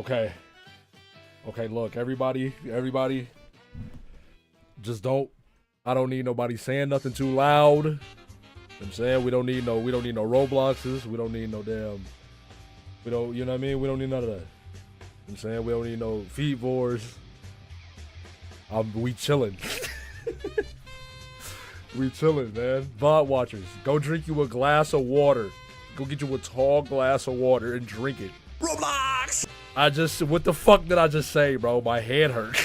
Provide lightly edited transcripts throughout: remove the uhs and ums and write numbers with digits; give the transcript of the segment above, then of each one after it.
Okay. Okay, look, everybody, just don't. I don't need nobody saying nothing too loud. You know what I'm saying we don't need no Robloxes. We don't need no damn. We don't, you know what I mean? We don't need none of that. You know what I'm saying we don't need no feed wars. We chilling. We chilling, man. VOD watchers, go drink you a glass of water. Go get you a tall glass of water and drink it. Roblox! What the fuck did I just say, bro? My head hurt.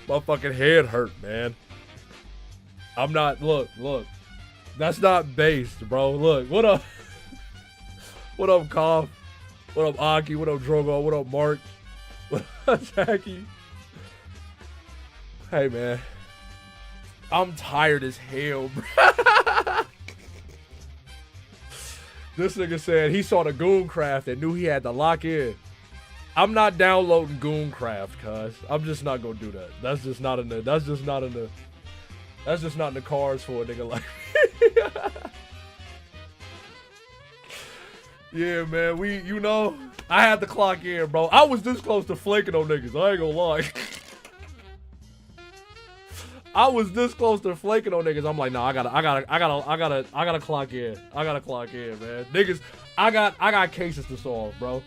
My fucking head hurt, man. I'm not, look. That's not based, bro. Look, what up? What up, Koff? What up, Aki? What up, Drogo? What up, Mark? What up, Jackie? Hey, man. I'm tired as hell, bro. This nigga said he saw the Gooncraft and knew he had to lock in. I'm not downloading Gooncraft, cuz. I'm just not gonna do that. That's just not in the cards for a nigga like me. Yeah, man, I had to clock in, bro. I was this close to flaking on niggas. I ain't gonna lie. I was this close to flaking on niggas. I'm like, nah, I gotta clock in. I gotta clock in, man. Niggas, I got cases to solve, bro.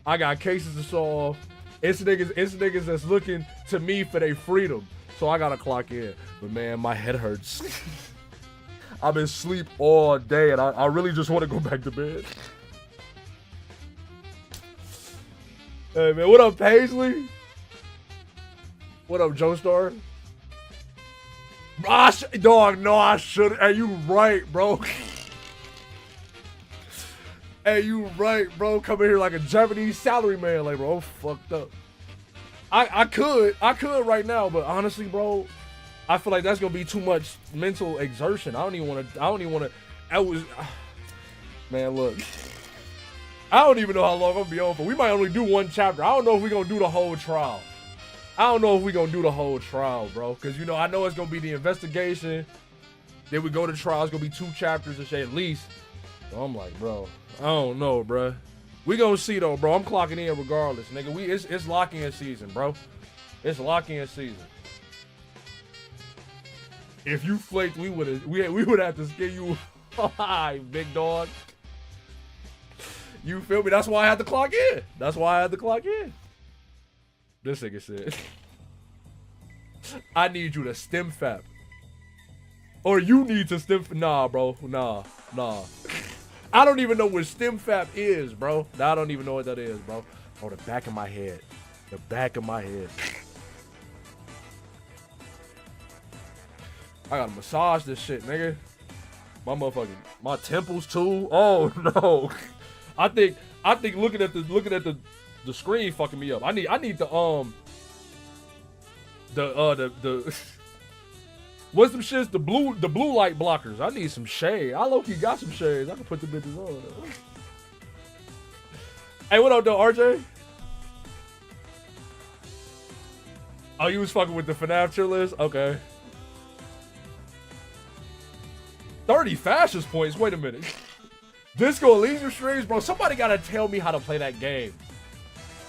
I got cases to solve. It's niggas that's looking to me for their freedom. So I gotta clock in. But man, my head hurts. I've been asleep all day and I really just want to go back to bed. Hey man, what up, Paisley? What up, Joestar? Dog, no, I should. Hey, you right, bro. Hey, you right, bro. Coming here like a Japanese salary man, like, bro, I'm fucked up. I could right now, but honestly, bro, I feel like that's gonna be too much mental exertion. I don't even want to. Man, look. I don't even know how long I'm gonna be on for. We might only do one chapter. I don't know if we're gonna do the whole trial. bro. Because, I know it's going to be the investigation. Then we go to trial. It's going to be 2 chapters and shit at least. So I'm like, bro, I don't know, bro. We going to see, though, bro. I'm clocking in regardless, nigga. It's lock-in season, bro. It's lock-in season. If you flaked, we would have to skin you alive, big dog. You feel me? That's why I had to clock in. This nigga said, I need you to stem fap. Or you need to stem fap. Nah, bro. Nah. I don't even know what stem fap is, bro. I don't even know what that is, bro. Oh, the back of my head. I gotta massage this shit, nigga. My temples too. Oh no. I think looking at the screen fucking me up. I need the what's them shits? The blue light blockers. I need some shade. I low-key got some shades. I can put the bitches on. Hey, what up though, RJ? Oh, you was fucking with the FNAF tier list? Okay. 30 fascist points. Wait a minute. Disco Elysium streams, bro. Somebody gotta tell me how to play that game.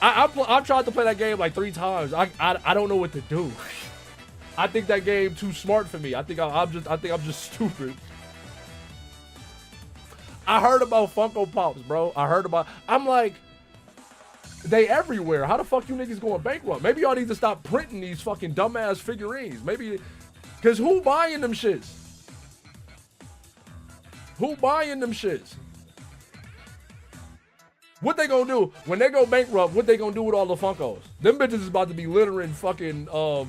I've tried to play that game like 3 times. I don't know what to do. I think that game too smart for me. I think I'm just stupid. I heard about Funko Pops, bro. I'm like, they everywhere. How the fuck you niggas going bankrupt? Maybe y'all need to stop printing these fucking dumbass figurines. Maybe, cause who buying them shits? What they gonna do when they go bankrupt? What they gonna do with all the Funkos? Them bitches is about to be littering fucking the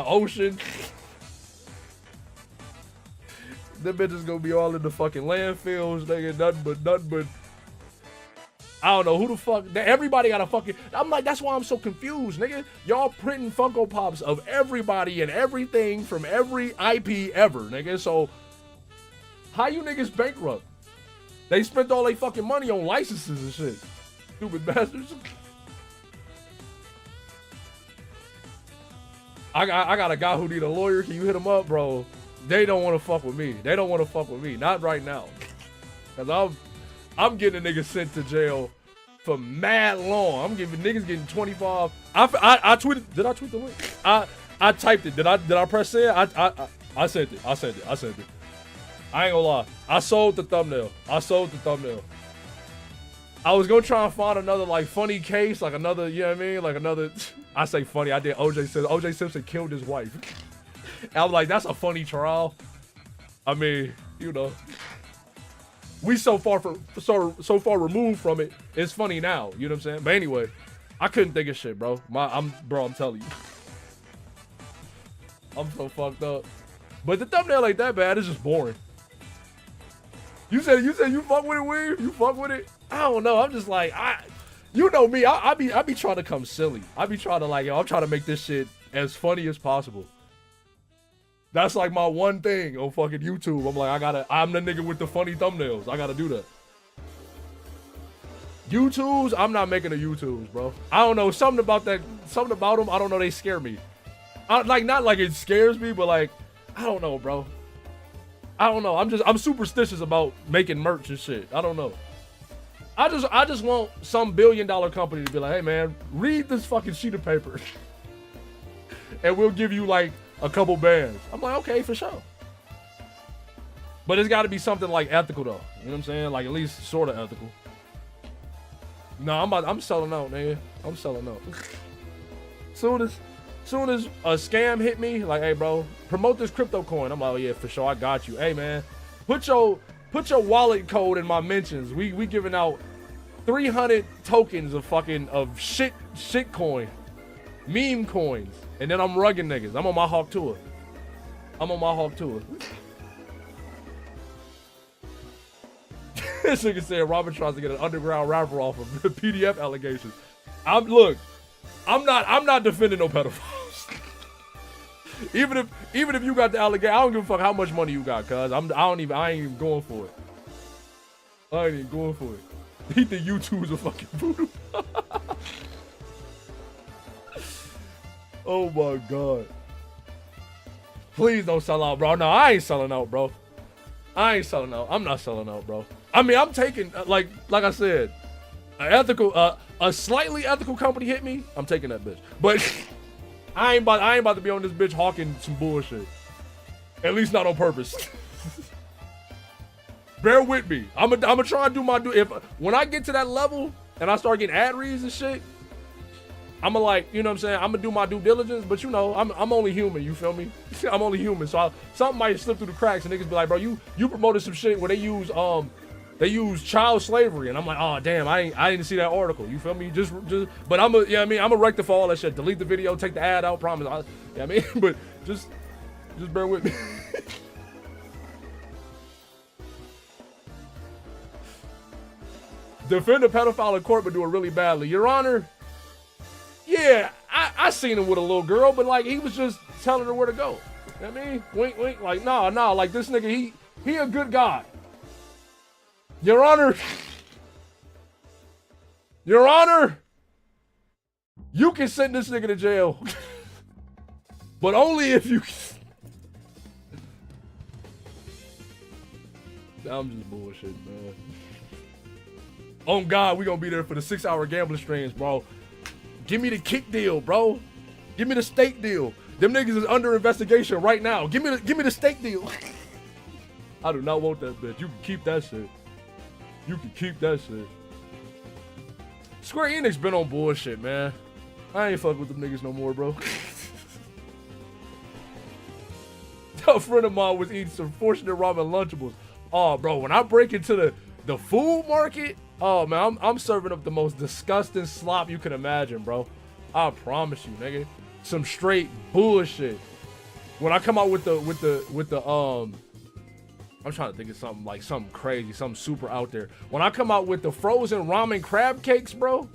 ocean. Them bitches gonna be all in the fucking landfills, nigga. Nothing but. I don't know who the fuck. Everybody got a fucking. I'm like, that's why I'm so confused, nigga. Y'all printing Funko Pops of everybody and everything from every IP ever, nigga. So how you niggas bankrupt? They spent all their fucking money on licenses and shit. Stupid bastards. I got a guy who need a lawyer. Can you hit him up, bro? They don't want to fuck with me. Not right now. Cause I'm getting a nigga sent to jail for mad long. I'm giving niggas getting 25. I tweeted. Did I tweet the link? I typed it. Did I press send? I sent it. I sent it. I ain't gonna lie. I sold the thumbnail. I was gonna try and find another like funny case, like another, you know what I mean? Like another, I say funny, I did OJ Simpson killed his wife. And I'm like, that's a funny trial. I mean, you know. We so far removed from it, it's funny now, you know what I'm saying? But anyway, I couldn't think of shit, bro. I'm telling you. I'm so fucked up. But the thumbnail ain't that bad, it's just boring. You said you fuck with it, Weave? You fuck with it? I don't know. I'm just like, you know me. I be trying to come silly. I be trying to like, yo, I'm trying to make this shit as funny as possible. That's like my one thing on fucking YouTube. I'm like, I'm the nigga with the funny thumbnails. I gotta do that. YouTubes, I'm not making the YouTubes, bro. I don't know. Something about them, I don't know, they scare me. Like, not like it scares me, but like, I don't know, bro. I don't know. I'm superstitious about making merch and shit. I don't know. I just want some billion-dollar company to be like, hey man, read this fucking sheet of paper. And we'll give you like a couple bands. I'm like, okay, for sure. But it's gotta be something like ethical though. You know what I'm saying? Like at least sort of ethical. No, I'm selling out, nigga. I'm selling out. Soon as a scam hit me, like, hey bro, promote this crypto coin. I'm like, oh yeah, for sure, I got you. Hey man, put your wallet code in my mentions. We giving out 300 tokens of shit coin, meme coins, and then I'm rugging niggas. I'm on my Hawk tour. This nigga said Robin tries to get an underground rapper off of PDF allegations. I'm not defending no pedophiles. even if you got the allegation, I don't give a fuck how much money you got, cuz I ain't even going for it. I ain't even going for it. He think YouTube's a fucking voodoo. Oh my god. Please don't sell out, bro. No, I ain't selling out, bro. I ain't selling out. I'm not selling out, bro. I mean, I'm taking like I said, a slightly ethical company hit me, I'm taking that bitch. But I ain't about to be on this bitch hawking some bullshit. At least not on purpose. Bear with me. I'm gonna try and do my when I get to that level and I start getting ad reads and shit, I'ma like, you know what I'm saying? I'm gonna do my due diligence, but you know, I'm only human, you feel me? I'm only human. So something might slip through the cracks and niggas be like, bro, you promoted some shit where they use child slavery, and I'm like, oh damn, I didn't see that article. You feel me? Just but I'm gonna rectify all that shit. Delete the video, take the ad out, promise. But just bear with me. Defend a pedophile in court but do it really badly. Your Honor, yeah, I seen him with a little girl, but like he was just telling her where to go. You know what I mean? Wink, wink, like nah, like this nigga, he a good guy. Your Honor, you can send this nigga to jail. But only if you... I'm just bullshit, man. Oh God, we gonna be there for the 6-hour gambling streams, bro. Give me the kick deal, bro. Give me the steak deal. Them niggas is under investigation right now. Give me the steak deal. I do not want that bitch. You can keep that shit. Square Enix been on bullshit, man. I ain't fuck with them niggas no more, bro. A friend of mine was eating some Fortunate Ramen Lunchables. Oh, bro, when I break into the food market, oh man, I'm serving up the most disgusting slop you can imagine, bro. I promise you, nigga. Some straight bullshit. When I come out with the I'm trying to think of something crazy, something super out there. When I come out with the frozen ramen crab cakes, bro,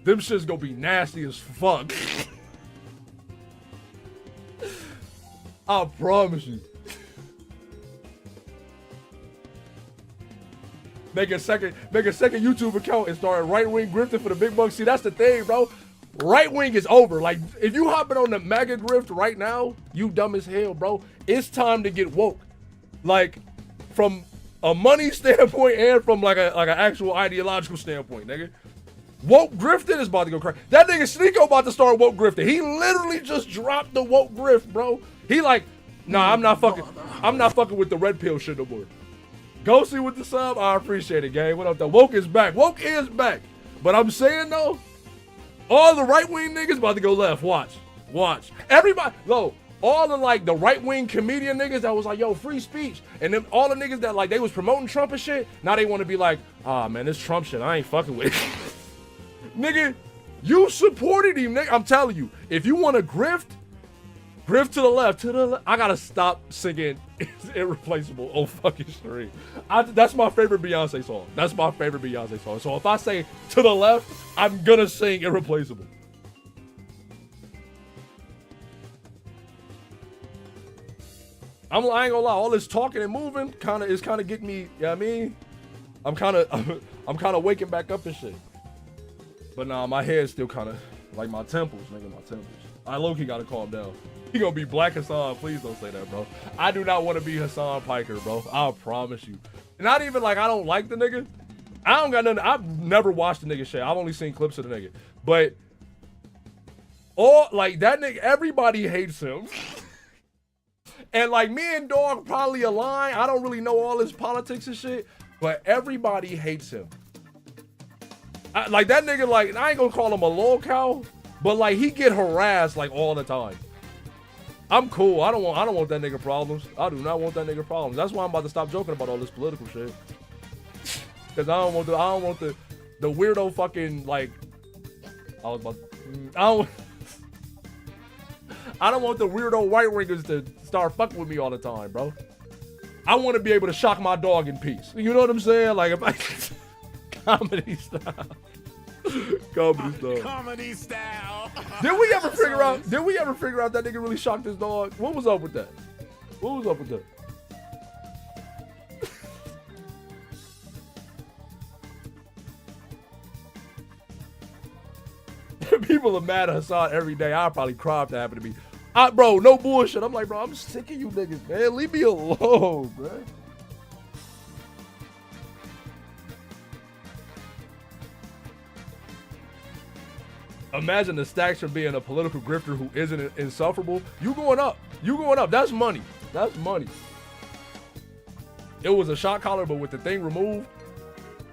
them shit's gonna be nasty as fuck. I promise you. Make a second YouTube account and start right-wing grifting for the big bucks. See, that's the thing, bro. Right-wing is over. Like, if you hopping on the MAGA grift right now, you dumb as hell, bro. It's time to get woke. Like, from a money standpoint and from like an actual ideological standpoint, nigga. Woke grifting is about to go crazy. That nigga Sneeko about to start woke grifting. He literally just dropped the woke grift, bro. He like, nah, I'm not fucking with the red pill shit no more. Go see with the sub. I appreciate it, gang. What up though? Woke is back. Woke is back. But I'm saying though, all the right wing niggas about to go left. Watch. Everybody, no, all the like the right wing comedian niggas that was like, yo, free speech. And then all the niggas that like they was promoting Trump and shit. Now they want to be like, ah, man, this Trump shit, I ain't fucking with it. Nigga, you supported him, nigga. I'm telling you, if you want to grift to the left, I gotta stop singing "It's Irreplaceable" on fucking stream. That's my favorite Beyonce song. So if I say to the left, I'm gonna sing "Irreplaceable." I ain't gonna lie, all this talking and moving is kind of getting me. You know what I mean, I'm kind of waking back up and shit. But nah, my head's still kind of like my temples, nigga, my temples. I low-key gotta calm down. He gonna be Black Hassan. Please don't say that, bro. I do not want to be Hassan Piker, bro. I promise you. Not even like I don't like the nigga. I don't got nothing. I've never watched the nigga shit. I've only seen clips of the nigga. But all like that nigga, everybody hates him. And like me and Dog probably align. I don't really know all his politics and shit, but everybody hates him. Like that nigga, like I ain't gonna call him a lolcow, but like he get harassed like all the time. I'm cool. I don't want that nigga problems. I do not want that nigga problems. That's why I'm about to stop joking about all this political shit. Cause I don't want the weirdo fucking like. I don't want the weirdo white ringers to start fucking with me all the time, bro. I want to be able to shock my dog in peace. You know what I'm saying? Like if I. Comedy style. Comedy style. Did we ever figure out that nigga really shocked his dog? What was up with that? People are mad at Hassan every day. I'll probably cry if that happened to me. Bro, no bullshit. I'm like, bro, I'm sick of you niggas, man. Leave me alone, bro. Imagine the stacks from being a political grifter who isn't insufferable. You going up. That's money. It was a shot collar, but with the thing removed.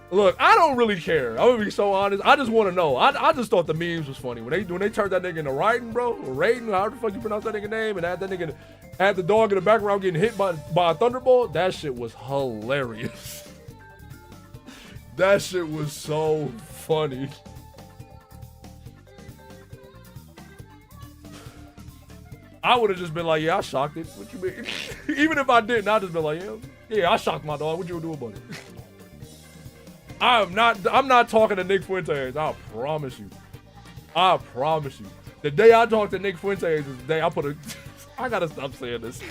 Look, I don't really care. I'm gonna be so honest. I just want to know. I just thought the memes was funny when they turned that nigga into Raiden, bro, or Raiden, however the fuck you pronounce that nigga name, and had that nigga had the dog in the background getting hit by a thunderbolt. That shit was hilarious. That shit was so funny. I would have just been like, yeah, I shocked it. What you mean? Even if I didn't, I'd just been like, yeah, I shocked my dog. What you gonna do about it? I'm not talking to Nick Fuentes. I promise you. The day I talk to Nick Fuentes is the day I gotta stop saying this.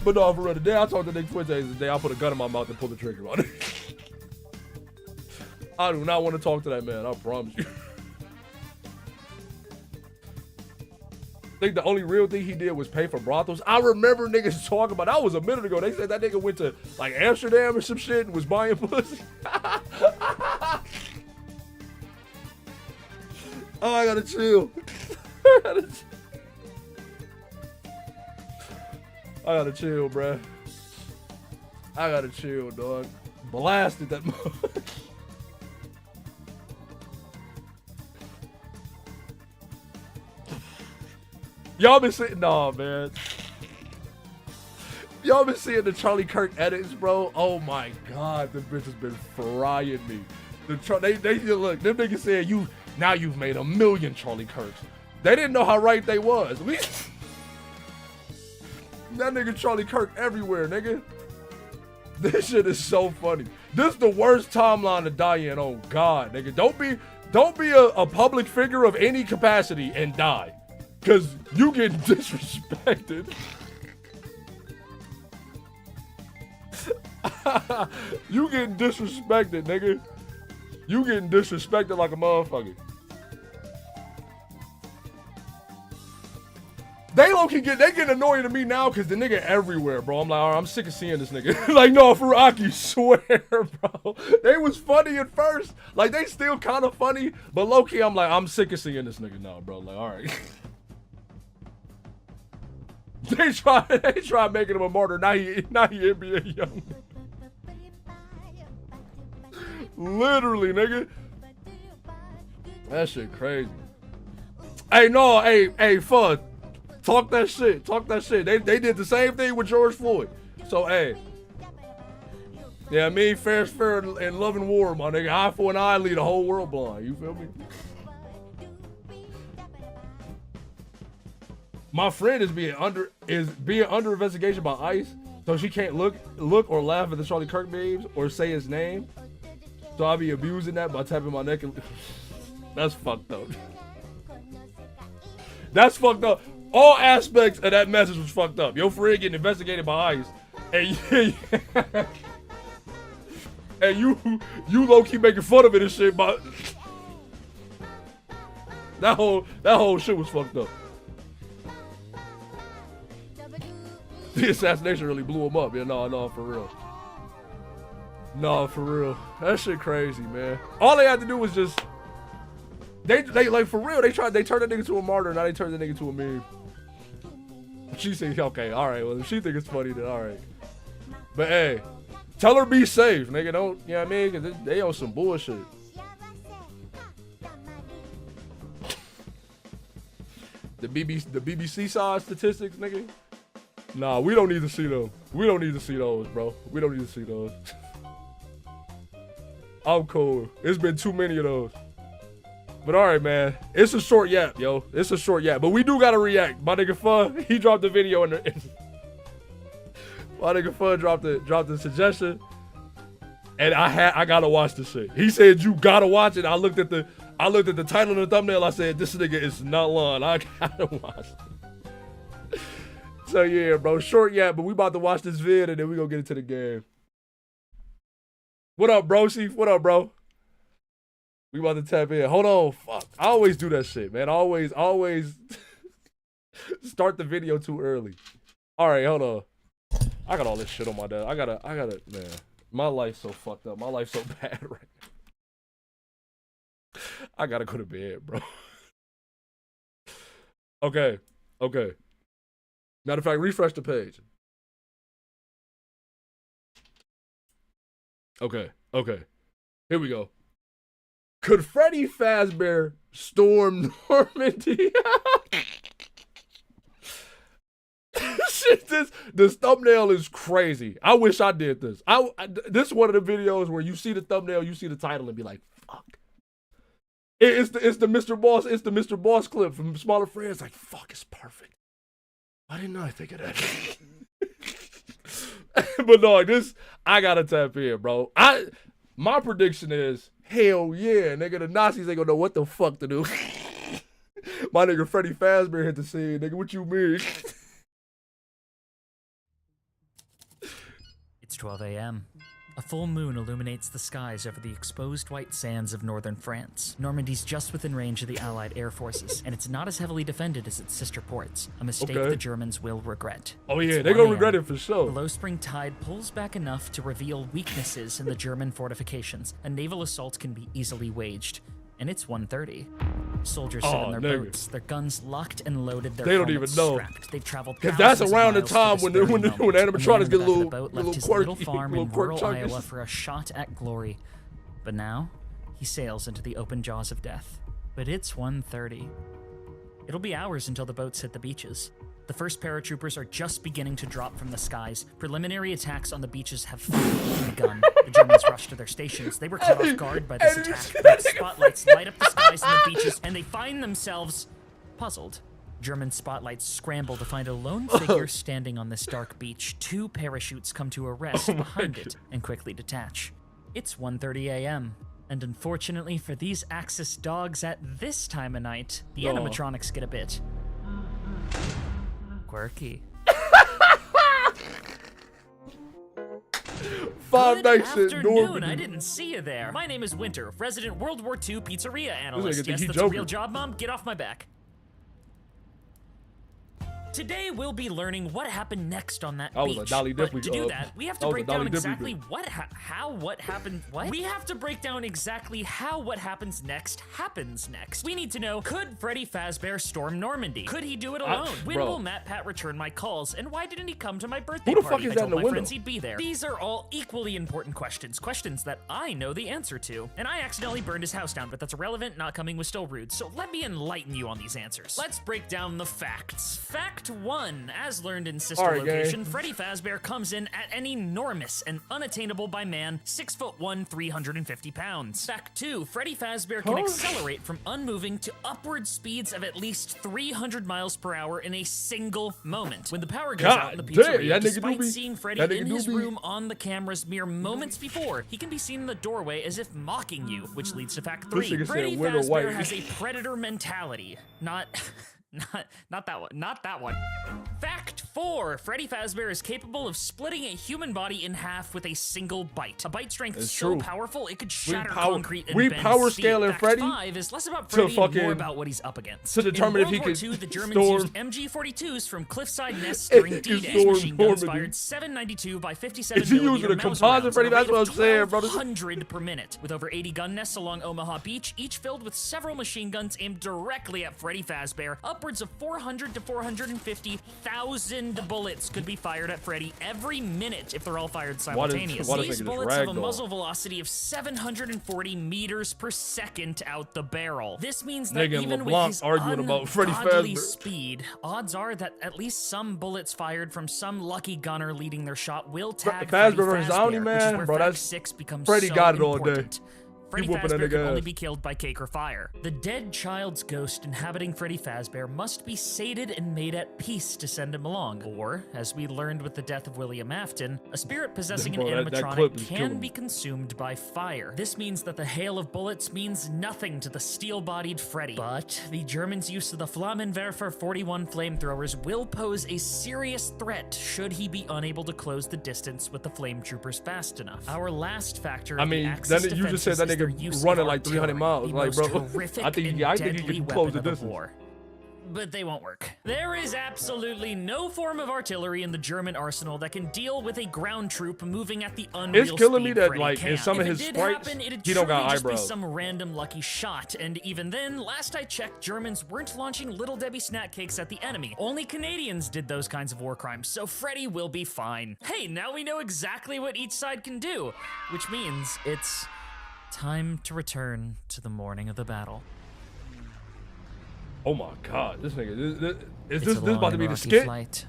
But no, for real, the day I talk to Nick Fuentes is the day I put a gun in my mouth and pull the trigger on it. I do not want to talk to that man. I promise you. I think the only real thing he did was pay for brothels. I remember niggas talking about that was a minute ago. They said that nigga went to like Amsterdam or some shit and was buying pussy. Oh, I gotta chill. I gotta chill, bruh. I gotta chill, dog. Blasted that motherfucker. Y'all been seeing, nah, man. Y'all been seeing the Charlie Kirk edits, bro. Oh my God, this bitch has been frying me. They look, them niggas said now you've made 1 million Charlie Kirks. They didn't know how right they was. That nigga Charlie Kirk everywhere, nigga. This shit is so funny. This is the worst timeline to die in. Oh God, nigga. Don't be a public figure of any capacity and die. Cause you getting disrespected. You getting disrespected, nigga. You getting disrespected like a motherfucker. They low-key getting annoying to me now because the nigga everywhere, bro. I'm like, all right, I'm sick of seeing this nigga. Like, no, for Rocky, swear, bro. They was funny at first. Like, they still kind of funny, but low-key, I'm like, I'm sick of seeing this nigga now, bro. Like, all right. They try making him a martyr. Now he NBA young. Literally, nigga. That shit crazy. Hey, no, hey, fuck. Talk that shit. Talk that shit. They did the same thing with George Floyd. So, hey. Yeah, me, fair is fair, and love and war, my nigga. Eye for an eye, lead the whole world blind. You feel me? My friend is being under investigation by ICE, so she can't look or laugh at the Charlie Kirk memes or say his name. So I'll be abusing that by tapping my neck and that's fucked up. That's fucked up. All aspects of that message was fucked up. Your friend getting investigated by ICE, and you low key making fun of it and shit. But that whole shit was fucked up. The assassination really blew him up. Yeah, no, for real. No, for real. That shit crazy, man. All they had to do was just they like for real. They turned that nigga to a martyr. Now they turned the nigga to a meme. She said, okay, all right. Well, if she think it's funny, then all right. But hey, tell her be safe, nigga. Don't, you know what I mean? Cause they on some bullshit. The BBC side statistics, nigga. Nah, we don't need to see those. We don't need to see those, bro. We don't need to see those. I'm cool. It's been too many of those. But all right, man. It's a short yap, yo. It's a short yap. But we do gotta react. My nigga Fun, he dropped the video in the. My nigga Fun dropped the suggestion, and I gotta watch this shit. He said you gotta watch it. I looked at the title and the thumbnail. I said this nigga is not lying. I gotta watch it. So yeah, bro. Short yap, but we about to watch this vid and then we gonna get into the game. What up, bro? What up, bro? We about to tap in. Hold on. Fuck. I always do that shit, man. I always start the video too early. All right, hold on. I got all this shit on my desk. I gotta, man. My life's so fucked up. My life's so bad right now. I gotta go to bed, bro. Okay. Matter of fact, refresh the page. Okay. Here we go. Could Freddy Fazbear storm Normandy? Shit, this thumbnail is crazy. I wish I did this. This is one of the videos where you see the thumbnail, you see the title, and be like, fuck. It's the Mr. Boss clip from Smaller Friends. Like, fuck, it's perfect. Why didn't I think of that? But no, I gotta tap in, bro. My prediction is, hell yeah, nigga, the Nazis ain't gonna know what the fuck to do. My nigga Freddy Fazbear hit the scene, nigga, what you mean? It's 12 a.m. A full moon illuminates the skies over the exposed white sands of northern France. Normandy's just within range of the Allied air forces, and it's not as heavily defended as its sister ports, a mistake the Germans will regret. Oh yeah, they're gonna regret it for sure. The low spring tide pulls back enough to reveal weaknesses in the German fortifications. A naval assault can be easily waged, and it's 1:30. Soldiers sit in their boats, their guns locked and loaded, their helmets strapped. They've traveled because that's around the time when animatronics get a little quirky. Little farm in rural Iowa for a shot at glory. But now, he sails into the open jaws of death. But it's 1:30. It'll be hours until the boats hit the beaches. The first paratroopers are just beginning to drop from the skies. Preliminary attacks on the beaches have finally begun. The Germans rush to their stations. They were caught off guard by this attack. Bright spotlights light up the skies and the beaches, and they find themselves puzzled. German spotlights scramble to find a lone figure standing on this dark beach. Two parachutes come to a rest behind it and quickly detach. It's 1:30 a.m. And unfortunately for these Axis dogs at this time of night, the animatronics get a bit quirky. Good afternoon. I didn't see you there. My name is Winter, resident World War II pizzeria analyst. Yes, that's a real job, Mom. Get off my back. Today we'll be learning what happened next on that was a beach. Dolly But Dippy, to do that, we have to was a break down Dolly Dippy exactly bit. what happened. What? We have to break down exactly how what happens next happens next. We need to know: could Freddy Fazbear storm Normandy? Could he do it alone? When bro. will Matt Pat return my calls? And why didn't he come to my birthday Who the party? fuck is I that told in the my window? friends he'd be there. These are all equally important questions that I know the answer to. And I accidentally burned his house down, but that's irrelevant. Not coming was still rude. So let me enlighten you on these answers. Let's break down the facts. Fact 1, as learned in Sister Alright, Location, gang. Freddy Fazbear comes in at an enormous and unattainable by man 6'1", 350 pounds. Fact 2, Freddy Fazbear can accelerate from unmoving to upward speeds of at least 300 miles per hour in a single moment. When the power goes out in the pizzeria, despite seeing Freddy in his room on the cameras mere moments before, he can be seen in the doorway as if mocking you, which leads to fact 3. Freddy Fazbear has a predator mentality. Not that one. Fact 4, Freddy Fazbear is capable of splitting a human body in half with a single bite. A bite strength so powerful it could shatter concrete and bend power steel. scaling Fact Freddy 5 is less about Freddy and more about what he's up against. To determine if he World can War II, the Germans storm used MG-42s from cliffside nests during D-Day. Machine guns fired 792 by 57 Is he millimeter using a Mauser composite rounds Freddy? at a That's rate what of I'm saying, brother. 100 per minute, with over 80 gun nests along Omaha Beach, each filled with several machine guns aimed directly at Freddy Fazbear. Upwards of 400 to 450,000 bullets could be fired at Freddy every minute if they're all fired simultaneously. These bullets have a muzzle velocity of 740 meters per second out the barrel. This means that even with his ungodly speed, odds are that at least some bullets fired from some lucky gunner leading their shot will tag Freddy Fazbear, which is where fact 6 becomes Freddy so got it all important. day. Freddy Fazbear can only be killed by cake or fire. The dead child's ghost inhabiting Freddy Fazbear must be sated and made at peace to send him along. Or, as we learned with the death of William Afton, a spirit possessing an animatronic can be consumed by fire. This means that the hail of bullets means nothing to the steel-bodied Freddy. But the Germans' use of the Flammenwerfer 41 flamethrowers will pose a serious threat should he be unable to close the distance with the flame troopers fast enough. Our last factor of the Axis then you just said that nigga running like 300 miles. Like, bro, I think you can close the distance. But they won't work. There is absolutely no form of artillery in the German arsenal that can deal with a ground troop moving at the unreal speed. It's killing me that, Freddy like, can. in some of If his it did sprites, happen, it'd he don't got truly just be eyebrows. some random lucky shot. And even then, last I checked, Germans weren't launching Little Debbie snack cakes at the enemy. Only Canadians did those kinds of war crimes, so Freddy will be fine. Hey, now we know exactly what each side can do, which means it's time to return to the morning of the battle. Oh my god, this nigga, is this about to be the skit? Flight.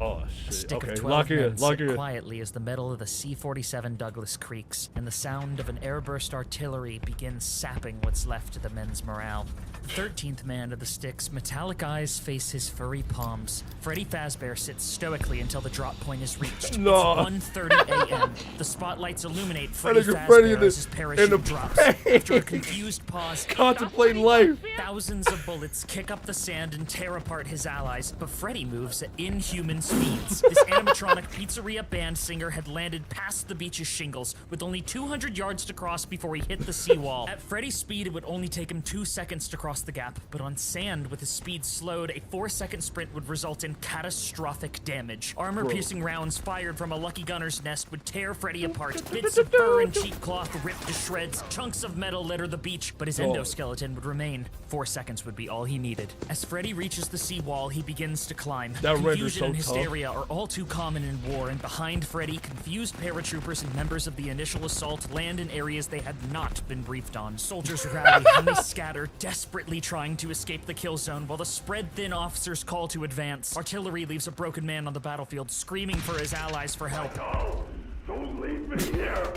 Oh A shit, stick okay, of 12 lock men in, lock sit in. quietly as the metal of the C-47 Douglas creaks, and the sound of an airburst artillery begins sapping what's left of the men's morale. The 13th man of the stick's metallic eyes face his furry palms. Freddy Fazbear sits stoically until the drop point is reached. No. It's 1:30 a.m. The spotlights illuminate Freddy nigga Fazbear Freddy as his parachute drops. After a confused pause, Contemplating life. thousands of bullets kick up the sand and tear apart his allies, but Freddy moves at inhuman speeds. This animatronic pizzeria band singer had landed past the beach's shingles, with only 200 yards to cross before he hit the seawall. At Freddy's speed, it would only take him 2 seconds to cross the gap, but on sand, with his speed slowed, a 4-second sprint would result in catastrophic damage. Armor-piercing rounds fired from a lucky gunner's nest would tear Freddy apart. Bits of fur and cheap cloth ripped to shreds. Chunks of metal litter the beach, but his endoskeleton would remain. 4 seconds would be all he needed. As Freddy reaches the seawall, he begins to climb. Confusion and hysteria are all too common in war, and behind Freddy, confused paratroopers and members of the initial assault land in areas they had not been briefed on. Soldiers rally and they scatter, desperately trying to escape the kill zone, while the spread-thin officers call to advance. Artillery leaves a broken man on the battlefield, screaming for his allies for help. No, don't leave me here.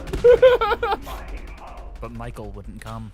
But Michael wouldn't come.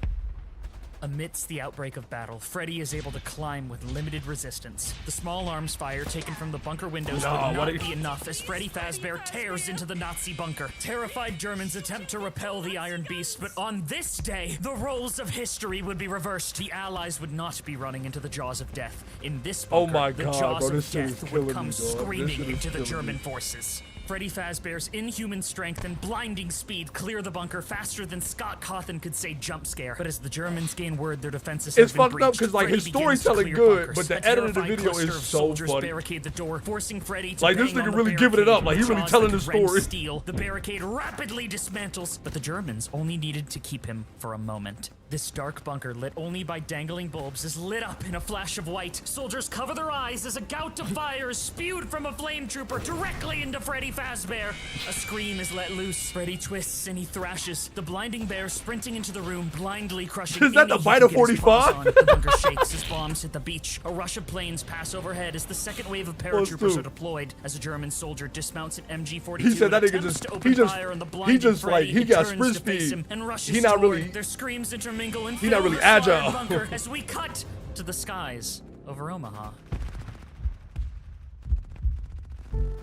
Amidst the outbreak of battle, Freddy is able to climb with limited resistance. The small arms fire taken from the bunker windows would not be enough as Freddy Fazbear tears into the Nazi bunker. Terrified Germans attempt to repel the Iron Beast, but on this day, the roles of history would be reversed. The Allies would not be running into the jaws of death. In this bunker, the jaws of death would come screaming into the German forces. Freddy Fazbear's inhuman strength and blinding speed clear the bunker faster than Scott Cawthon could say jump scare. But as the Germans gain word their defenses have It's been fucked up breached, because like his Freddy begins to storytelling clear good, bunkers. but the A edit of the terrified video cluster is of so soldiers funny. barricade the door, forcing Freddy to Like, this bang nigga on the really giving it barricade up. Like, he with really jaws telling that the rend story. steel. The barricade rapidly dismantles, but the Germans only needed to keep him for a moment. This dark bunker, lit only by dangling bulbs, is lit up in a flash of white. Soldiers cover their eyes as a gout of fire is spewed from a flame trooper directly into Freddy Fazbear. A scream is let loose. Freddy twists and he thrashes. The blinding bear sprinting into the room, blindly crushing. Is that the any he Vita can get his paws 45? on. The bunker shakes as bombs hit the beach. A rush of planes pass overhead as the second wave of paratroopers two. are deployed. As a German soldier dismounts an MG-42, He said that and nigga attempts just- to he open just- fire on the he blinding just, like, Freddy, he who got turns sprint to face speed. him and rushes He not toward. really- Their screams intermingle and he fill not really the slaughtered agile. bunker as we cut to the skies over Omaha.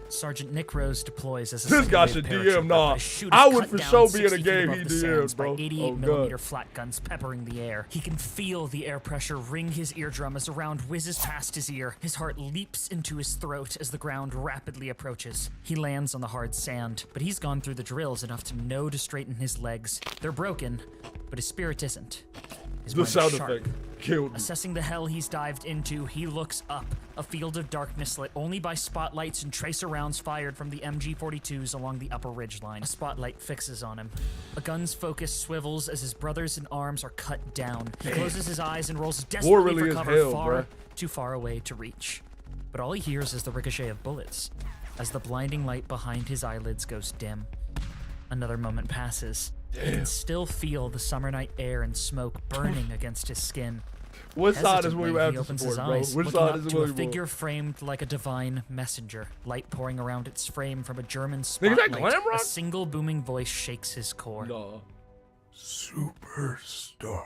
Sergeant Nick Rose deploys as a This guy second should wave DM, paratrooper, nah. but his shoot is I would cut for down sure be in a 60 feet game above he the DMs, stands bro. by 88 Oh, God. millimeter flat guns peppering the air. He can feel the air pressure ring his eardrum as a round whizzes past his ear. His heart leaps into his throat as the ground rapidly approaches. He lands on the hard sand, but he's gone through the drills enough to know to straighten his legs. They're broken, but his spirit isn't. His The mind is sound sharp. effect killed me. Assessing the hell he's dived into, he looks up. A field of darkness lit only by spotlights and tracer rounds fired from the MG-42s along the upper ridgeline. A spotlight fixes on him. A gun's focus swivels as his brothers in arms are cut down. He closes his eyes and rolls desperately really for is cover hell, far, bruh. too far away to reach. But all he hears is the ricochet of bullets as the blinding light behind his eyelids goes dim. Another moment passes. He can still feel the summer night air and smoke burning against his skin. What side is we Hesitantly, have he to opens support, his bro? eyes, Which looking side up is to a we figure framed like a divine messenger, light pouring around its frame from a German Nigga, is that spotlight. glam rock? A single booming voice shakes his core. No. Superstar.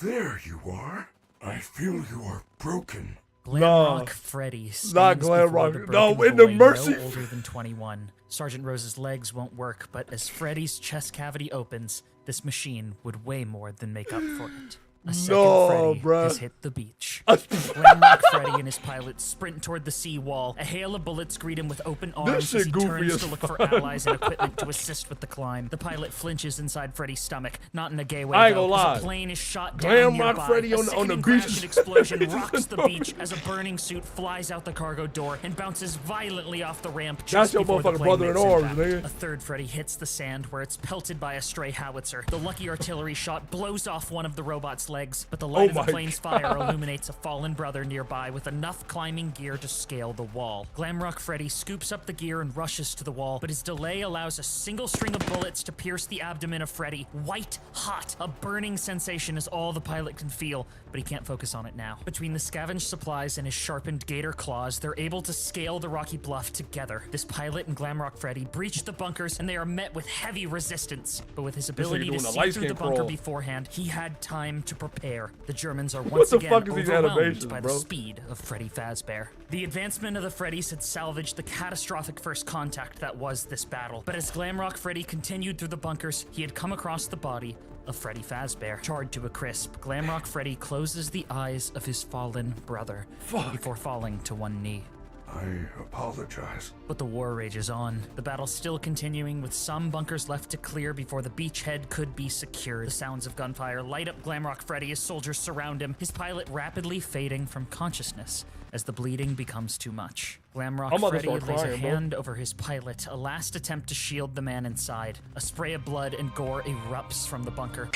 There you are. I feel you are broken. Glamrock Freddy stands Not before Glamrock. the No, broken in the boy mercy- no older than 21. Sergeant Rose's legs won't work, but as Freddy's chest cavity opens, this machine would way more than make up for it. A second No, Freddy bruh. has hit the beach. Glamrock Freddy and his pilot sprint toward the sea wall. A hail of bullets greet him with open arms shit as he goofy turns as to look for fuck. allies and equipment to assist with the climb. The pilot flinches inside Freddy's stomach, not in a gay way I ain't though, gonna as lie. a plane is shot Glamrock down nearby. Freddy A on the sickening beach crash is- and explosion it's rocks the annoying. beach as a burning suit flies out the cargo door and bounces violently off the ramp That's just your before the motherfucking plane brother in makes arms, impact. nigga. A third Freddy hits the sand where it's pelted by a stray howitzer. The lucky artillery shot blows off one of the robot's legs, but the light of my the plane's fire God. illuminates a fallen brother nearby with enough climbing gear to scale the wall. Glamrock Freddy scoops up the gear and rushes to the wall, but his delay allows a single string of bullets to pierce the abdomen of Freddy. White hot, a burning sensation is all the pilot can feel, but he can't focus on it now. Between the scavenged supplies and his sharpened gator claws, they're able to scale the rocky bluff together. This pilot and Glamrock Freddy breach the bunkers, and they are met with heavy resistance. But with his ability to doing a see light through the skin bunker crawl. beforehand, he had time to prepare. The Germans are once the again fuck is these overwhelmed animations, by bro? the speed of Freddy Fazbear. The advancement of the Freddys had salvaged the catastrophic first contact that was this battle. But as Glamrock Freddy continued through the bunkers, he had come across the body of Freddy Fazbear. Charred to a crisp, Glamrock Freddy closes the eyes of his fallen brother before falling to one knee. I apologize. But the war rages on. The battle's still continuing, with some bunkers left to clear before the beachhead could be secured. The sounds of gunfire light up Glamrock Freddy as soldiers surround him, his pilot rapidly fading from consciousness as the bleeding becomes too much. Glamrock I'm about to Freddy lays start a crying, bro. hand over his pilot, a last attempt to shield the man inside. A spray of blood and gore erupts from the bunker.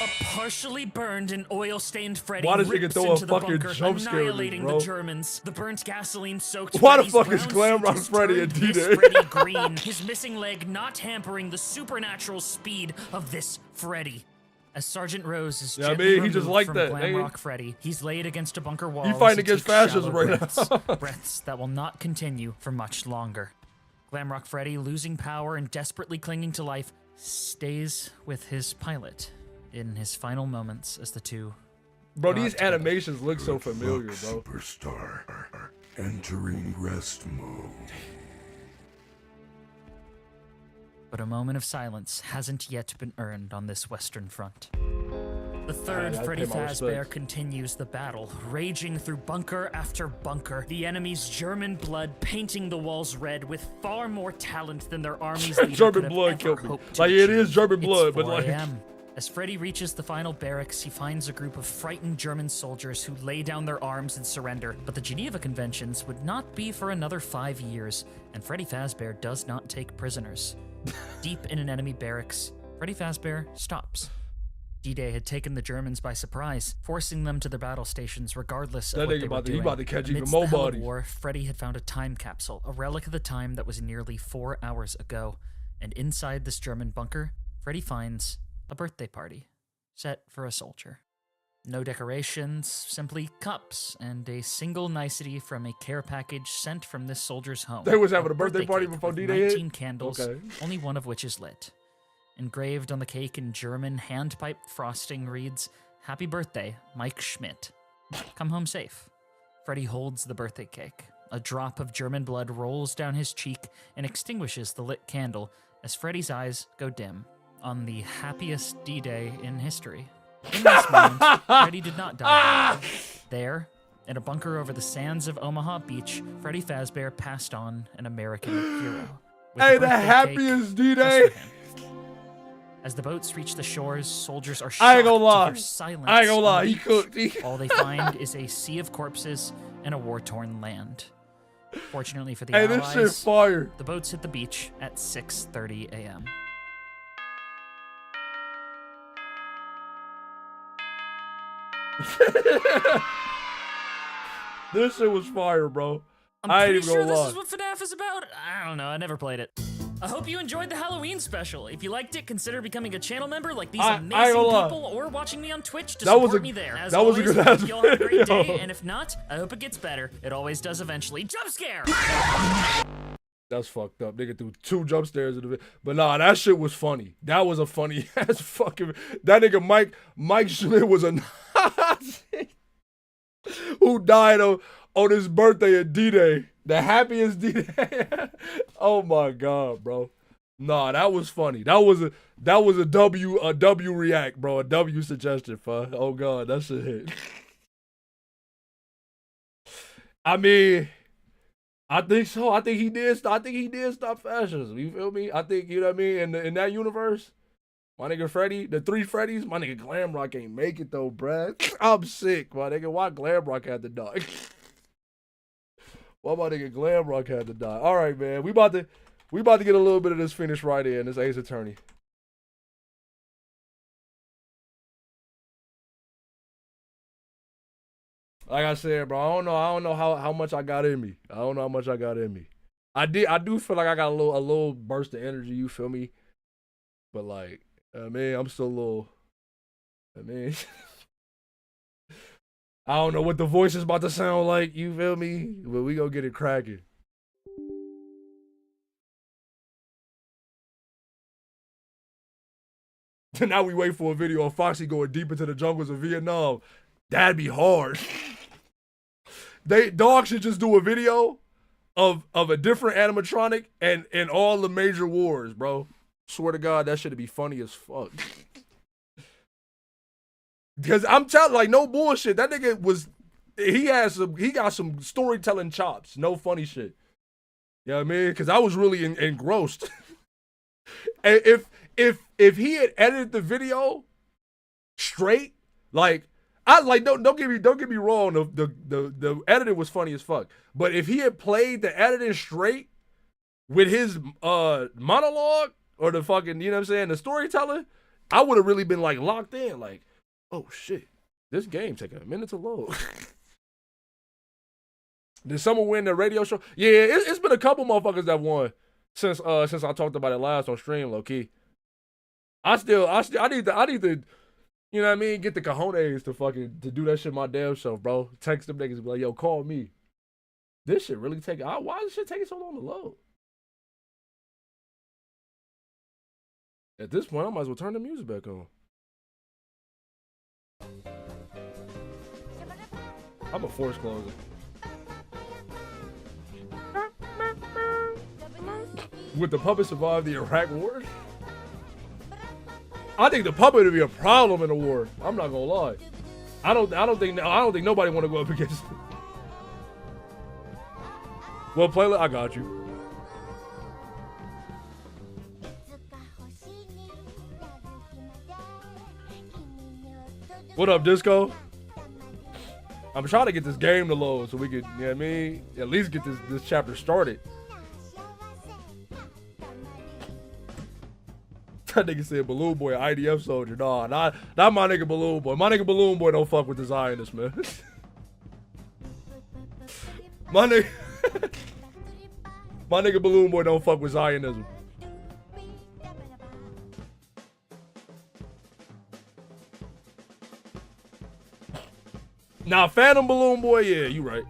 A partially burned and oil-stained Freddy Why does nigga rips throw a into the fucking bunker, jump scare in this, annihilating bro? the Germans. The burnt gasoline-soaked Why the Freddy's fuck is brown Glamrock suit has Freddy turned a this D-Day? Freddy green, his missing leg not hampering the supernatural speed of this Freddy. As Sergeant Rose is Yeah, I gently mean, he removed just like from that, Glamrock nigga. Freddy, he's laid against a bunker wall. He as fighting against takes fascism shallow right breaths, now. breaths that will not continue for much longer. Glamrock Freddy, losing power and desperately clinging to life, stays with his pilot in his final moments as the two. Bro, God these together. animations look so familiar, Look, bro. Superstar. Entering rest mode. But a moment of silence hasn't yet been earned on this Western Front. The third I Freddy pay my Fazbear respects. continues the battle, raging through bunker after bunker, the enemy's German blood painting the walls red with far more talent than their army's leader German could have blood ever killed me. hoped to Like, it achieve. is German blood, It's but 4 like... a.m. As Freddy reaches the final barracks, he finds a group of frightened German soldiers who lay down their arms and surrender. But the Geneva Conventions would not be for another 5 years, and Freddy Fazbear does not take prisoners. Deep in an enemy barracks, Freddy Fazbear stops. D-Day had taken the Germans by surprise, forcing them to their battle stations regardless of That what nigga they were he doing. about to catch even Amidst more the hell of bodies. war, Freddy had found a time capsule, a relic of the time that was nearly 4 hours ago. And inside this German bunker, Freddy finds a birthday party set for a soldier. No decorations, simply cups and a single nicety from a care package sent from this soldier's home. They was having a birthday party cake before with D-Day hit? 19 candles, Okay. only one of which is lit. Engraved on the cake in German hand-pipe frosting reads, "Happy birthday, Mike Schmidt. Come home safe." Freddy holds the birthday cake. A drop of German blood rolls down his cheek and extinguishes the lit candle as Freddy's eyes go dim on the happiest D-Day in history. In this moment, Freddy did not die. There, in a bunker over the sands of Omaha Beach, Freddy Fazbear passed on an American hero. With Hey, a the birthday happiest cake D-Day. just for him. As the boats reach the shores, soldiers are shocked I ain't gonna lie. to hear silence. I ain't gonna on lie. the He beach. cooked. All they find is a sea of corpses and a war-torn land. Fortunately for the Hey, Allies, this shit fire. the boats hit the beach at 6:30 a.m. This shit was fire, bro. I'm I ain't pretty even sure gonna this lie. is what FNAF is about. I don't know. I never played it. I hope you enjoyed the Halloween special. If you liked it, consider becoming a channel member like these I ain't amazing gonna lie. people, or watching me on Twitch to That was support a- me there. As that was a always, good I ass hope you all have a great video. day, and if not, I hope it gets better. It always does eventually. Jump scare! That's fucked up. Nigga threw 2 jump stairs in the video. But nah, that shit was funny. That was a funny ass fucking. That nigga Mike Schmidt was a Nazi who died on his birthday at D-Day. The happiest D-Day. Oh my god, bro. Nah, that was funny. That was a W react, bro. A W suggestion, fuck. Oh god, that shit hit. I mean, I think so. I think he did stop fascism. You feel me? I think, you know what I mean? In that universe, my nigga Freddy, the 3 Freddys, my nigga Glamrock ain't make it though, bruh. I'm sick, my nigga. Why Glamrock had to die? Why my nigga Glamrock had to die? All right, man. We about to get a little bit of this finished right in. This Ace Attorney. Like I said, bro, I don't know how much I got in me. I don't know how much I got in me. I do feel like I got a little burst of energy, you feel me? But like, I mean, I'm still a little, I mean, I don't know what the voice is about to sound like, you feel me? But we gonna get it cracking. Now we wait for a video of Foxy going deep into the jungles of Vietnam. That'd be hard. Dog should just do a video of a different animatronic and all the major wars, bro. Swear to God, that should be funny as fuck. Because I'm telling, like, no bullshit. That nigga he got some storytelling chops. No funny shit. You know what I mean? Because I was really engrossed. And if he had edited the video straight, like, don't get me wrong, the editing was funny as fuck. But if he had played the editing straight with his monologue or the fucking, you know what I'm saying, the storytelling, I would have really been like locked in, like, oh shit, this game taking a minute to load. Did someone win the radio show? Yeah, it's been a couple motherfuckers that won since I talked about it last on stream, low key. I need to, you know what I mean, get the cojones to do that shit my damn self, bro. Text them niggas and be like, yo, call me. This shit really why is this shit taking so long to load? At this point, I might as well turn the music back on. I'm a force closer. Would the puppet survive the Iraq War? I think the puppet would be a problem in the war. I'm not gonna lie. I don't think nobody want to go up against it. Well, playlist, I got you. What up, Disco? I'm trying to get this game to load so we could, you know what I mean, at least get this chapter started. That nigga said Balloon Boy, IDF soldier. Nah, not my nigga Balloon Boy. My nigga Balloon Boy don't fuck with the Zionists, man. my nigga Balloon Boy don't fuck with Zionism. Nah, Phantom Balloon Boy, yeah, you right.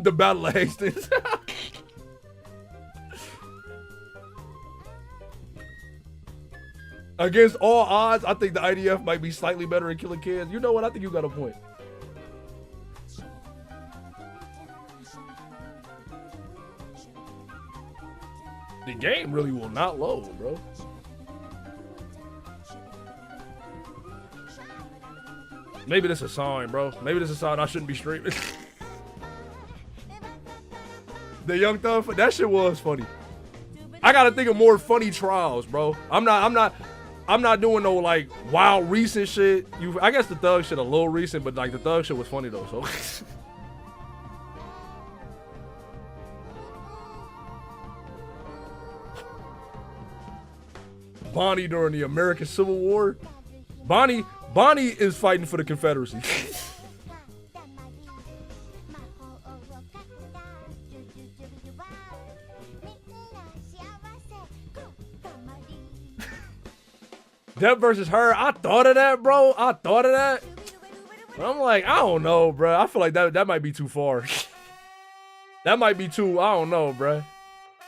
The Battle of Hastings. Against all odds, I think the IDF might be slightly better at killing kids. You know what? I think you got a point. The game really will not load, bro. Maybe this is a sign, bro. Maybe this is a sign I shouldn't be streaming. The Young Thug, that shit was funny. I gotta think of more funny trials, bro. I'm not doing no like wild recent shit. I guess the Thug shit a little recent, but like the Thug shit was funny though. So Bonnie during the American Civil War. Bonnie is fighting for the Confederacy. Depp versus her. I thought of that, bro. I thought of that. But I'm like, I don't know, bro. I feel like that might be too far. That might be too, I don't know, bro.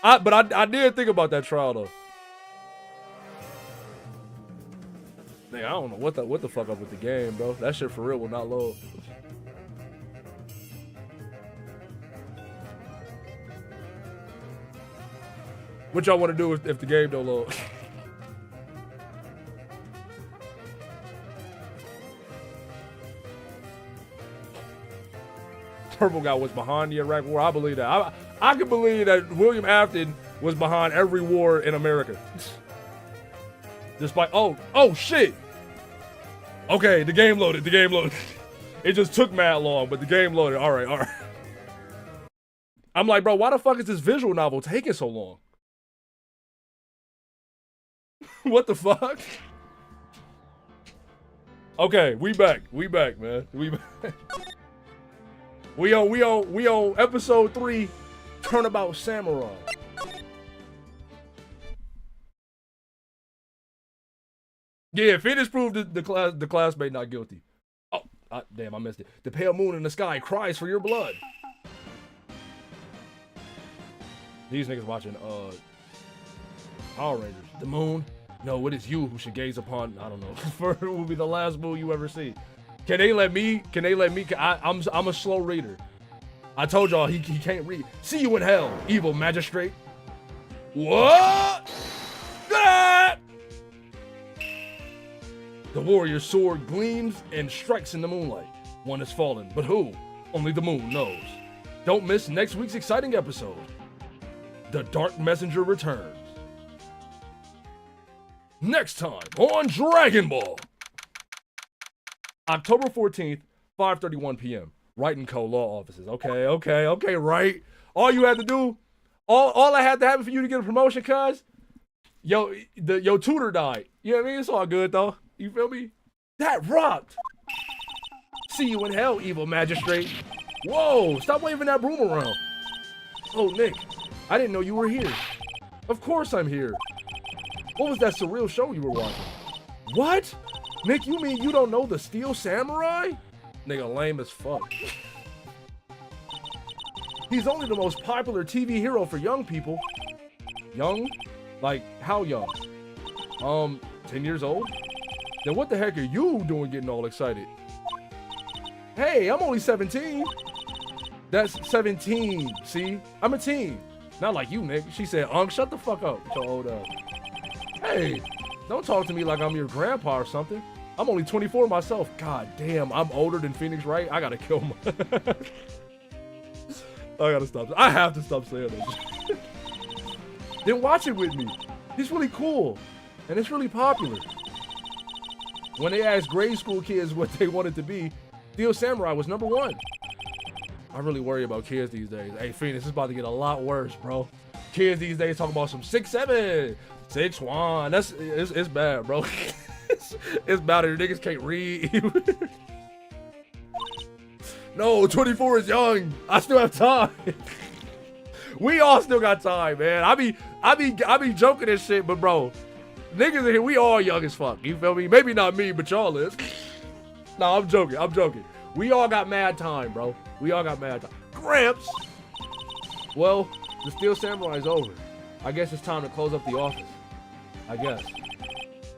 But I did think about that trial though. Nigga, I don't know what the fuck up with the game, bro. That shit for real will not load. What y'all want to do if the game don't load? Purple guy was behind the Iraq War. I believe that. I can believe that William Afton was behind every war in America. Despite oh shit. Okay, the game loaded. It just took mad long, but the game loaded. All right. I'm like, bro, why the fuck is this visual novel taking so long? What the fuck? Okay, we back, man. We back. We on episode 3, Turnabout Samurai. Yeah, finish proved the classmate not guilty. Oh, damn, I missed it. The pale moon in the sky cries for your blood. These niggas watching Power Rangers. The moon? No, it is you who should gaze upon. I don't know. For it will be the last moon you ever see. Can they let me? I'm a slow reader. I told y'all he can't read. See you in hell, evil magistrate. What? Ah! The warrior's sword gleams and strikes in the moonlight. One has fallen, but who? Only the moon knows. Don't miss next week's exciting episode. The Dark Messenger returns. Next time on Dragon Ball. October 14th, 5:31 p.m. Wright & Co. Law Offices. Okay, right. All you had to do, all I had to happen for you to get a promotion, cuz, your tutor died. You know what I mean? It's all good, though. You feel me? That rocked. See you in hell, evil magistrate. Whoa, stop waving that broom around. Oh, Nick, I didn't know you were here. Of course I'm here. What was that surreal show you were watching? What? Nick, you mean you don't know the Steel Samurai? Nigga, lame as fuck. He's only the most popular TV hero for young people. Young? Like, how young? 10 years old? Then what the heck are you doing getting all excited? Hey, I'm only 17. That's 17, see? I'm a teen. Not like you, Nick. She said, shut the fuck up, your old ass. Hey, Don't talk to me like I'm your grandpa or something. I'm only 24 myself. God damn, I'm older than Phoenix, right? I gotta kill him. I gotta stop. I have to stop saying that. Then watch it with me. He's really cool. And it's really popular. When they asked grade school kids what they wanted to be, Steel Samurai was #1. I really worry about kids these days. Hey, Phoenix, it's about to get a lot worse, bro. Kids these days talking about some 6'7", 6'1". It's bad, bro. It's bad. Your niggas can't read. No, 24 is young. I still have time. We all still got time, man. I be joking and shit, but bro, niggas in here, we all young as fuck. You feel me? Maybe not me, but y'all is. No, I'm joking. I'm joking. We all got mad time, bro. We all got mad time. Gramps. Well, the Steel Samurai is over. I guess it's time to close up the office. I guess.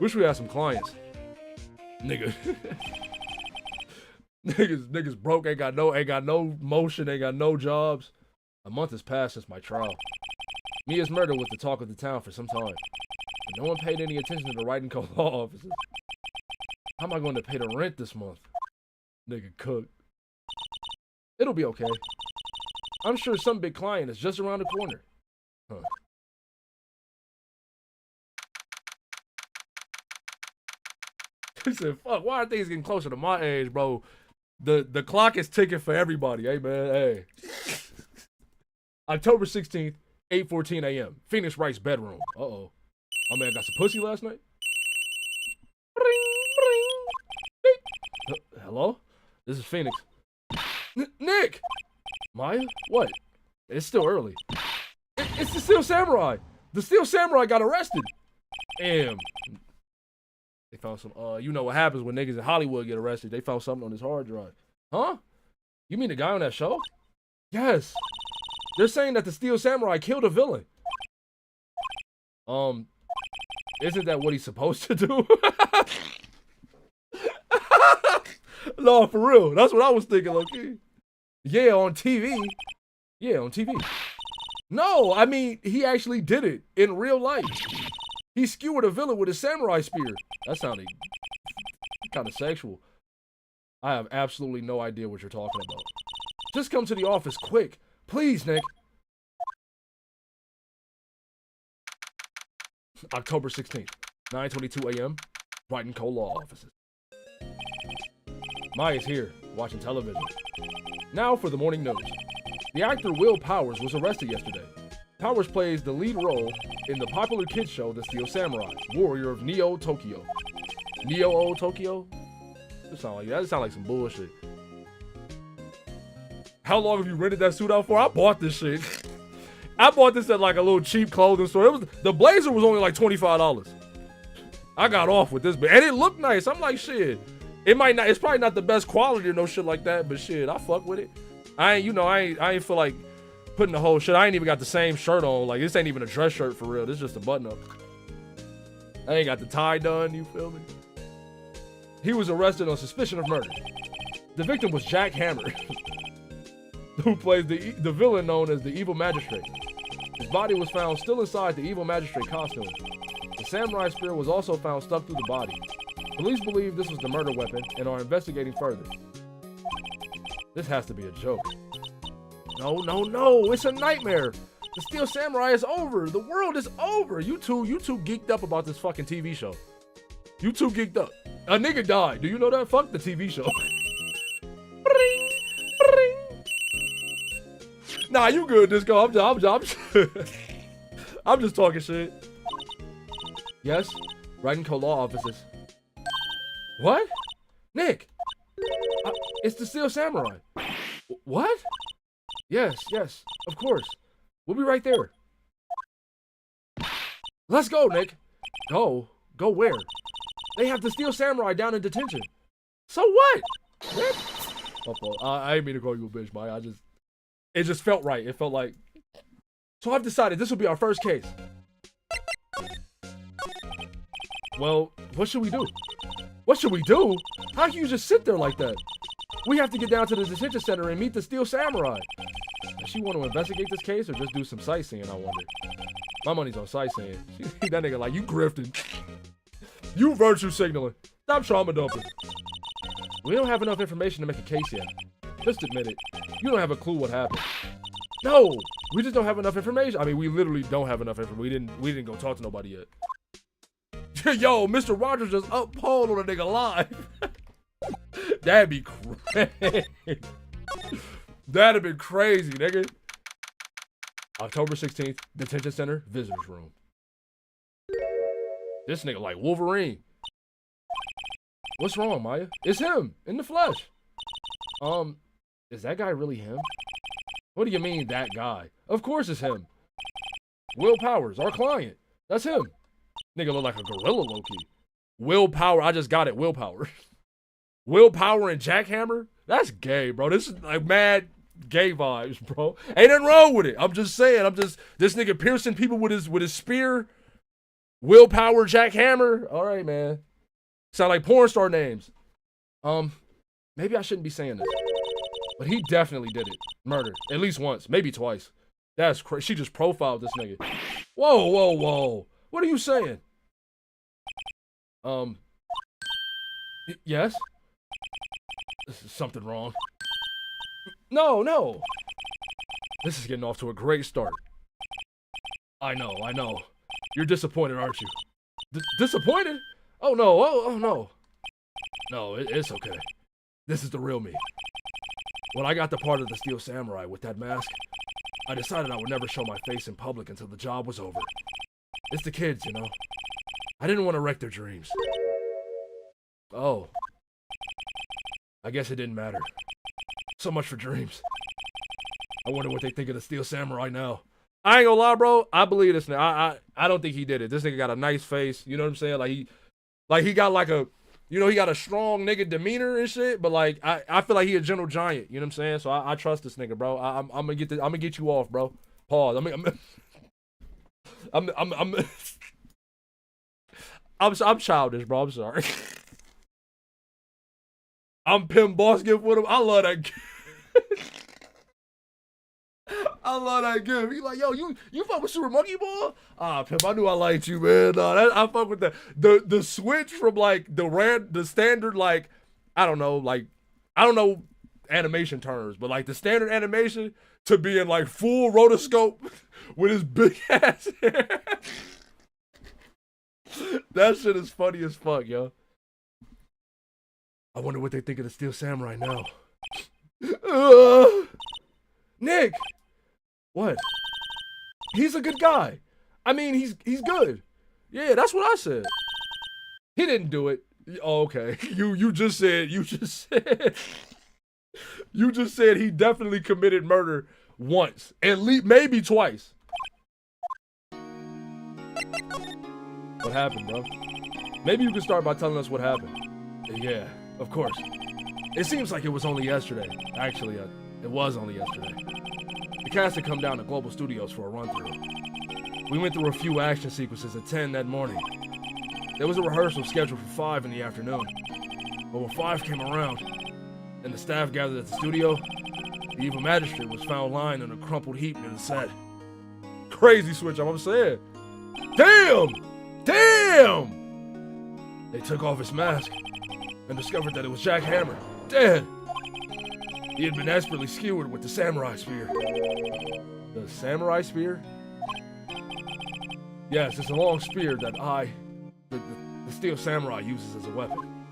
Wish we had some clients. Nigga. Niggas broke, ain't got no motion, ain't got no jobs. A month has passed since my trial. Mia's murder was the talk of the town for some time. But no one paid any attention to the Writing Co. law offices. How am I going to pay the rent this month? Nigga cook. It'll be okay. I'm sure some big client is just around the corner. Huh. He said, fuck, why are things getting closer to my age, bro? The clock is ticking for everybody. Hey, man, hey. October 16th, 8:14 a.m. Phoenix Wright's bedroom. Uh-oh. Oh, man, got some pussy last night? Hello? This is Phoenix. Nick! Maya? What? It's still early. It's the Steel Samurai. The Steel Samurai got arrested. Damn. They found some, you know what happens when niggas in Hollywood get arrested. They found something on his hard drive. Huh? You mean the guy on that show? Yes. They're saying that the Steel Samurai killed a villain. Isn't that what he's supposed to do? No, for real. That's what I was thinking, low-key. Yeah, on TV. Yeah, on TV. No, I mean, he actually did it in real life. He skewered a villain with a samurai spear. That sounded kind of sexual. I have absolutely no idea what you're talking about. Just come to the office quick. Please, Nick. October 16th, 9:22 a.m. Writing Co. law offices. Maya's here, watching television. Now for the morning news. The actor Will Powers was arrested yesterday. Powers plays the lead role in the popular kids show The Steel Samurai, Warrior of Neo Tokyo. Neo Tokyo? That sound like some bullshit. How long have you rented that suit out for? I bought this shit. I bought this at like a little cheap clothing store. The blazer was only like $25. I got off with this, and it looked nice. I'm like, shit. It's probably not the best quality or no shit like that, but shit, I fuck with it. I ain't feel like putting the whole shit. I ain't even got the same shirt on. Like, this ain't even a dress shirt for real. This is just a button up. I ain't got the tie done, you feel me? He was arrested on suspicion of murder. The victim was Jack Hammer, who plays the villain known as the Evil Magistrate. His body was found still inside the Evil Magistrate costume. The samurai spear was also found stuck through the body. Police believe this was the murder weapon and are investigating further. This has to be a joke. No, it's a nightmare. The Steel Samurai is over. The world is over. You two geeked up about this fucking TV show. You two geeked up. A nigga died. Do you know that? Fuck the TV show. Nah, you good, Disco. I'm just talking shit. Yes, Writing Co. law offices. What? Nick! It's the Steel Samurai. What? Yes, of course. We'll be right there. Let's go, Nick. Go where? They have the Steel Samurai down in detention. So what? Nick? I didn't mean to call you a bitch, Maya. It just felt right. It felt like. So I've decided this will be our first case. Well, what should we do? What should we do? How can you just sit there like that? We have to get down to the detention center and meet the Steel Samurai. Does she want to investigate this case or just do some sightseeing, I wonder? My money's on sightseeing. That nigga like, you grifting. You virtue signaling. Stop trauma dumping. We don't have enough information to make a case yet. Just admit it. You don't have a clue what happened. No, we just don't have enough information. I mean, we literally don't have enough information. We didn't go talk to nobody yet. Yo, Mr. Rogers just uphold on a nigga live. That'd be crazy. That'd have been crazy, nigga. October 16th, detention center, visitors room. This nigga like Wolverine. What's wrong, Maya? It's him, in the flesh. Is that guy really him? What do you mean, that guy? Of course it's him. Will Powers, our client. That's him. Nigga look like a gorilla low-key. Will Power, I just got it, Will Power. Will Power and Jackhammer? That's gay, bro. This is like mad gay vibes, bro. Ain't nothing wrong with it. I'm just saying, this nigga piercing people with his spear. Will Power, Jackhammer. All right, man. Sound like porn star names. Maybe I shouldn't be saying this. But he definitely did it. Murder. At least once. Maybe twice. That's crazy. She just profiled this nigga. Whoa, whoa, whoa. What are you saying? Yes? This is something wrong. No, no. This is getting off to a great start. I know. You're disappointed, aren't you? Disappointed? Oh, no. Oh, no. No, it's okay. This is the real me. When I got the part of the Steel Samurai with that mask, I decided I would never show my face in public until the job was over. It's the kids, you know. I didn't want to wreck their dreams. Oh. I guess it didn't matter. So much for dreams. I wonder what they think of the Steel Samurai now. I ain't gonna lie, bro. I believe this now. I don't think he did it. This nigga got a nice face. You know what I'm saying? Like he got like a, you know, he got a strong nigga demeanor and shit. But like, I feel like he a gentle giant. You know what I'm saying? So I trust this nigga, bro. I'm gonna get you off, bro. Pause. I'm childish, bro. I'm sorry. I'm Pim Boss gift with him. I love that gift. I love that gift. He like, yo, you fuck with Super Monkey Ball? Ah, Pimp, I knew I liked you, man. Nah, I fuck with the switch from like the standard, like, I don't know animation terms, but like the standard animation to being like full rotoscope with his big ass hair. That shit is funny as fuck, yo. I wonder what they think of the Steel Samurai now. Nick! What? He's a good guy. I mean, he's good. Yeah, that's what I said. He didn't do it. Oh, okay. You just said he definitely committed murder once. At least maybe twice. What happened, bro? Maybe you can start by telling us what happened. Yeah, of course. It seems like it was only yesterday. Actually, it was only yesterday. The cast had come down to Global Studios for a run-through. We went through a few action sequences at 10 that morning. There was a rehearsal scheduled for 5 in the afternoon. But when 5 came around, and the staff gathered at the studio, the evil magistrate was found lying in a crumpled heap near the set. Crazy switch up, I'm saying. Damn! Damn! They took off his mask and discovered that it was Jack Hammer, dead. He had been expertly skewered with the samurai spear. The samurai spear? Yes, it's a long spear that the Steel Samurai uses as a weapon.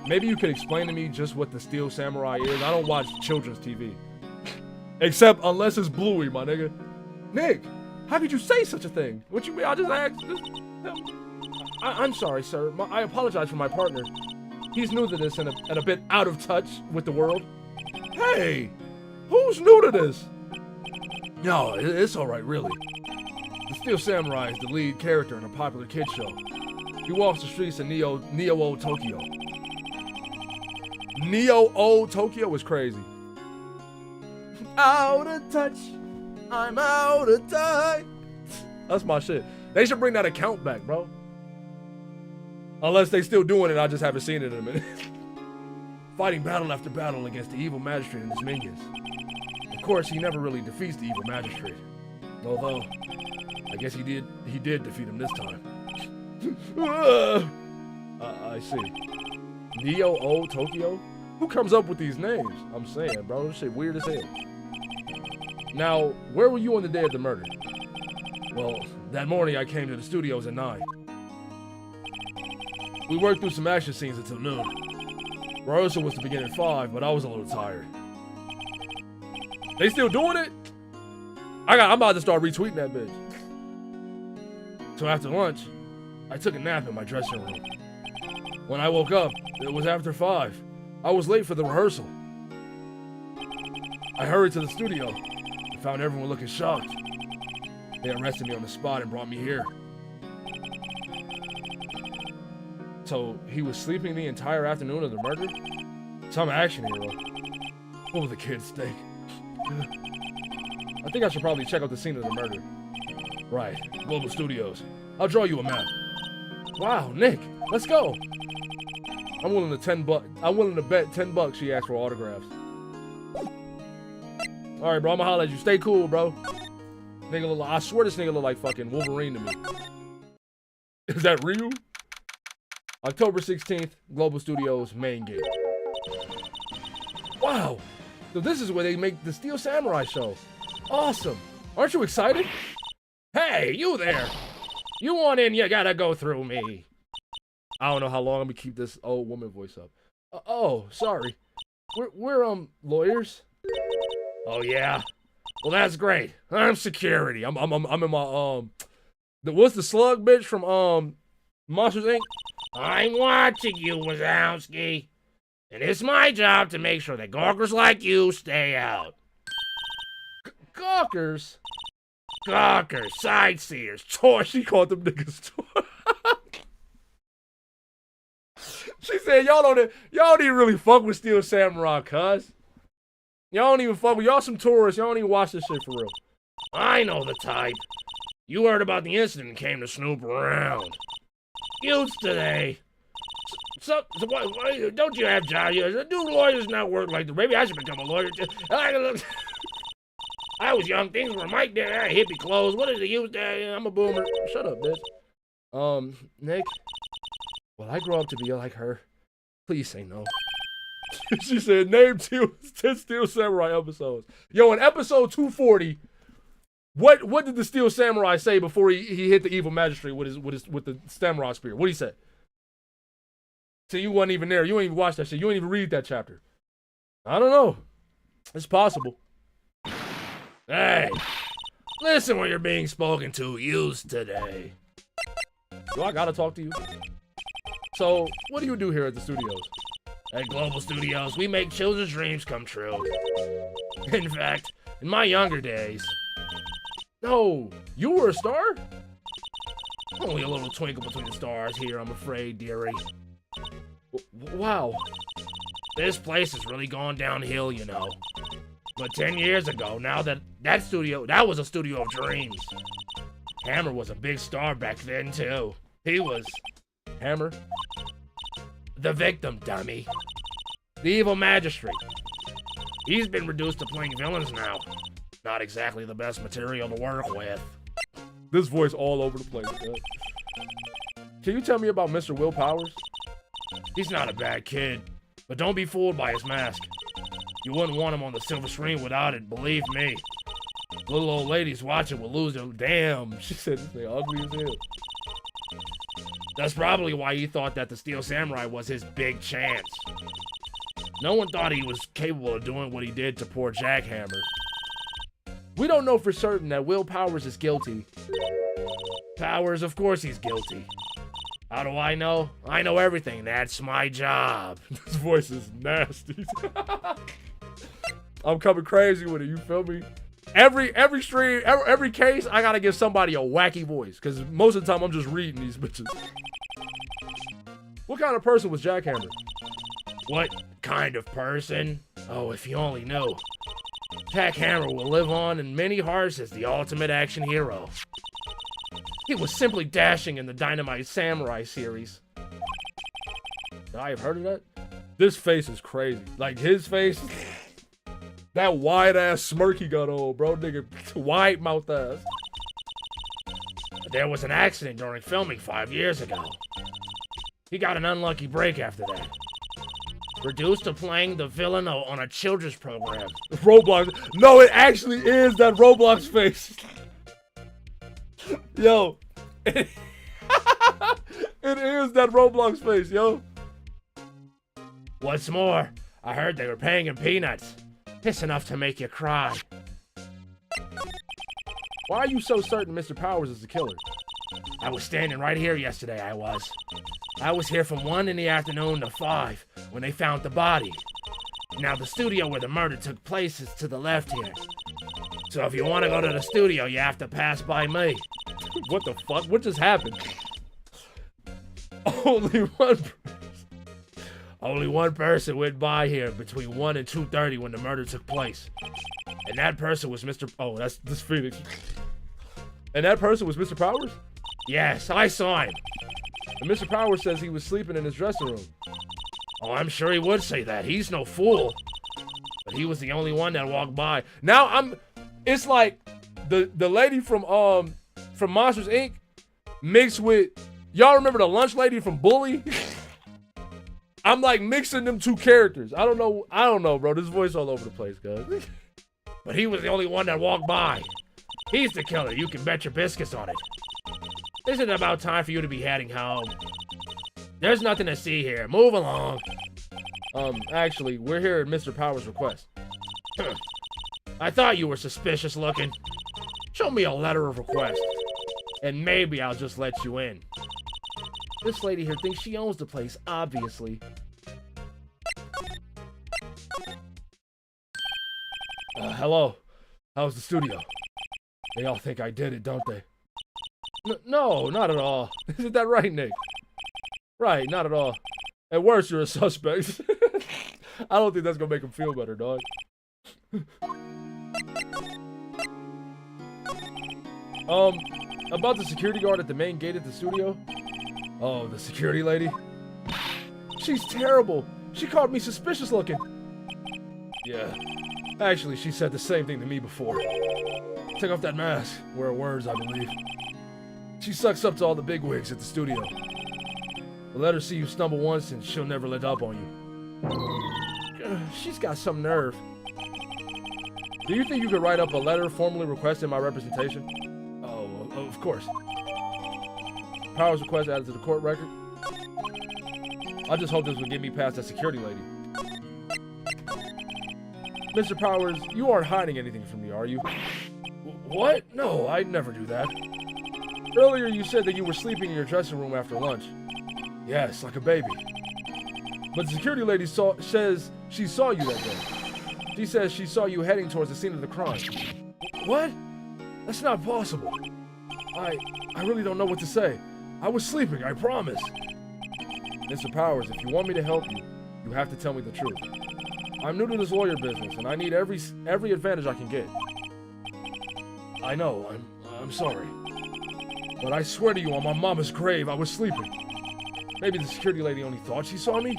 Maybe you could explain to me just what the Steel Samurai is? I don't watch children's TV. Except unless it's Bluey, my nigga. Nick, how could you say such a thing? What you mean? I just asked. I'm sorry, sir. I apologize for my partner. He's new to this and a bit out of touch with the world. Hey, who's new to this? No, it's all right, really. The Steel Samurai is the lead character in a popular kids show. He walks the streets in Neo-Old Tokyo. Neo-Old Tokyo is crazy. Out of touch. I'm out of touch. That's my shit. They should bring that account back, bro. Unless they still doing it, I just haven't seen it in a minute. Fighting battle after battle against the evil magistrate and his minions. Of course, he never really defeats the evil magistrate. Although, I guess he did defeat him this time. I see. Neo O Tokyo? Who comes up with these names? I'm saying, bro, this shit weird as hell. Now, where were you on the day of the murder? Well, that morning I came to the studios at 9. We worked through some action scenes until noon. Rehearsal was to begin at 5, but I was a little tired. They still doing it? I'm about to start retweeting that bitch. So after lunch, I took a nap in my dressing room. When I woke up, it was after 5. I was late for the rehearsal. I hurried to the studio and found everyone looking shocked. They arrested me on the spot and brought me here. So he was sleeping the entire afternoon of the murder? Some action hero. What will the kids think? I think I should probably check out the scene of the murder. Right, Global Studios. I'll draw you a map. Wow, Nick, let's go. I'm willing to bet $10 she asked for autographs. All right, bro, I'ma holler at you. Stay cool, bro. Nigga, I swear this nigga look like fucking Wolverine to me. Is that real? October 16th, Global Studios main gate. Wow. So this is where they make the Steel Samurai show. Awesome. Aren't you excited? Hey, you there. You want in, you gotta go through me. I don't know how long I'm gonna keep this old woman voice up. Oh, sorry. We're lawyers. Oh yeah. Well, that's great. I'm security. I'm in my what's the slug bitch from Monsters Inc? I'm watching you, Wazowski. And it's my job to make sure that gawkers like you stay out. Gawkers? Gawkers, sightseers, toy. She called them niggas toy. She said, y'all don't even really fuck with Steel Samurai, cuz. Y'all don't even fuck with, y'all some tourists. Y'all don't even watch this shit for real. I know the type. You heard about the incident and came to snoop around. Youths today. So why don't you have jobs? Do lawyers not work like that? Maybe I should become a lawyer too. I was young. Things were Mike there. I had hippie clothes. What is the youth there? I'm a boomer. Shut up, bitch. Nick. Will I grow up to be like her? Please say no. She said, name 10 Steel Samurai episodes. Yo, in episode 240, what did the Steel Samurai say before he hit the evil magistrate with the samurai spear? What did he say? So you wasn't even there. You ain't even watched that shit. You ain't even read that chapter. I don't know. It's possible. Hey, listen when you're being spoken to. Use today. Do I gotta talk to you? So, what do you do here at the studios? At Global Studios, we make children's dreams come true. In fact, in my younger days... No, you were a star? Only a little twinkle between the stars here, I'm afraid, dearie. Wow. This place has really gone downhill, you know. But 10 years ago, now that was a studio of dreams. Hammer was a big star back then, too. He was... Hammer? The victim, dummy. The evil magistrate. He's been reduced to playing villains now. Not exactly the best material to work with. This voice all over the place, man. Can you tell me about Mr. Will Powers? He's not a bad kid, but don't be fooled by his mask. You wouldn't want him on the silver screen without it, believe me. Little old ladies watching will lose their... Damn, she said this thing ugly as hell. That's probably why he thought that the Steel Samurai was his big chance. No one thought he was capable of doing what he did to poor Jackhammer. We don't know for certain that Will Powers is guilty. Powers, of course he's guilty. How do I know? I know everything. That's my job. This voice is nasty. I'm coming crazy with it, you feel me? Every stream, every case, I gotta give somebody a wacky voice, because most of the time I'm just reading these bitches. What kind of person was Jackhammer? What kind of person? Oh, if you only knew. Jackhammer will live on in many hearts as the ultimate action hero. He was simply dashing in the Dynamite Samurai series. I have heard of that? This face is crazy. Like, his face... That wide-ass smirk he got on, bro. Nigga, wide-mouth ass. There was an accident during filming 5 years ago. He got an unlucky break after that. Reduced to playing the villain on a children's program. Roblox. No, it actually is that Roblox face. Yo. It is that Roblox face, yo. What's more, I heard they were paying him peanuts. It's enough to make you cry. Why are you so certain Mr. Powers is the killer? I was standing right here yesterday, I was here from 1 in the afternoon to 5 when they found the body. Now, the studio where the murder took place is to the left here. So if you want to go to the studio, you have to pass by me. What the fuck? What just happened? Only one person went by here between 1 and 2:30 when the murder took place. And that person was Mr. Oh, that's this Phoenix. And that person was Mr. Powers? Yes, I saw him. And Mr. Powers says he was sleeping in his dressing room. Oh, I'm sure he would say that. He's no fool. But he was the only one that walked by. Now it's like the lady from Monsters Inc. mixed with, y'all remember the lunch lady from Bully? I'm like mixing them two characters. I don't know, bro. This voice all over the place, guys. But he was the only one that walked by. He's the killer. You can bet your biscuits on it. Isn't it about time for you to be heading home? There's nothing to see here. Move along. Actually, we're here at Mr. Powers' request. I thought you were suspicious looking. Show me a letter of request, and maybe I'll just let you in. This lady here thinks she owns the place, obviously. Hello. How's the studio? They all think I did it, don't they? No, not at all. Isn't that right, Nick? Right, not at all. At worst, you're a suspect. I don't think that's gonna make him feel better, dog. About the security guard at the main gate at the studio? Oh, the security lady? She's terrible. She called me suspicious looking. Yeah. Actually, she said the same thing to me before. Take off that mask. Wear words, I believe. She sucks up to all the bigwigs at the studio. But let her see you stumble once and she'll never let up on you. She's got some nerve. Do you think you could write up a letter formally requesting my representation? Oh, of course. Powers request added to the court record. I just hope this will get me past that security lady. Mr. Powers, you aren't hiding anything from me, are you? What? No, I'd never do that. Earlier you said that you were sleeping in your dressing room after lunch. Yes, like a baby. But the security lady says she saw you that day. She says she saw you heading towards the scene of the crime. What? That's not possible. I really don't know what to say. I was sleeping, I promise. Mr. Powers, if you want me to help you, you have to tell me the truth. I'm new to this lawyer business, and I need every advantage I can get. I know, I'm sorry. But I swear to you, on my mama's grave, I was sleeping. Maybe the security lady only thought she saw me?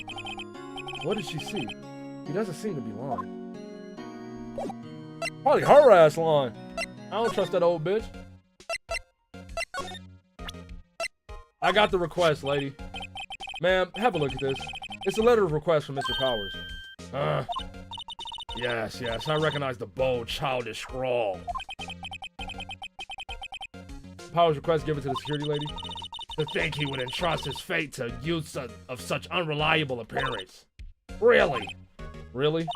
What did she see? He doesn't seem to be lying. Probably her ass lying. I don't trust that old bitch. I got the request, lady. Ma'am, have a look at this. It's a letter of request from Mr. Powers. Yes, I recognize the bold, childish scrawl. Powers' request given to the security lady? To think he would entrust his fate to youths of such unreliable appearance. Really? Really?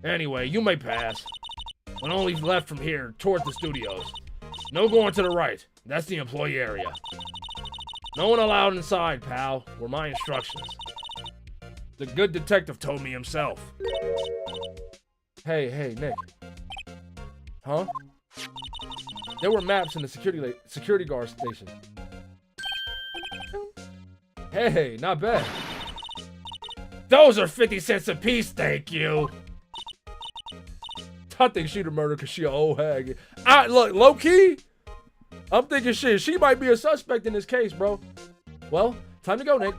Anyway, you may pass. But only left from here, towards the studios. No going to the right. That's the employee area. No one allowed inside, pal, were my instructions. The good detective told me himself. Hey, Nick. Huh? There were maps in the security guard station. Hey, not bad. Those are 50 cents a piece, thank you. I think she'd have murdered because she an old hag. Look, low key, I'm thinking shit. She might be a suspect in this case, bro. Well, time to go, Nick.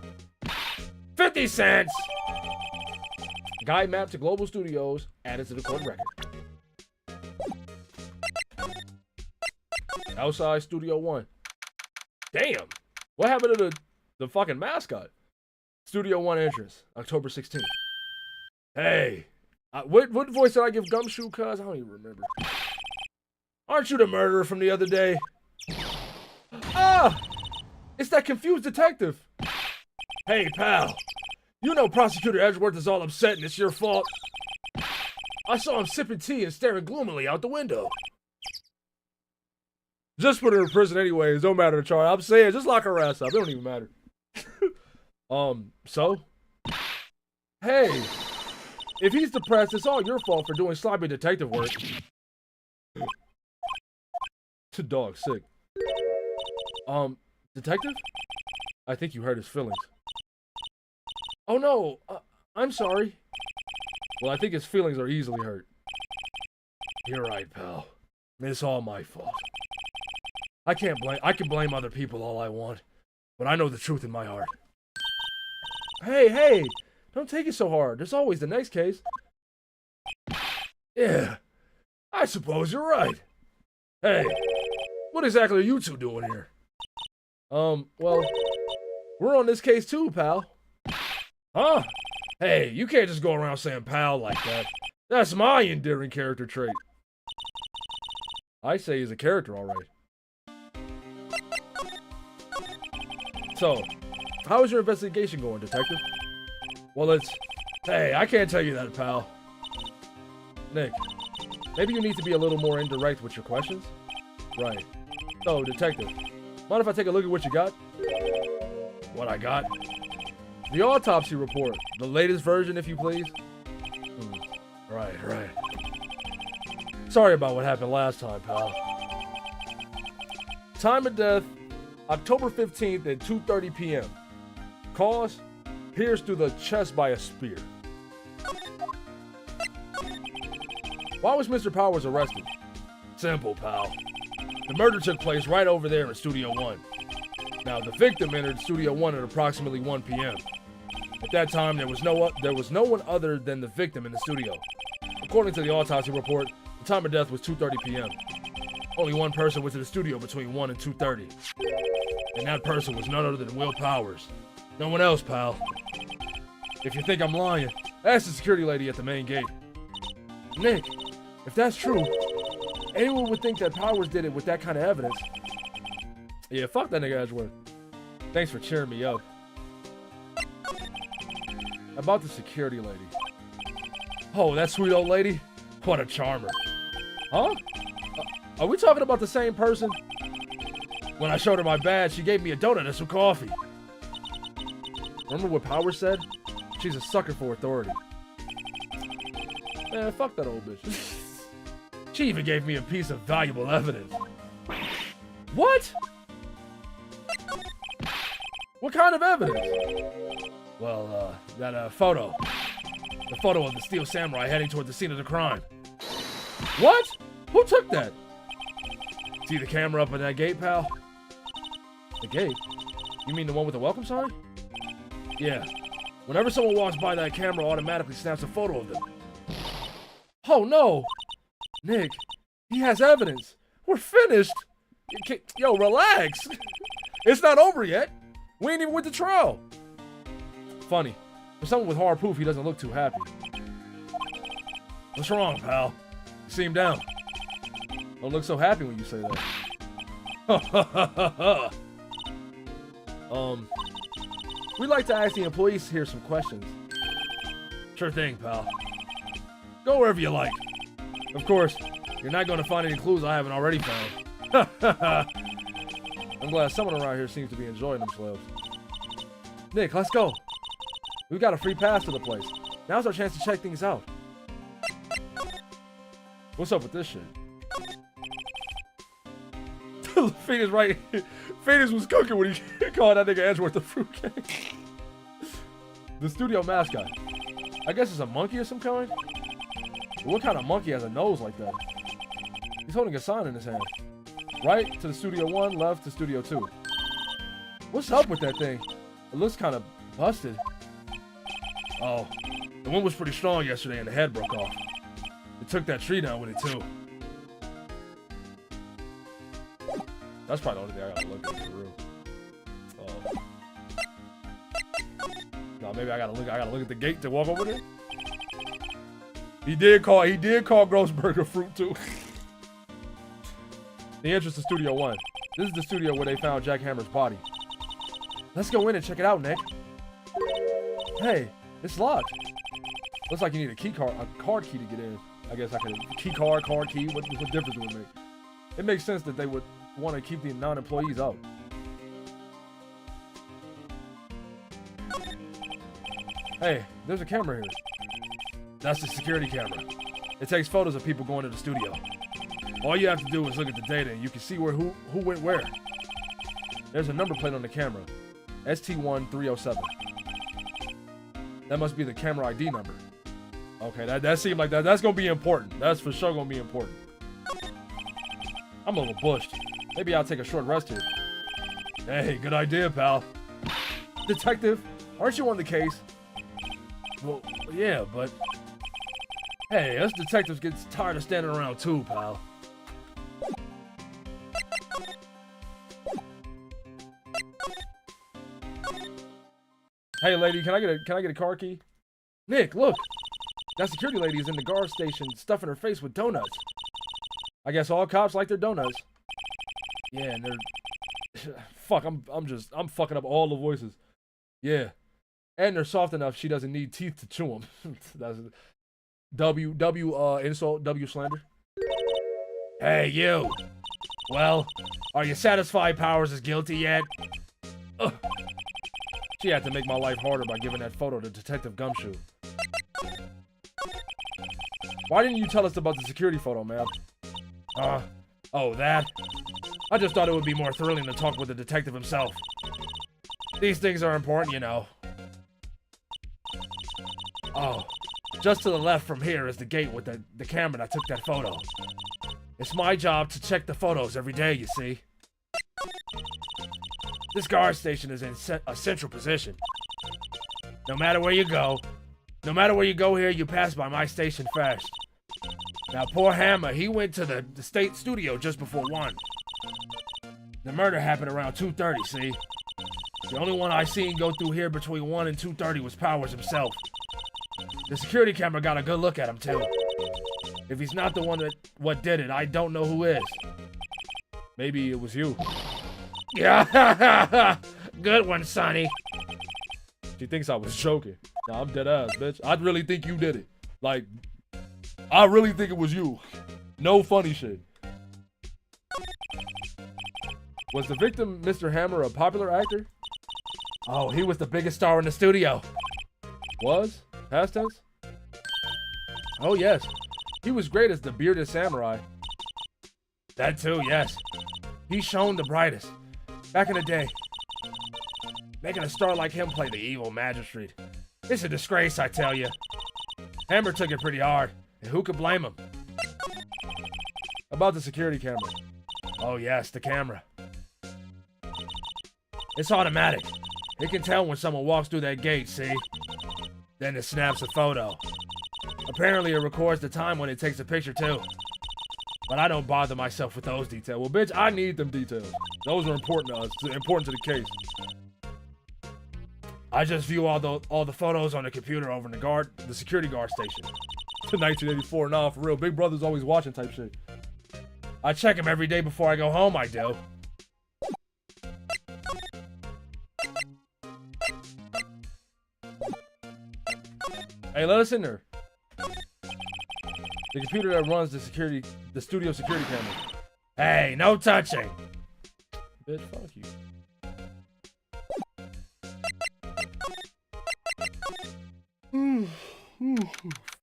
50 cents. Guide map to Global Studios added to the court record. Outside Studio 1. Damn. What happened to the fucking mascot? Studio 1 entrance, October 16th. Hey. What voice did I give Gumshoe, cuz? I don't even remember. Aren't you the murderer from the other day? Ah! It's that confused detective. Hey, pal. You know Prosecutor Edgeworth is all upset and it's your fault. I saw him sipping tea and staring gloomily out the window. Just put her in prison anyways. Don't matter to Charlie. I'm saying, just lock her ass up. It don't even matter. So? Hey. If he's depressed, it's all your fault for doing sloppy detective work. The dog's sick. Detective? I think you hurt his feelings. Oh no, I'm sorry. Well, I think his feelings are easily hurt. You're right, pal. It's all my fault. I can blame other people all I want, but I know the truth in my heart. Hey, don't take it so hard. There's always the next case. Yeah, I suppose you're right. Hey, what exactly are you two doing here? Well, we're on this case too, pal. Huh? Hey, you can't just go around saying pal like that. That's my endearing character trait. I say he's a character, all right. So, how is your investigation going, detective? Well, hey, I can't tell you that, pal. Nick, maybe you need to be a little more indirect with your questions? Right. So, detective, mind if I take a look at what you got? What I got? The autopsy report. The latest version, if you please. Right. Sorry about what happened last time, pal. Time of death, October 15th at 2:30 p.m. Cause, pierced through the chest by a spear. Why was Mr. Powers arrested? Simple, pal. The murder took place right over there in Studio 1. Now, the victim entered Studio 1 at approximately 1 p.m. At that time, there was no one other than the victim in the studio. According to the autopsy report, the time of death was 2:30 p.m. Only one person went to the studio between 1 and 2:30. And that person was none other than Will Powers. No one else, pal. If you think I'm lying, ask the security lady at the main gate. Nick, if that's true, anyone would think that Powers did it with that kind of evidence. Yeah, fuck that nigga Edgeworth. Thanks for cheering me up. About the security lady. Oh, that sweet old lady? What a charmer. Huh? Are we talking about the same person? When I showed her my badge, she gave me a donut and some coffee. Remember what Powers said? She's a sucker for authority. Man, fuck that old bitch. She even gave me a piece of valuable evidence. What? What kind of evidence? Well, that photo. The photo of the Steel Samurai heading toward the scene of the crime. What? Who took that? See the camera up at that gate, pal? The gate? You mean the one with the welcome sign? Yeah. Whenever someone walks by, that camera automatically snaps a photo of them. Oh no! Nick, he has evidence. We're finished. Yo, relax. It's not over yet. We ain't even went to trial. Funny. For someone with hard proof, he doesn't look too happy. What's wrong, pal? You seem down. Don't look so happy when you say that. We'd like to ask the employees here some questions. Sure thing, pal. Go wherever you like. Of course, you're not going to find any clues I haven't already found. I'm glad someone around here seems to be enjoying themselves. Nick, let's go. We've got a free pass to the place. Now's our chance to check things out. What's up with this shit? Phoenix right. Phoenix was cooking when he called that nigga Edgeworth the fruitcake. The studio mascot. I guess it's a monkey of some kind? What kind of monkey has a nose like that? He's holding a sign in his hand. Right to the Studio 1, left to Studio 2. What's up with that thing? It looks kind of busted. Oh, the wind was pretty strong yesterday and the head broke off. It took that tree down with it too. That's probably the only thing I gotta look at for real. No, maybe I gotta look at the gate to walk over there. He did call Grossberger fruit too. The entrance to Studio 1. This is the studio where they found Jack Hammer's body. Let's go in and check it out, Nick. Hey, it's locked. Looks like you need a card key to get in. I guess I could card key. What difference would it make? It makes sense that they would want to keep the non-employees out. Hey, there's a camera here. That's the security camera. It takes photos of people going to the studio. All you have to do is look at the data and you can see who went where. There's a number plate on the camera. ST1307. That must be the camera ID number. Okay, that seemed like that's gonna be important. That's for sure gonna be important. I'm a little bushed. Maybe I'll take a short rest here. Hey, good idea, pal. Detective, aren't you on the case? Well, yeah, but... Hey, us detectives get tired of standing around too, pal. Hey, lady, can I get a car key? Nick, look! That security lady is in the guard station stuffing her face with donuts. I guess all cops like their donuts. Yeah, and they're... Fuck, I'm fucking up all the voices. Yeah. And they're soft enough she doesn't need teeth to chew them. That's insult, W slander. Hey, you! Well, are you satisfied Powers is guilty yet? Ugh. She had to make my life harder by giving that photo to Detective Gumshoe. Why didn't you tell us about the security photo, ma'am? Oh, that? I just thought it would be more thrilling to talk with the detective himself. These things are important, you know. Oh, just to the left from here is the gate with the camera that took that photo. It's my job to check the photos every day, you see. This guard station is in a central position. No matter where you go here, you pass by my station first. Now, poor Hammer, he went to the state studio just before 1. The murder happened around 2:30, see? The only one I seen go through here between 1 and 2:30 was Powers himself. The security camera got a good look at him, too. If he's not the one that did it, I don't know who is. Maybe it was you. Yeah, good one, Sonny. She thinks I was joking. Nah, I'm dead ass, bitch. I really think you did it. Like, I really think it was you. No funny shit. Was the victim, Mr. Hammer, a popular actor? Oh, he was the biggest star in the studio. Was? Past tense? Oh, yes. He was great as the bearded samurai. That too, yes. He shone the brightest. Back in the day. Making a star like him play the evil magistrate. It's a disgrace, I tell you. Hammer took it pretty hard, and who could blame him? About the security camera. Oh yes, the camera. It's automatic. It can tell when someone walks through that gate, see? Then it snaps a photo. Apparently it records the time when it takes a picture too. But I don't bother myself with those details. Well, bitch, I need them details. Those are important to us, important to the case. I just view all the photos on the computer over in the security guard station. 1984, nah, for real. Big Brother's always watching type shit. I check him every day before I go home, I do. Hey, let us in there. The computer that runs the studio security camera. Hey, no touching. Bitch, fuck you.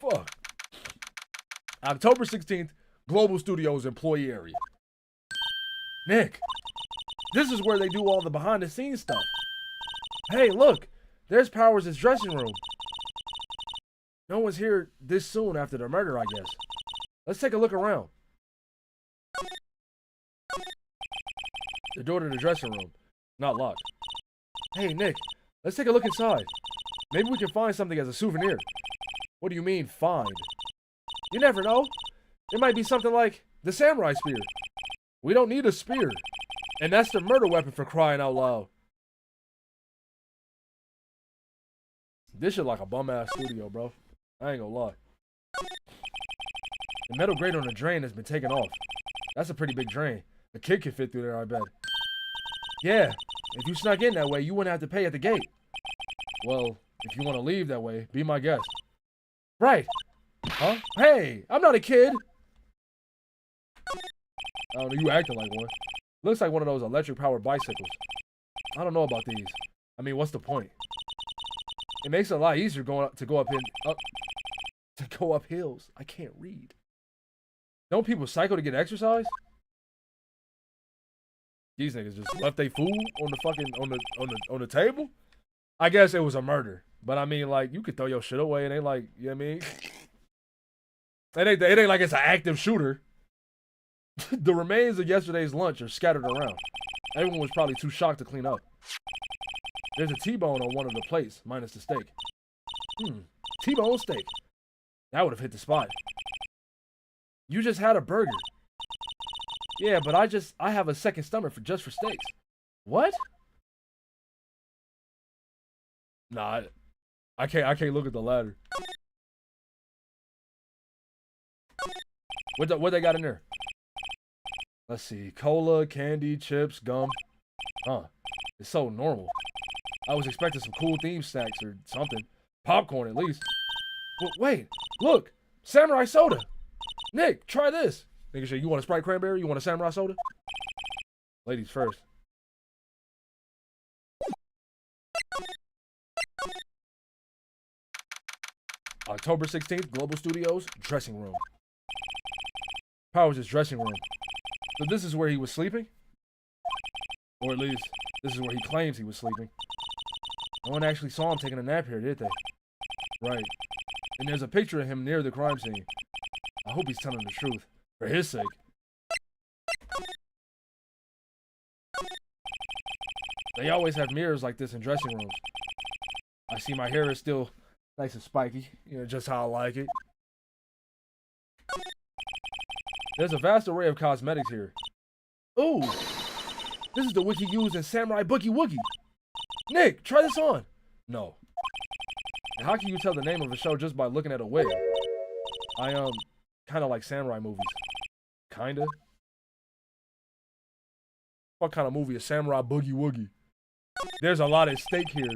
Fuck. October 16th, Global Studios employee area. Nick, this is where they do all the behind the scenes stuff. Hey, look, there's Powers' dressing room. No one's here this soon after the murder, I guess. Let's take a look around. The door to the dressing room, not locked. Hey, Nick, let's take a look inside. Maybe we can find something as a souvenir. What do you mean, find? You never know. It might be something like the samurai spear. We don't need a spear. And that's the murder weapon, for crying out loud. This shit like a bum-ass studio, bro. I ain't gonna lie. The metal grate on the drain has been taken off. That's a pretty big drain. A kid could fit through there, I bet. Yeah, if you snuck in that way, you wouldn't have to pay at the gate. Well, if you want to leave that way, be my guest. Right. Huh? Hey, I'm not a kid. I don't know, you acting like one. Looks like one of those electric-powered bicycles. I don't know about these. I mean, what's the point? It makes it a lot easier to go up hills. I can't read. Don't people cycle to get exercise? These niggas just left their food on the fucking on the table. I guess it was a murder, but I mean, like, you could throw your shit away. It ain't like, you know what I mean? It ain't like it's an active shooter. The remains of yesterday's lunch are scattered around. Everyone was probably too shocked to clean up. There's a T-bone on one of the plates, minus the steak. T-bone steak. That would have hit the spot. You just had a burger. Yeah, but I have a second stomach just for steaks. What? Nah, I can't look at the ladder. What they got in there? Let's see. Cola, candy, chips, gum. Huh. It's so normal. I was expecting some cool theme snacks or something. Popcorn, at least. But wait. Look. Samurai soda. Nick, try this. Nigga say, you want a Sprite cranberry? You want a samurai soda? Ladies first. October 16th, Global Studios, dressing room. Powers' dressing room. So this is where he was sleeping? Or at least, this is where he claims he was sleeping. No one actually saw him taking a nap here, did they? Right. And there's a picture of him near the crime scene. I hope he's telling the truth. For his sake. They always have mirrors like this in dressing rooms. I see my hair is still nice and spiky. You know, just how I like it. There's a vast array of cosmetics here. Ooh! This is the wig he used in Samurai Boogie Woogie. Nick, try this on. No. And how can you tell the name of a show just by looking at a wig? I, kind of like samurai movies. Kinda. What kind of movie is Samurai Boogie Woogie? There's a lot at stake here.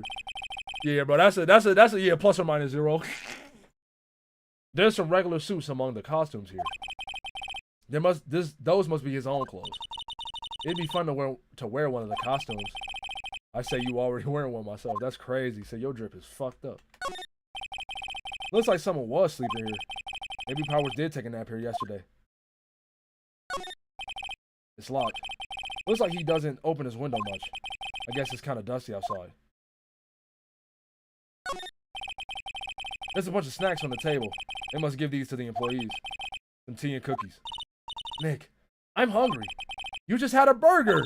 Yeah, bro, that's a yeah, plus or minus 0. There's some regular suits among the costumes here. Those must be his own clothes. It'd be fun to wear one of the costumes. I say you already wearing one myself. That's crazy. So your drip is fucked up. Looks like someone was sleeping here. Maybe Powers did take a nap here yesterday. It's locked. Looks like he doesn't open his window much. I guess it's kind of dusty outside. There's a bunch of snacks on the table. They must give these to the employees. Some tea and cookies. Nick, I'm hungry. You just had a burger.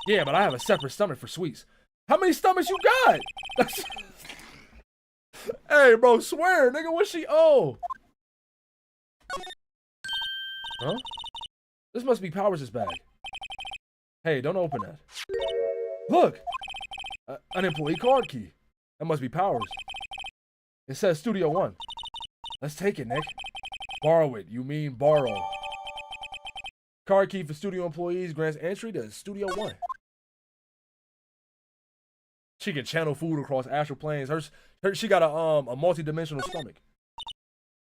Yeah, but I have a separate stomach for sweets. How many stomachs you got? Hey, bro, swear, nigga, what she owe? Huh? This must be Powers' bag. Hey, don't open that. Look! An employee card key. That must be Powers. It says Studio 1. Let's take it, Nick. Borrow it. You mean borrow. Card key for studio employees grants entry to Studio 1. She can channel food across astral planes. She got a multi-dimensional stomach.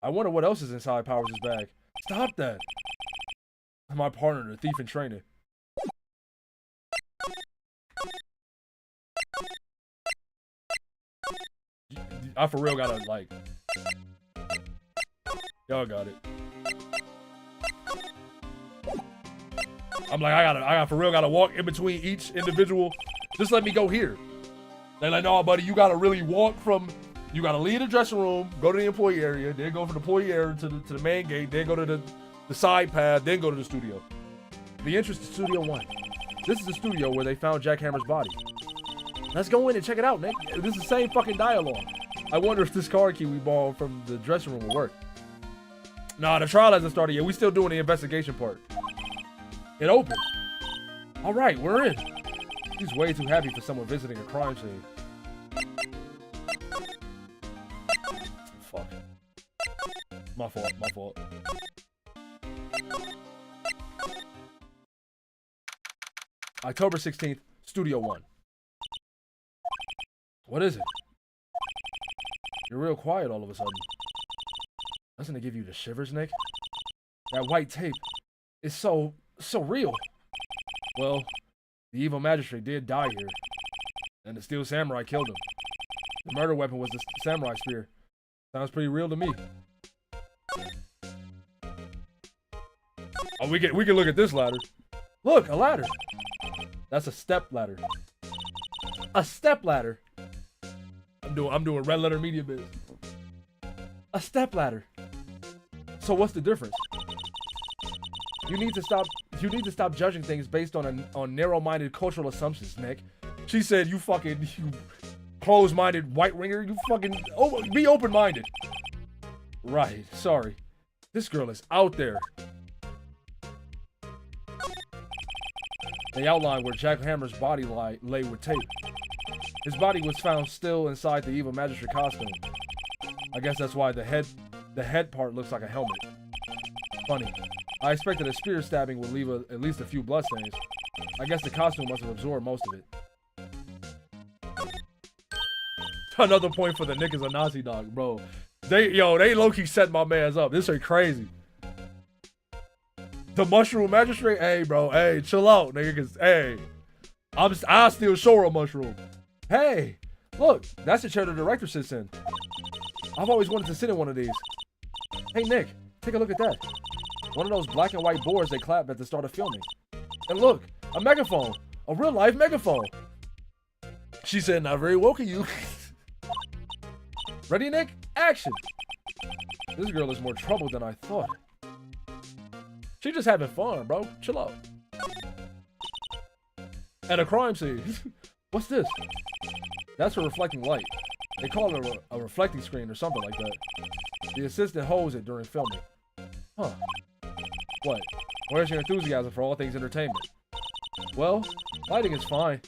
I wonder what else is inside Powers' bag. Stop that. My partner, the thief in training. I for real gotta, like... Y'all got it. I'm like, I for real gotta walk in between each individual. Just let me go here. They're like, no, buddy, you gotta really walk from... You gotta leave the dressing room, go to the employee area, then go from the employee area to the main gate, then go to the side path, then go to the studio. The entrance to Studio 1. This is the studio where they found Jack Hammer's body. Let's go in and check it out, Nick. This is the same fucking dialogue. I wonder if this card key we borrowed from the dressing room will work. Nah, the trial hasn't started yet. We still doing the investigation part. It opened. All right, we're in. He's way too happy for someone visiting a crime scene. Fuck. My fault, my fault. October 16th, Studio One. What is it? You're real quiet all of a sudden. Doesn't it give you the shivers, Nick? That white tape is so real. Well, the evil magistrate did die here, and the steel samurai killed him. The murder weapon was the samurai spear. Sounds pretty real to me. Oh, we can look at this ladder. Look, a ladder. That's a step ladder. A step ladder. I'm doing red letter media biz. A step ladder. So what's the difference? You need to stop judging things based on narrow-minded cultural assumptions, Nick. She said you closed-minded white ringer. You fucking be open-minded. Right. Sorry. This girl is out there. They outlined where Jack Hammer's body lay with tape. His body was found still inside the evil magistrate costume. I guess that's why the head part looks like a helmet. Funny. I expected a spear stabbing would leave at least a few bloodstains. I guess the costume must have absorbed most of it. Another point for the Nick is a Nazi dog, bro. They low-key set my mans up. This ain't crazy. The mushroom magistrate, hey, bro, hey, chill out, nigga, cause, hey, I still show her a mushroom. Hey, look, that's the chair the director sits in. I've always wanted to sit in one of these. Hey, Nick, take a look at that. One of those black and white boards they clapped at the start of filming. And look, a megaphone, a real-life megaphone. She said, not very woke of you. Ready, Nick? Action. This girl is more trouble than I thought. She just having fun, bro. Chill out. At a crime scene. What's this? That's a reflecting light. They call it a reflecting screen or something like that. The assistant holds it during filming. Huh. What? Where's your enthusiasm for all things entertainment? Well, lighting is fine,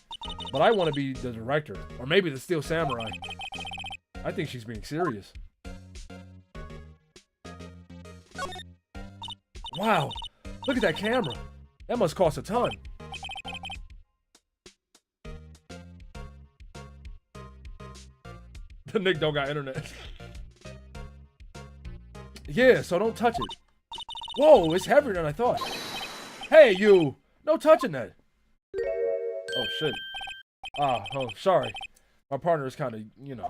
but I want to be the director, or maybe the Steel Samurai. I think she's being serious. Wow, look at that camera. That must cost a ton. The Nick don't got internet. Yeah, so don't touch it. Whoa, it's heavier than I thought. Hey, you! No touching that. Oh, shit. Oh, sorry. My partner is kind of, you know.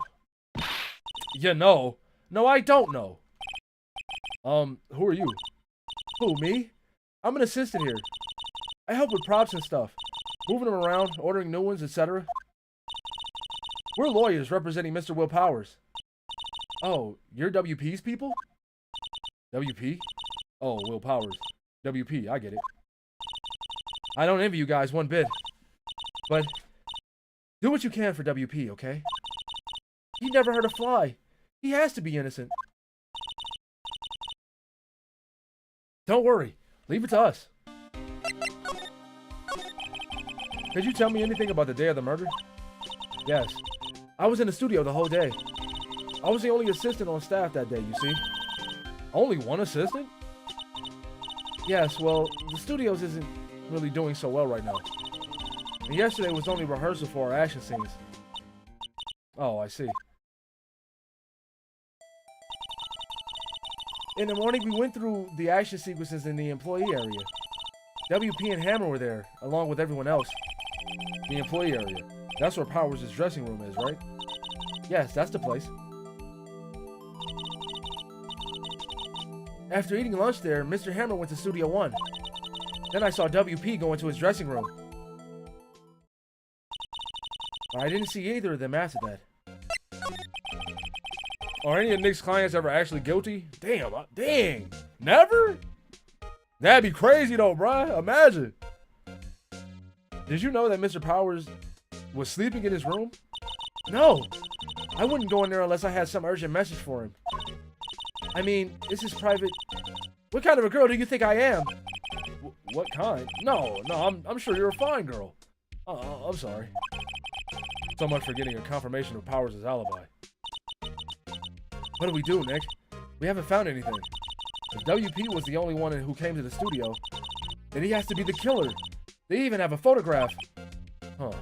You know? No, I don't know. Who are you? Who, me? I'm an assistant here. I help with props and stuff. Moving them around, ordering new ones, etc. We're lawyers representing Mr. Will Powers. Oh, you're WP's people? WP? Oh, Will Powers. WP, I get it. I don't envy you guys one bit. But do what you can for WP, okay? He never hurt a fly. He has to be innocent. Don't worry. Leave it to us. Could you tell me anything about the day of the murder? Yes. I was in the studio the whole day. I was the only assistant on staff that day, you see. Only one assistant? Yes, well, the studios isn't really doing so well right now. And yesterday was only rehearsal for our action scenes. Oh, I see. In the morning, we went through the action sequences in the employee area. WP and Hammer were there, along with everyone else. The employee area. That's where Powers' dressing room is, right? Yes, that's the place. After eating lunch there, Mr. Hammer went to Studio One. Then I saw WP go into his dressing room. But I didn't see either of them after that. Are any of Nick's clients ever actually guilty? Damn, dang. Never? That'd be crazy though, bruh. Imagine. Did you know that Mr. Powers was sleeping in his room? No. I wouldn't go in there unless I had some urgent message for him. I mean, this is private. What kind of a girl do you think I am? What kind? No, I'm sure you're a fine girl. I'm sorry. So much for getting a confirmation of Powers' alibi. What do we do, Nick? We haven't found anything. If WP was the only one who came to the studio, then he has to be the killer. They even have a photograph. Huh.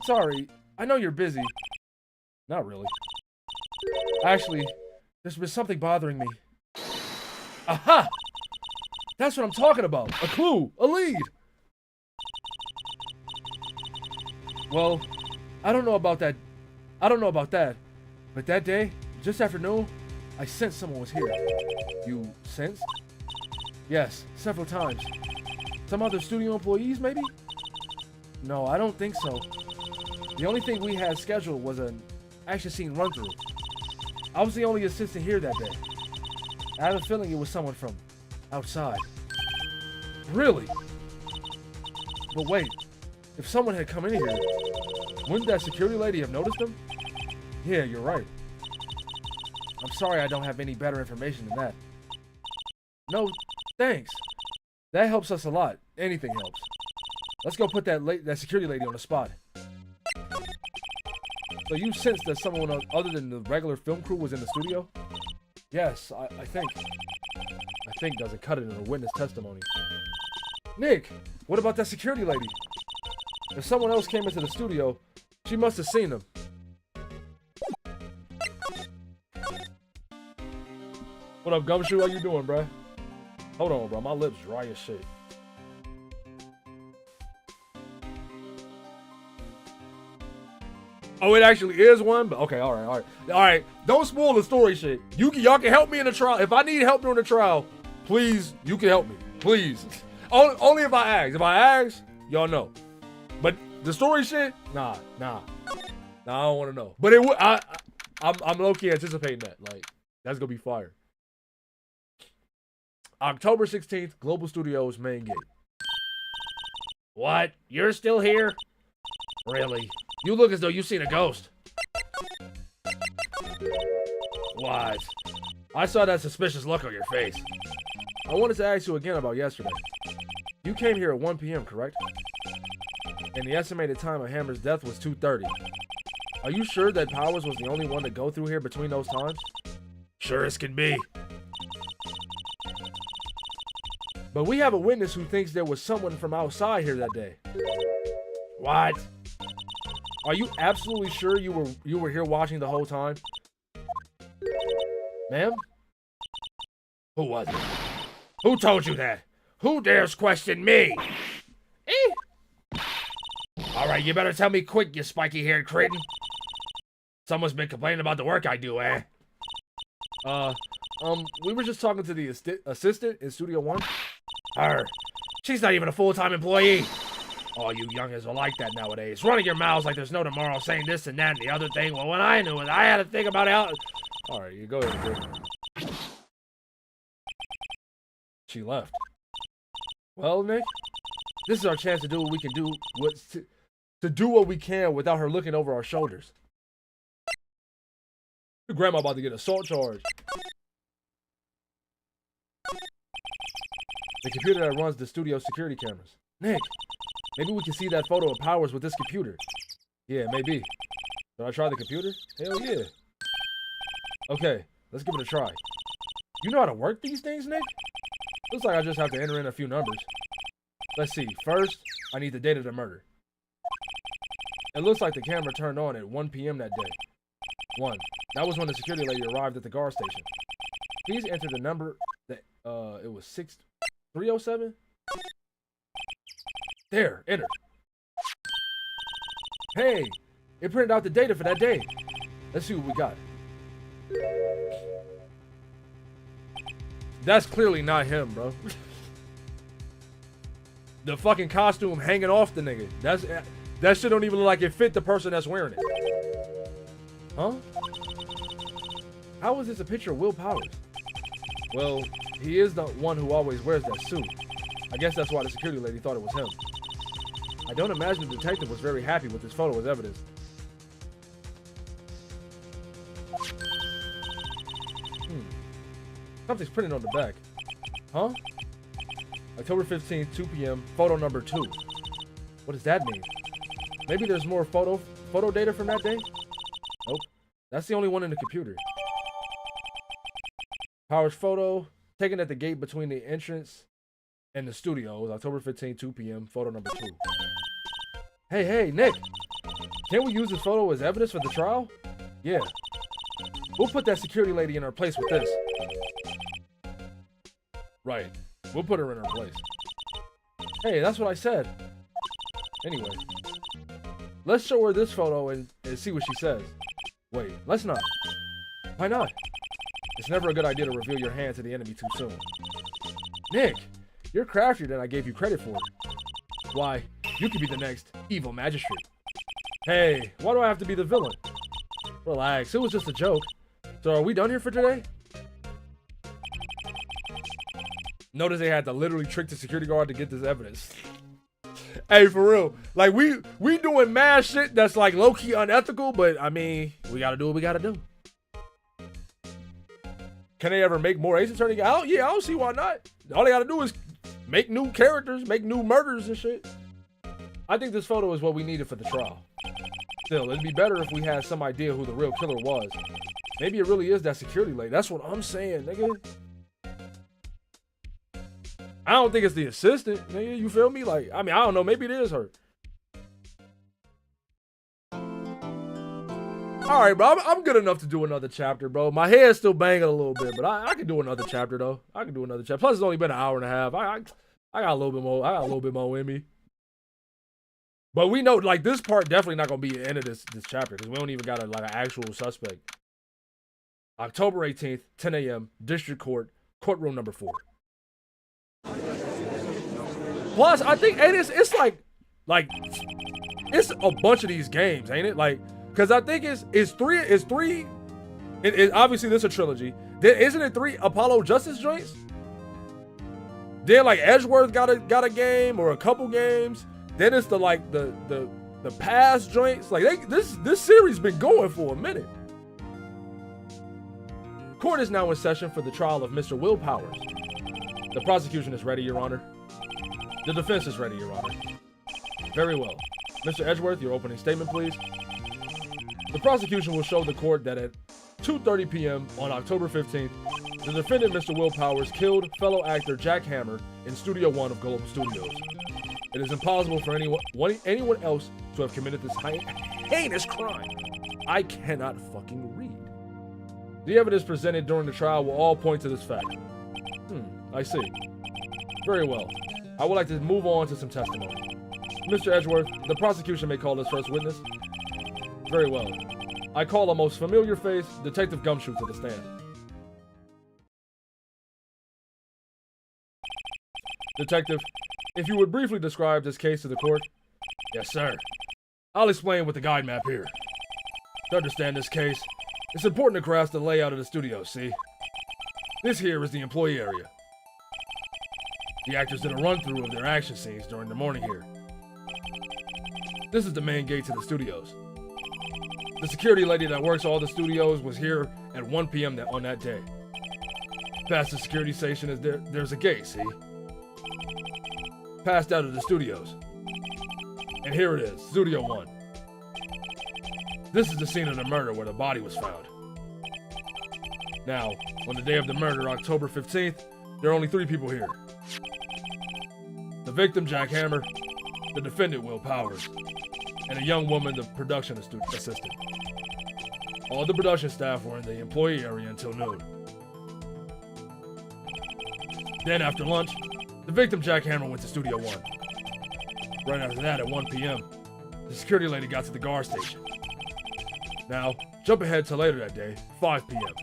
Sorry. I know you're busy. Not really. Actually, there's been something bothering me. Aha! That's what I'm talking about. A clue. A lead. Well, I don't know about that. But that day, just after noon, I sensed someone was here. You sensed? Yes, several times. Some other studio employees, maybe? No, I don't think so. The only thing we had scheduled was an action scene run-through. I was the only assistant here that day. I have a feeling it was someone from outside. Really? But wait, if someone had come in here, wouldn't that security lady have noticed them? Yeah, you're right. I'm sorry I don't have any better information than that. No, thanks. That helps us a lot. Anything helps. Let's go put that security lady on the spot. So you sensed that someone other than the regular film crew was in the studio? Yes, I think. I think doesn't cut it in a witness testimony. Nick, what about that security lady? If someone else came into the studio, she must have seen them. What up, Gumshoe? How you doing, bruh? Hold on, bro. My lips dry as shit. Oh, it actually is one? But okay, all right. Don't spoil the story shit. Y'all can help me in the trial. If I need help during the trial, please, you can help me. Please. Only if I ask. If I ask, y'all know. But the story shit, nah. I don't want to know. But it would. I'm low-key anticipating that. Like, that's gonna be fire. October 16th, Global Studios main gate. What? You're still here? Really? You look as though you've seen a ghost. What? I saw that suspicious look on your face. I wanted to ask you again about yesterday. You came here at 1 p.m., correct? And the estimated time of Hammer's death was 2:30. Are you sure that Powers was the only one to go through here between those times? Sure as can be. But we have a witness who thinks there was someone from outside here that day. What? Are you absolutely sure you were here watching the whole time? Ma'am? Who was it? Who told you that? Who dares question me? Alright, you better tell me quick, you spiky-haired cretin. Someone's been complaining about the work I do, eh? We were just talking to the assistant in Studio 1. Her. She's not even a full-time employee. All you youngins are like that nowadays. Running your mouths like there's no tomorrow, saying this and that and the other thing. Well, when I knew it, I had to think about it. Alright, you go ahead. She left. Well, Nick, this is our chance to do what we can do. To do what we can without her looking over our shoulders. Your grandma about to get assault charged. The computer that runs the studio security cameras. Nick, maybe we can see that photo of Powers with this computer. Yeah, maybe. Should I try the computer? Hell yeah. Okay, let's give it a try. You know how to work these things, Nick? Looks like I just have to enter in a few numbers. Let's see. First, I need the date of the murder. It looks like the camera turned on at 1 p.m. that day. 1. That was when the security lady arrived at the guard station. Please enter the number that, it was 307? There, enter. Hey, it printed out the data for that day. Let's see what we got. That's clearly not him, bro. The fucking costume hanging off the nigga. That shit don't even look like it fit the person that's wearing it. Huh? How is this a picture of Will Powers? Well, he is the one who always wears that suit. I guess that's why the security lady thought it was him. I don't imagine the detective was very happy with this photo as evidence. Something's printed on the back. Huh? October 15th, 2 p.m. Photo number 2. What does that mean? Maybe there's more photo data from that day? Nope. That's the only one in the computer. Powers photo taken at the gate between the entrance and the studio. It was October 15th, 2 p.m. Photo number 2. Hey, Nick. Can't we use this photo as evidence for the trial? Yeah. We'll put that security lady in her place with this. Right. We'll put her in her place. Hey, that's what I said. Anyway. Let's show her this photo and see what she says. Wait, let's not. Why not? It's never a good idea to reveal your hand to the enemy too soon. Nick, you're craftier than I gave you credit for. Why, you could be the next evil magistrate. Hey, why do I have to be the villain? Relax, it was just a joke. So are we done here for today? Notice they had to literally trick the security guard to get this evidence. Hey, for real. Like, we doing mad shit that's like low-key unethical, but I mean, we gotta do what we gotta do. Can they ever make more Ace Attorney? Yeah, I don't see why not. All they gotta do is make new characters, make new murders and shit. I think this photo is what we needed for the trial. Still, it'd be better if we had some idea who the real killer was. Maybe it really is that security lady. That's what I'm saying, nigga. I don't think it's the assistant, nigga. You feel me? Like, I mean, I don't know. Maybe it is her. All right, bro. I'm good enough to do another chapter, bro. My head's still banging a little bit, but I can do another chapter, though. I can do another chapter. Plus, it's only been an hour and a half. I got a little bit more. I got a little bit more in me. But we know, like, this part definitely not gonna be the end of this chapter because we don't even got an actual suspect. October 18th, 10 a.m. District Court, courtroom number 4. Plus, I think it's like it's a bunch of these games, ain't it? Like, cause I think it's three. It obviously this is a trilogy. Then isn't it 3 Apollo Justice joints? Then like Edgeworth got a game or a couple games. Then it's the past joints. Like this series been going for a minute. Court is now in session for the trial of Mr. Will Powers. The prosecution is ready, Your Honor. The defense is ready, Your Honor. Very well. Mr. Edgeworth, your opening statement, please. The prosecution will show the court that at 2:30 p.m. on October 15th, the defendant, Mr. Will Powers, killed fellow actor Jack Hammer in Studio 1 of Global Studios. It is impossible for anyone else to have committed this heinous crime. I cannot fucking read. The evidence presented during the trial will all point to this fact. I see. Very well. I would like to move on to some testimony. Mr. Edgeworth, the prosecution may call this first witness. Very well. I call a most familiar face, Detective Gumshoe, to the stand. Detective, if you would briefly describe this case to the court. Yes, sir. I'll explain with the guide map here. To understand this case, it's important to grasp the layout of the studio, see? This here is the employee area. The actors did a run-through of their action scenes during the morning here. This is the main gate to the studios. The security lady that works all the studios was here at 1 p.m. on that day. Past the security station is there's a gate, see? Passed out of the studios. And here it is, Studio 1. This is the scene of the murder where the body was found. Now, on the day of the murder, October 15th, there are only 3 people here. The victim, Jack Hammer, the defendant, Will Powers, and a young woman, the production assistant. All the production staff were in the employee area until noon. Then after lunch, the victim, Jack Hammer, went to Studio 1. Right after that, at 1 p.m., the security lady got to the guard station. Now, jump ahead to later that day, 5 p.m.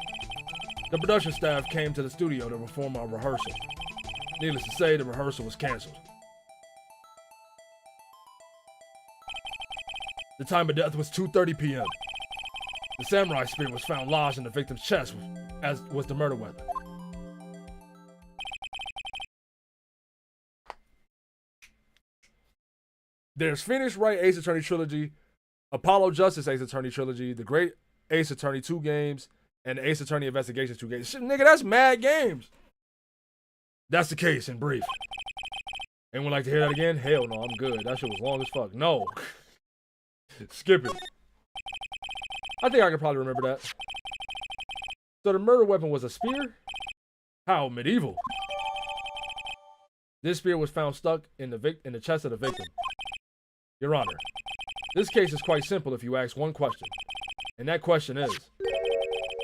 The production staff came to the studio to perform a rehearsal. Needless to say, the rehearsal was canceled. The time of death was 2:30 p.m. The samurai spear was found lodged in the victim's chest, as was the murder weapon. There's Phoenix Wright Ace Attorney Trilogy, Apollo Justice Ace Attorney Trilogy, The Great Ace Attorney 2 games, and the Ace Attorney Investigations 2 games. Shit, nigga, that's mad games. That's the case in brief. Anyone like to hear that again? Hell no, I'm good. That shit was long as fuck. No. Skip it. I think I could probably remember that. So the murder weapon was a spear? How medieval. This spear was found stuck in the chest of the victim. Your Honor, this case is quite simple if you ask one question. And that question is,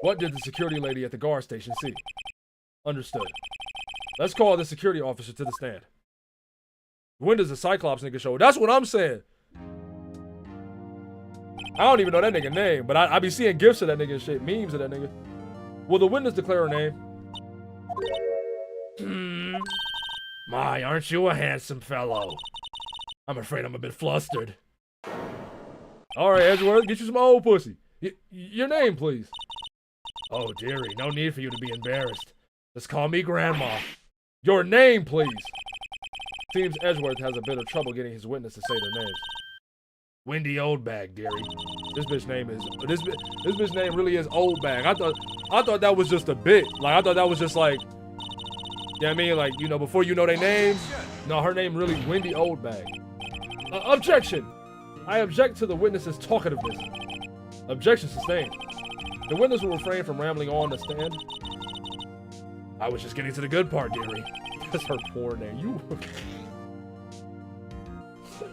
what did the security lady at the guard station see? Understood. Let's call the security officer to the stand. When does the Cyclops nigga show? That's what I'm saying. I don't even know that nigga name, but I be seeing gifs of that nigga and shit, memes of that nigga. Will the witness declare her name? My, aren't you a handsome fellow? I'm afraid I'm a bit flustered. Alright, Edgeworth, get you some old pussy. Your name, please. Oh, dearie, no need for you to be embarrassed. Just call me Grandma. Your name, please. Seems Edgeworth has a bit of trouble getting his witness to say their names. Wendy Oldbag, dearie. This bitch name really is Oldbag. I thought that was just a bit. Like, I thought that was just like, you know what I mean? Like, you know, before you know their names. No, her name really Wendy Oldbag. Objection! I object to the witness's talkativeness. Objection sustained. The witness will refrain from rambling on the stand. I was just getting to the good part, dearie. That's her poor name.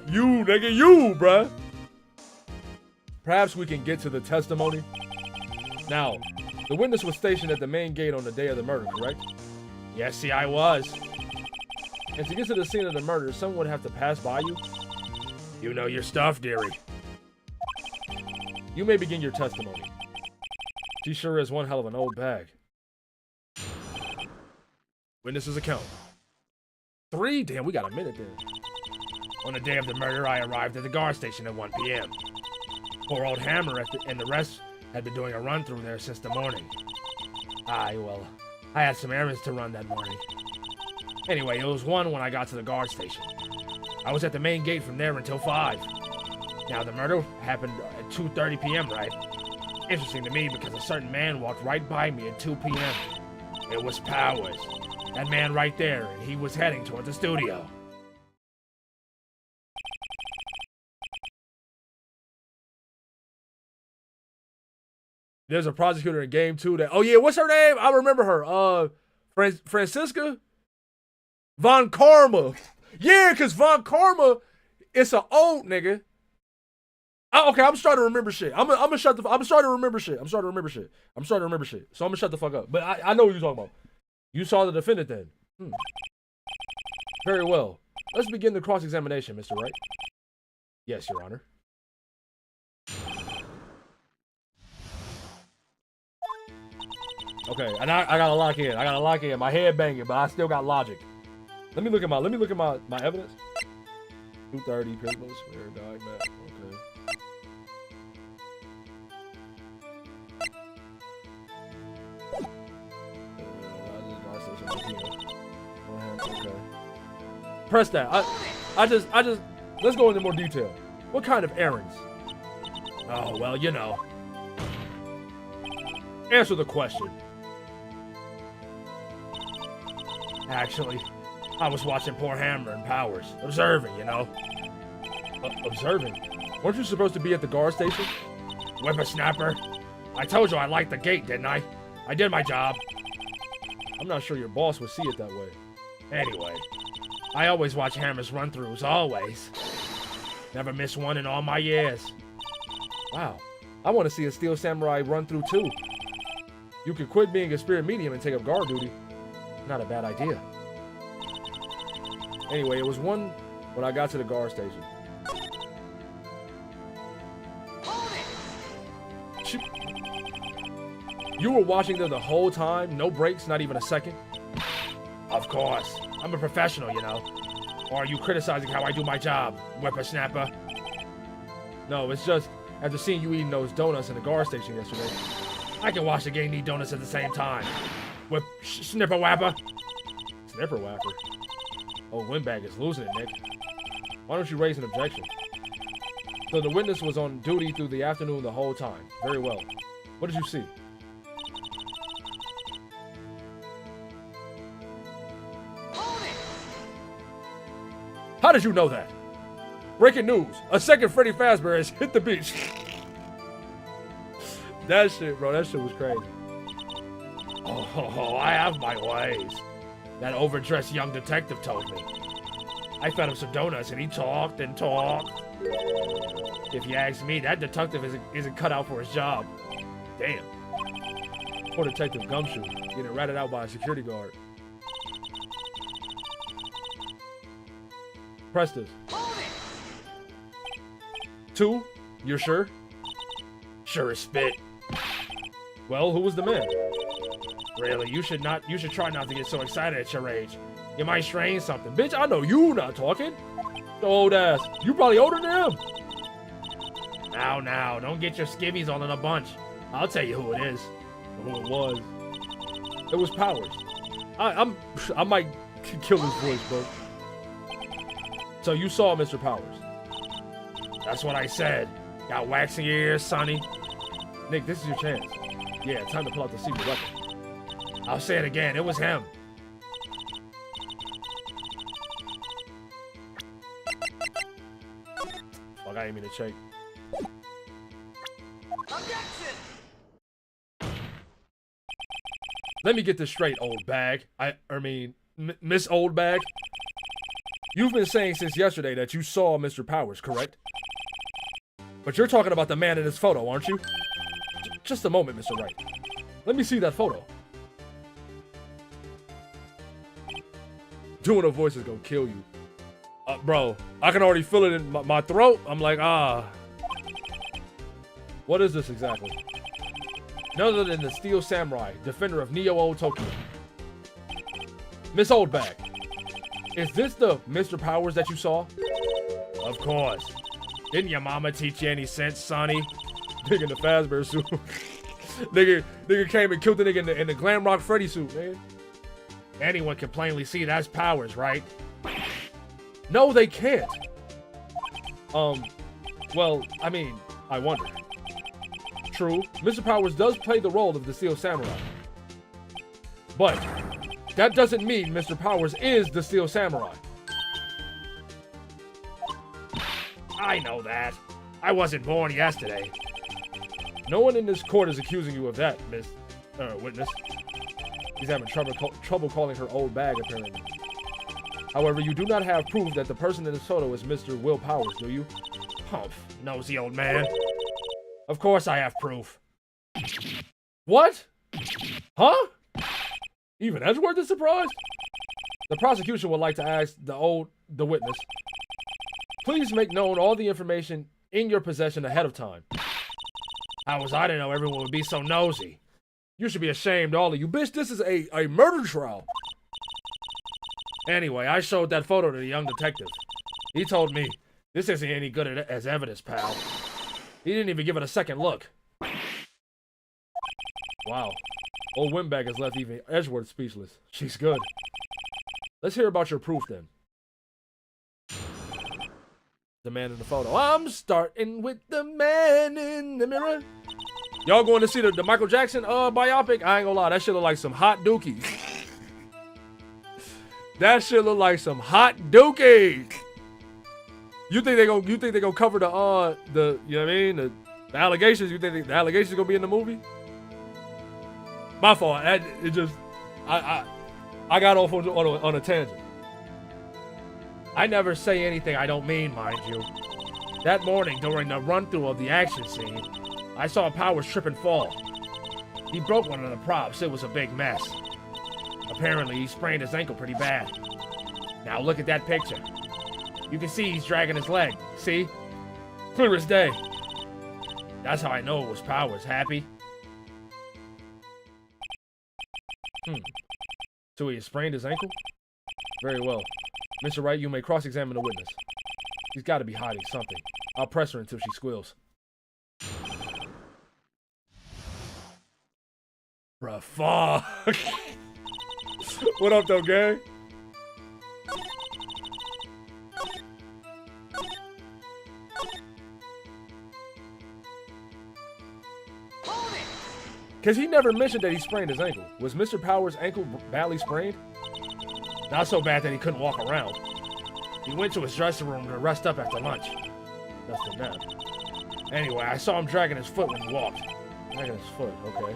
You, nigga, you, bruh. Perhaps we can get to the testimony. Now, the witness was stationed at the main gate on the day of the murder, correct? Yes, see, I was. And to get to the scene of the murder, someone would have to pass by you. You know your stuff, dearie. You may begin your testimony. She sure is one hell of an old bag. Witness's account. 3? Damn, we got a minute there. On the day of the murder, I arrived at the guard station at 1 p.m. Poor old Hammer and the rest had been doing a run through there since the morning. Well, I had some errands to run that morning. Anyway, it was 1 when I got to the guard station. I was at the main gate from there until 5. Now, the murder happened at 2:30 p.m., right? Interesting to me because a certain man walked right by me at 2 p.m. It was Powers. That man right there, and he was heading toward the studio. There's a prosecutor in game 2 that, oh yeah, what's her name? I remember her. Francisca Von Karma. Yeah, because Von Karma, it's an old nigga. Okay, I'm starting to remember shit. I'm starting to remember shit. So I'm gonna shut the fuck up. But I know what you're talking about. You saw the defendant then. Very well. Let's begin the cross-examination, Mr. Wright. Yes, Your Honor. Okay, and I gotta lock in. My head banging, but I still got logic. Let me look at my evidence. 2:30, Christmas, where died Matt. Okay. Okay. Press that. I just let's go into more detail. What kind of errands? Oh, well, you know. Answer the question. Actually, I was watching poor Hammer and Powers. Observing, you know. Observing? Weren't you supposed to be at the guard station? Whippersnapper. I told you I liked the gate, didn't I? I did my job. I'm not sure your boss would see it that way. Anyway, I always watch Hammer's run-throughs, always. Never missed one in all my years. Wow, I want to see a Steel Samurai run-through too. You could quit being a spirit medium and take up guard duty. Not a bad idea. Anyway, it was 1 when I got to the guard station. You were watching there the whole time? No breaks, not even a second? Of course. I'm a professional, you know. Or are you criticizing how I do my job, whippersnapper? No, it's just, after seeing you eating those donuts in the guard station yesterday, I can watch the game and eat donuts at the same time. Snipper whapper. Snipper whapper? Oh, Windbag is losing it, Nick. Why don't you raise an objection? So the witness was on duty through the afternoon the whole time. Very well. What did you see? How did you know that? Breaking news. A second Freddy Fazbear has hit the beach. That shit, bro. That shit was crazy. Oh, I have my ways. That overdressed young detective told me. I fed him some donuts and he talked and talked. If you ask me, that detective isn't cut out for his job. Damn. Poor Detective Gumshoe getting ratted out by a security guard. Press this. 2? You're sure? Sure as spit. Well, who was the man? Really, you should try not to get so excited at your age. You might strain something. Bitch, I know you not talking. The old ass. You probably older than him. Now, don't get your skivvies all in a bunch. I'll tell you who it is. Or who it was. It was Powers. I might kill his voice, bro. So you saw Mr. Powers. That's what I said. Got wax in your ears, Sonny. Nick, this is your chance. Yeah, time to pull out the secret weapon. I'll say it again. It was him. Fuck, I didn't mean to check. Objection! Let me get this straight, old bag. I mean, Miss Old Bag. You've been saying since yesterday that you saw Mr. Powers, correct? But you're talking about the man in this photo, aren't you? Just a moment, Mr. Wright. Let me see that photo. Doing a voice is gonna kill you. Bro, I can already feel it in my throat. I'm like, What is this exactly? None other than the Steel Samurai, defender of Neo-Old Tokyo. Miss Oldbag, is this the Mr. Powers that you saw? Of course. Didn't your mama teach you any sense, Sonny? Nigga in the Fazbear suit. nigga came and killed the nigga in the Glam Rock Freddy suit, man. Anyone can plainly see that's Powers, right? No, they can't. Well, I mean, I wonder. True, Mr. Powers does play the role of the Steel Samurai. But that doesn't mean Mr. Powers is the Steel Samurai. I know that. I wasn't born yesterday. No one in this court is accusing you of that, witness. He's having trouble calling her old bag, apparently. However, you do not have proof that the person in this photo is Mr. Will Powers, do you? Humph, nosy old man. Of course I have proof. What? Huh? Even Edgeworth is surprised? The prosecution would like to ask the witness, please make known all the information in your possession ahead of time. How was I to know everyone would be so nosy? You should be ashamed, all of you. Bitch, this is a murder trial. Anyway, I showed that photo to the young detective. He told me, this isn't any good as evidence, pal. He didn't even give it a second look. Wow. Old Windbag has left even Edgeworth speechless. She's good. Let's hear about your proof, then. The man in the photo. I'm starting with the man in the mirror. Y'all going to see the Michael Jackson biopic? I ain't gonna lie, that shit look like some hot dookies. That shit look like some hot dookies. You think they gonna cover the you know what I mean, the allegations? You think the allegations gonna be in the movie? My fault. I got off on a tangent. I never say anything I don't mean, mind you. That morning, during the run-through of the action scene, I saw Powers trip and fall. He broke one of the props. It was a big mess. Apparently, he sprained his ankle pretty bad. Now look at that picture. You can see he's dragging his leg. See? Clear as day. That's how I know it was Powers. Happy? So he sprained his ankle? Very well. Mr. Wright, you may cross-examine the witness. She's got to be hiding something. I'll press her until she squeals. Bruh, fuck. What up, though, gang? Because he never mentioned that he sprained his ankle. Was Mr. Powers' ankle badly sprained? Not so bad that he couldn't walk around. He went to his dressing room to rest up after lunch. That's the nap. Anyway, I saw him dragging his foot when he walked. Dragging his foot, okay.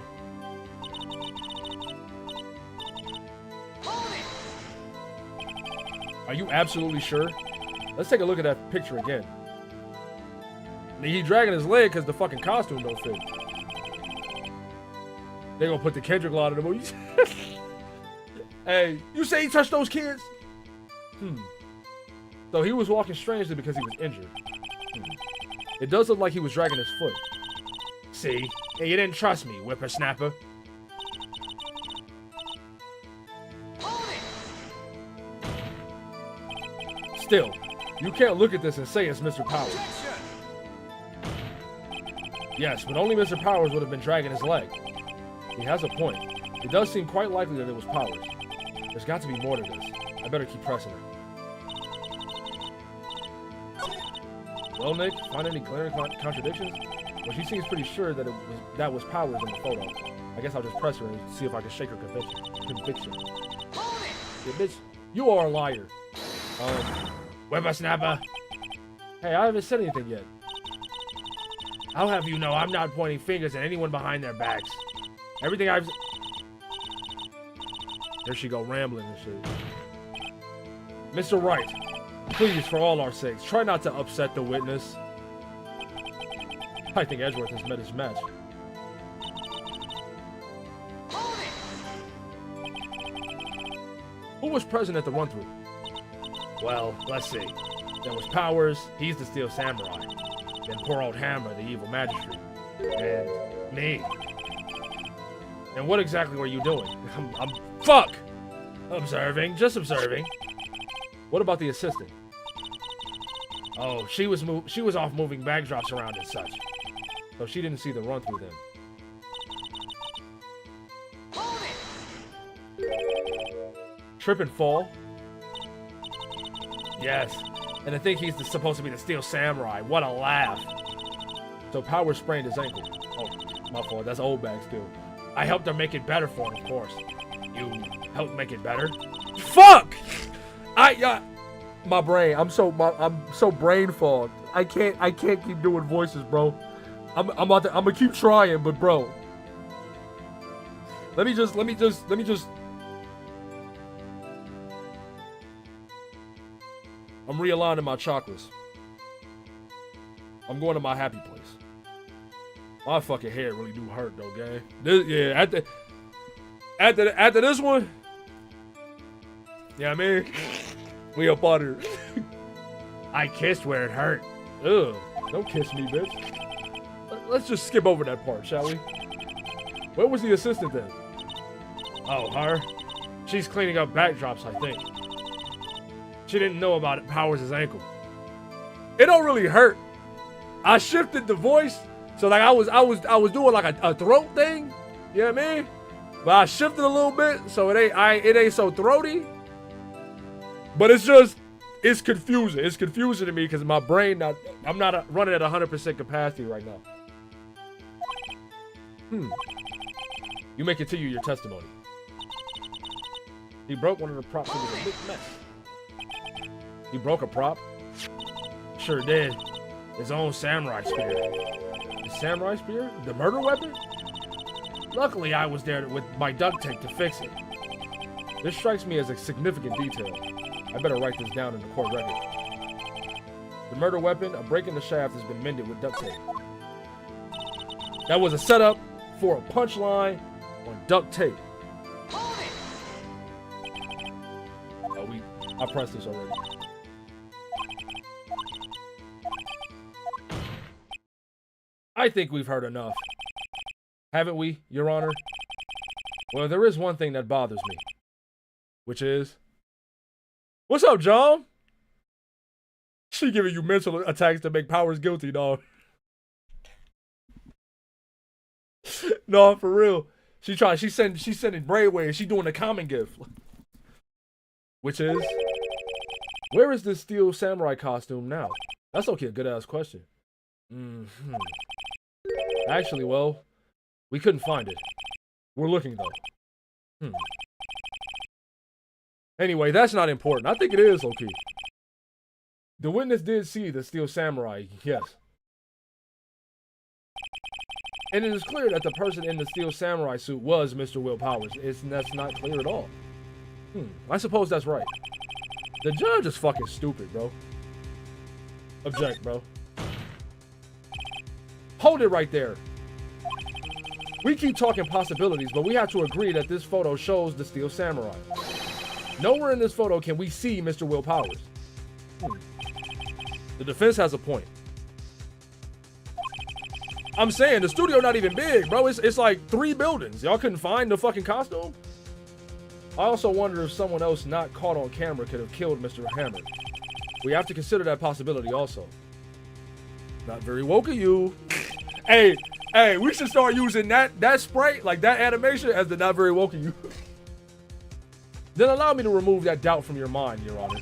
Are you absolutely sure? Let's take a look at that picture again. He dragging his leg because the fucking costume don't fit. They gonna put the Kendrick line in the movie. Hey, you say he touched those kids? So he was walking strangely because he was injured. It does look like he was dragging his foot. See? Hey, you didn't trust me, whippersnapper. Still, you can't look at this and say it's Mr. Powers. Yes, but only Mr. Powers would have been dragging his leg. He has a point. It does seem quite likely that it was Powers. There's got to be more to this. I better keep pressing it. Well, Nick, find any glaring contradictions? Well, she seems pretty sure that that was Powers in the photo. I guess I'll just press her and see if I can shake her conviction. Yeah, bitch, you are a liar. Whippersnapper. Hey, I haven't said anything yet. I'll have you know I'm not pointing fingers at anyone behind their backs. Everything I've... There she go, rambling and shit. Mr. Wright, please, for all our sakes, try not to upset the witness. I think Edgeworth has met his match. Who was present at the run-through? Well, let's see. There was Powers, he's the Steel Samurai. Then poor old Hammer, the evil magistrate. And me. And what exactly were you doing? I'm fuck! Observing, just observing. What about the assistant? Oh, she was off moving backdrops around and such. So she didn't see the run through them. Trip and fall? Yes. And I think he's supposed to be the Steel Samurai. What a laugh. So Powers sprained his ankle. Oh, my fault. That's old bag still. I helped her make it better for him, of course. You helped make it better? Fuck! My brain. I'm so brain fogged. I can't keep doing voices, bro. I'm gonna keep trying, but bro. Let me just I'm realigning my chakras. I'm going to my happy place. My fucking head really do hurt though, gang. After this one, yeah, I mean, we up on her. I kissed where it hurt. Ugh, don't kiss me, bitch. Let's just skip over that part, shall we? Where was the assistant then? Oh, her? She's cleaning up backdrops, I think. She didn't know about Powers' ankle. It don't really hurt. I shifted the voice, so like I was doing like a throat thing. You know what I mean? But I shifted a little bit, so it ain't so throaty. But it's confusing. It's confusing to me because my brain I'm not running at 100% capacity right now. You may continue your testimony. He broke one of the props. It was a big mess. He broke a prop? Sure did. His own samurai spear. The samurai spear? The murder weapon? Luckily, I was there with my duct tape to fix it. This strikes me as a significant detail. I better write this down in the court record. The murder weapon, a break in the shaft, has been mended with duct tape. That was a setup for a punchline on duct tape. Oh, I pressed this already. I think we've heard enough. Haven't we, Your Honor? Well, there is one thing that bothers me. Which is... What's up, John? She giving you mental attacks to make Powers guilty, dog. No, for real. She's sending brainwaves. She's doing a common gift. Which is... Where is this Steel Samurai costume now? That's okay, a good-ass question. Actually, well, we couldn't find it. We're looking, though. Anyway, that's not important. I think it is, okay. The witness did see the Steel Samurai, yes. And it is clear that the person in the Steel Samurai suit was Mr. Will Powers. That's not clear at all. I suppose that's right. The judge is fucking stupid, bro. Object, bro. Hold it right there. We keep talking possibilities, but we have to agree that this photo shows the Steel Samurai. Nowhere in this photo can we see Mr. Will Powers. The defense has a point. I'm saying, the studio not even big, bro. It's like 3 buildings. Y'all couldn't find the fucking costume? I also wonder if someone else not caught on camera could have killed Mr. Hammer. We have to consider that possibility also. Not very woke of you. Hey, we should start using that spray, like that animation, as the not very woke of you. Then allow me to remove that doubt from your mind, Your Honor.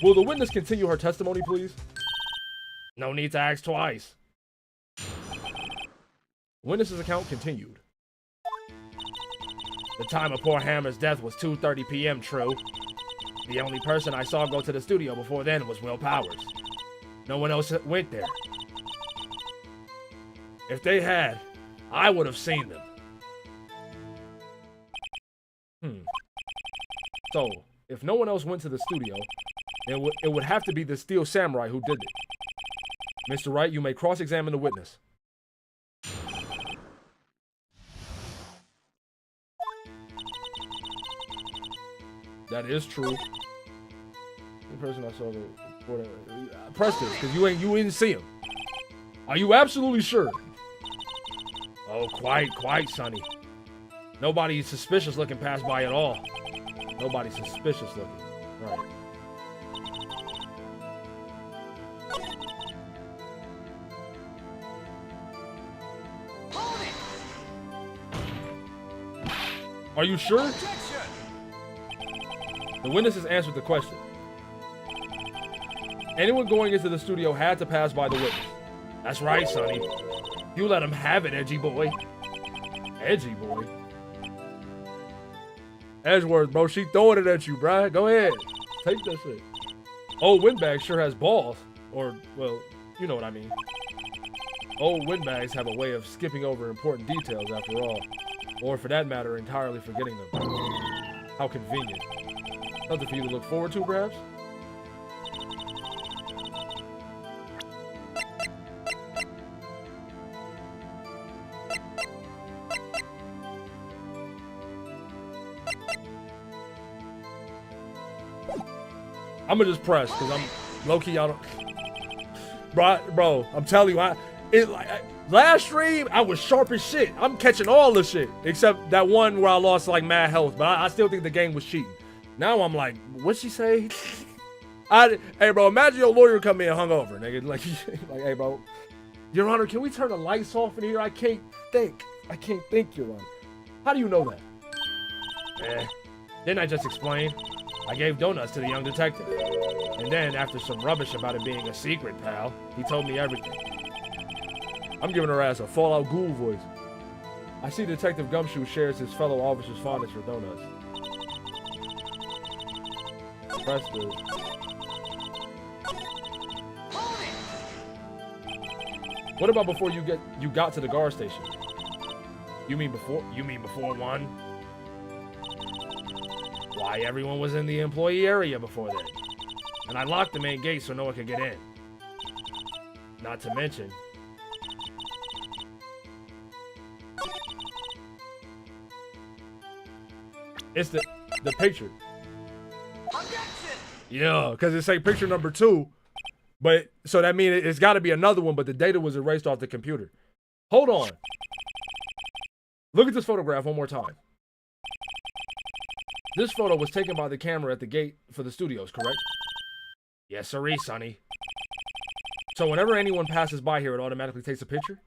Will the witness continue her testimony, please? No need to ask twice. Witness's account continued. The time of poor Hammer's death was 2:30 p.m., true. The only person I saw go to the studio before then was Will Powers. No one else went there. If they had, I would have seen them. So, if no one else went to the studio, it would have to be the Steel Samurai who did it. Mr. Wright, you may cross-examine the witness. That is true. The person I saw press this, because you didn't see him. Are you absolutely sure? Oh, quite, Sonny. Nobody's suspicious looking passed by at all. Nobody's suspicious looking. Right. Are you sure? The witness has answered the question. Anyone going into the studio had to pass by the witness. That's right, Sonny. You let him have it, edgy boy. Edgy boy? Edgeworth, bro, she throwing it at you, bruh. Go ahead. Take that shit. Old windbag sure has balls. Or, well, you know what I mean. Old windbags have a way of skipping over important details after all. Or for that matter, entirely forgetting them. How convenient. Something for you to look forward to, perhaps? I'm gonna just press, because I'm low-key, I don't... Bro, I'm telling you, last stream, I was sharp as shit. I'm catching all the shit, except that one where I lost, like, mad health, but I still think the game was cheating. Now I'm like, what'd she say? Hey, bro, imagine your lawyer come in hungover, nigga. Like, hey, bro, Your Honor, can we turn the lights off in here? I can't think, Your Honor. How do you know that? Didn't I just explain? I gave donuts to the young detective. And then, after some rubbish about it being a secret, pal, he told me everything. I'm giving her ass a Fallout Ghoul voice. I see Detective Gumshoe shares his fellow officer's fondness for donuts. Press the... What about before you got to the guard station? You mean before one? Why, everyone was in the employee area before then. And I locked the main gate so no one could get in. Not to mention... It's the picture. Yeah, because it's like picture number 2. But, so that means it's got to be another one, but the data was erased off the computer. Hold on. Look at this photograph one more time. This photo was taken by the camera at the gate for the studios, correct? Yes, sirree, Sonny. So whenever anyone passes by here, it automatically takes a picture?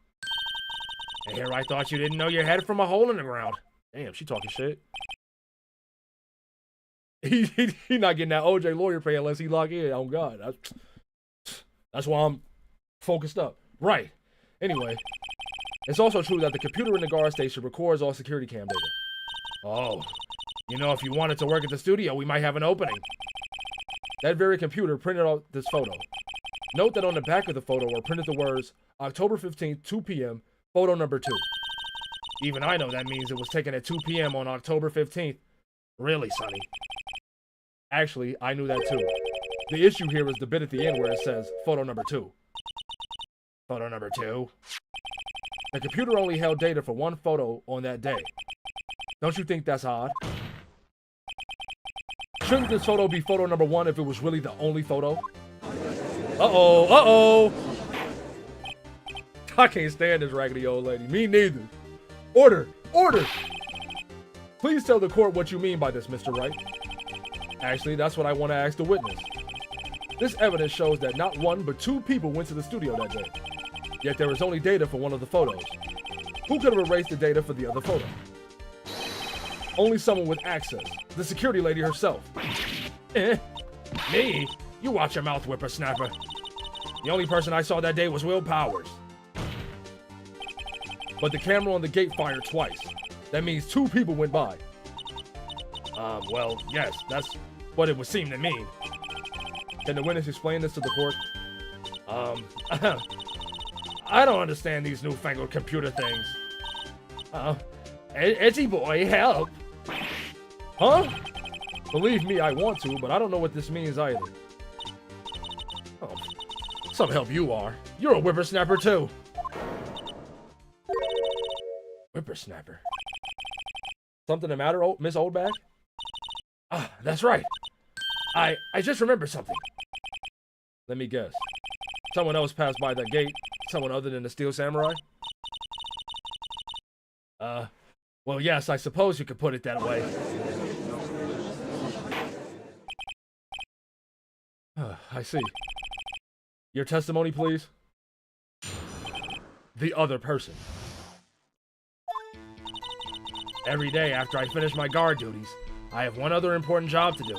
And here I thought you didn't know your head from a hole in the ground. Damn, she talking shit. He not getting that OJ lawyer pay unless he lock in. Oh, God. That's why I'm focused up. Right. Anyway, it's also true that the computer in the guard station records all security cam data. Oh. You know, if you wanted to work at the studio, we might have an opening. That very computer printed out this photo. Note that on the back of the photo are printed the words, October 15th, 2 p.m., photo number 2. Even I know that means it was taken at 2 p.m. on October 15th. Really, Sonny? Actually, I knew that too. The issue here is the bit at the end where it says, photo number 2. Photo number 2? The computer only held data for one photo on that day. Don't you think that's odd? Shouldn't this photo be photo number 1 if it was really the only photo? Uh-oh. I can't stand this raggedy old lady. Me neither. Order! Please tell the court what you mean by this, Mr. Wright. Actually, that's what I want to ask the witness. This evidence shows that not 1 but 2 people went to the studio that day. Yet there is only data for one of the photos. Who could have erased the data for the other photo? Only someone with access. The security lady herself. Me? You watch your mouth, whippersnapper. The only person I saw that day was Will Powers. But the camera on the gate fired twice. That means 2 people went by. Well, yes, that's what it would seem to mean. Can the witness explain this to the court? I don't understand these newfangled computer things. Edgy boy, help! Huh? Believe me, I want to, but I don't know what this means either. Oh, some help you are. You're a whippersnapper too. Whippersnapper. Something the matter, Miss Oldbag? Ah, that's right. I just remembered something. Let me guess. Someone else passed by that gate? Someone other than the Steel Samurai? Well, yes, I suppose you could put it that way. I see. Your testimony, please? The other person. Every day after I finish my guard duties, I have one other important job to do.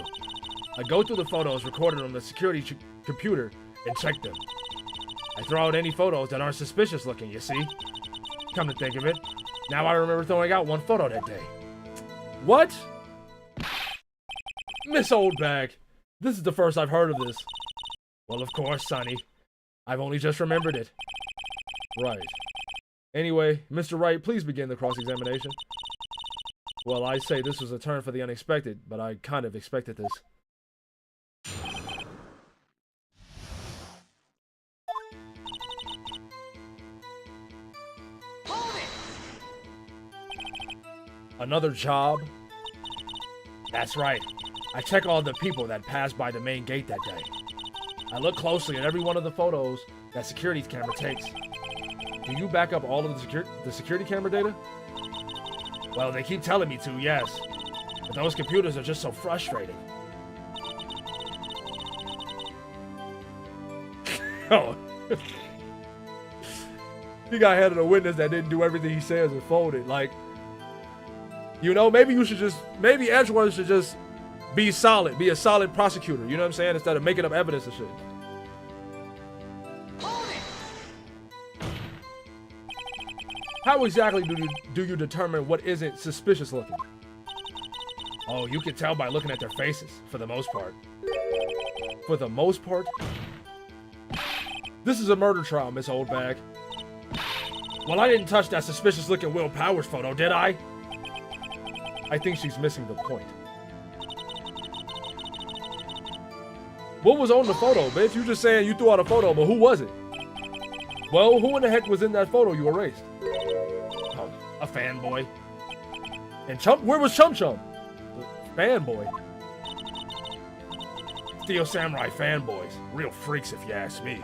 I go through the photos recorded on the security computer and check them. I throw out any photos that aren't suspicious looking, you see? Come to think of it, now I remember throwing out one photo that day. What? Miss Oldbag, this is the first I've heard of this. Well, of course, Sonny. I've only just remembered it. Right. Anyway, Mr. Wright, please begin the cross-examination. Well, I say this was a turn for the unexpected, but I kind of expected this. Another job? That's right. I check all the people that passed by the main gate that day. I look closely at every one of the photos that security camera takes. Do you back up all of the security camera data? Well, they keep telling me to, yes. But those computers are just so frustrating. Oh. You got handed a witness that didn't do everything he says and folded. Like, you know, maybe Edgewater should just be solid, be a solid prosecutor, you know what I'm saying? Instead of making up evidence and shit. How exactly do you determine what isn't suspicious looking? Oh, you can tell by looking at their faces, for the most part. For the most part? This is a murder trial, Miss Oldbag. Well, I didn't touch that suspicious looking Will Powers photo, did I? I think she's missing the point. What was on the photo, bitch? You just saying you threw out a photo, but who was it? Well, who in the heck was in that photo you erased? Oh, a fanboy. And where was Chum Chum? Fanboy. Steel Samurai fanboys. Real freaks if you ask me.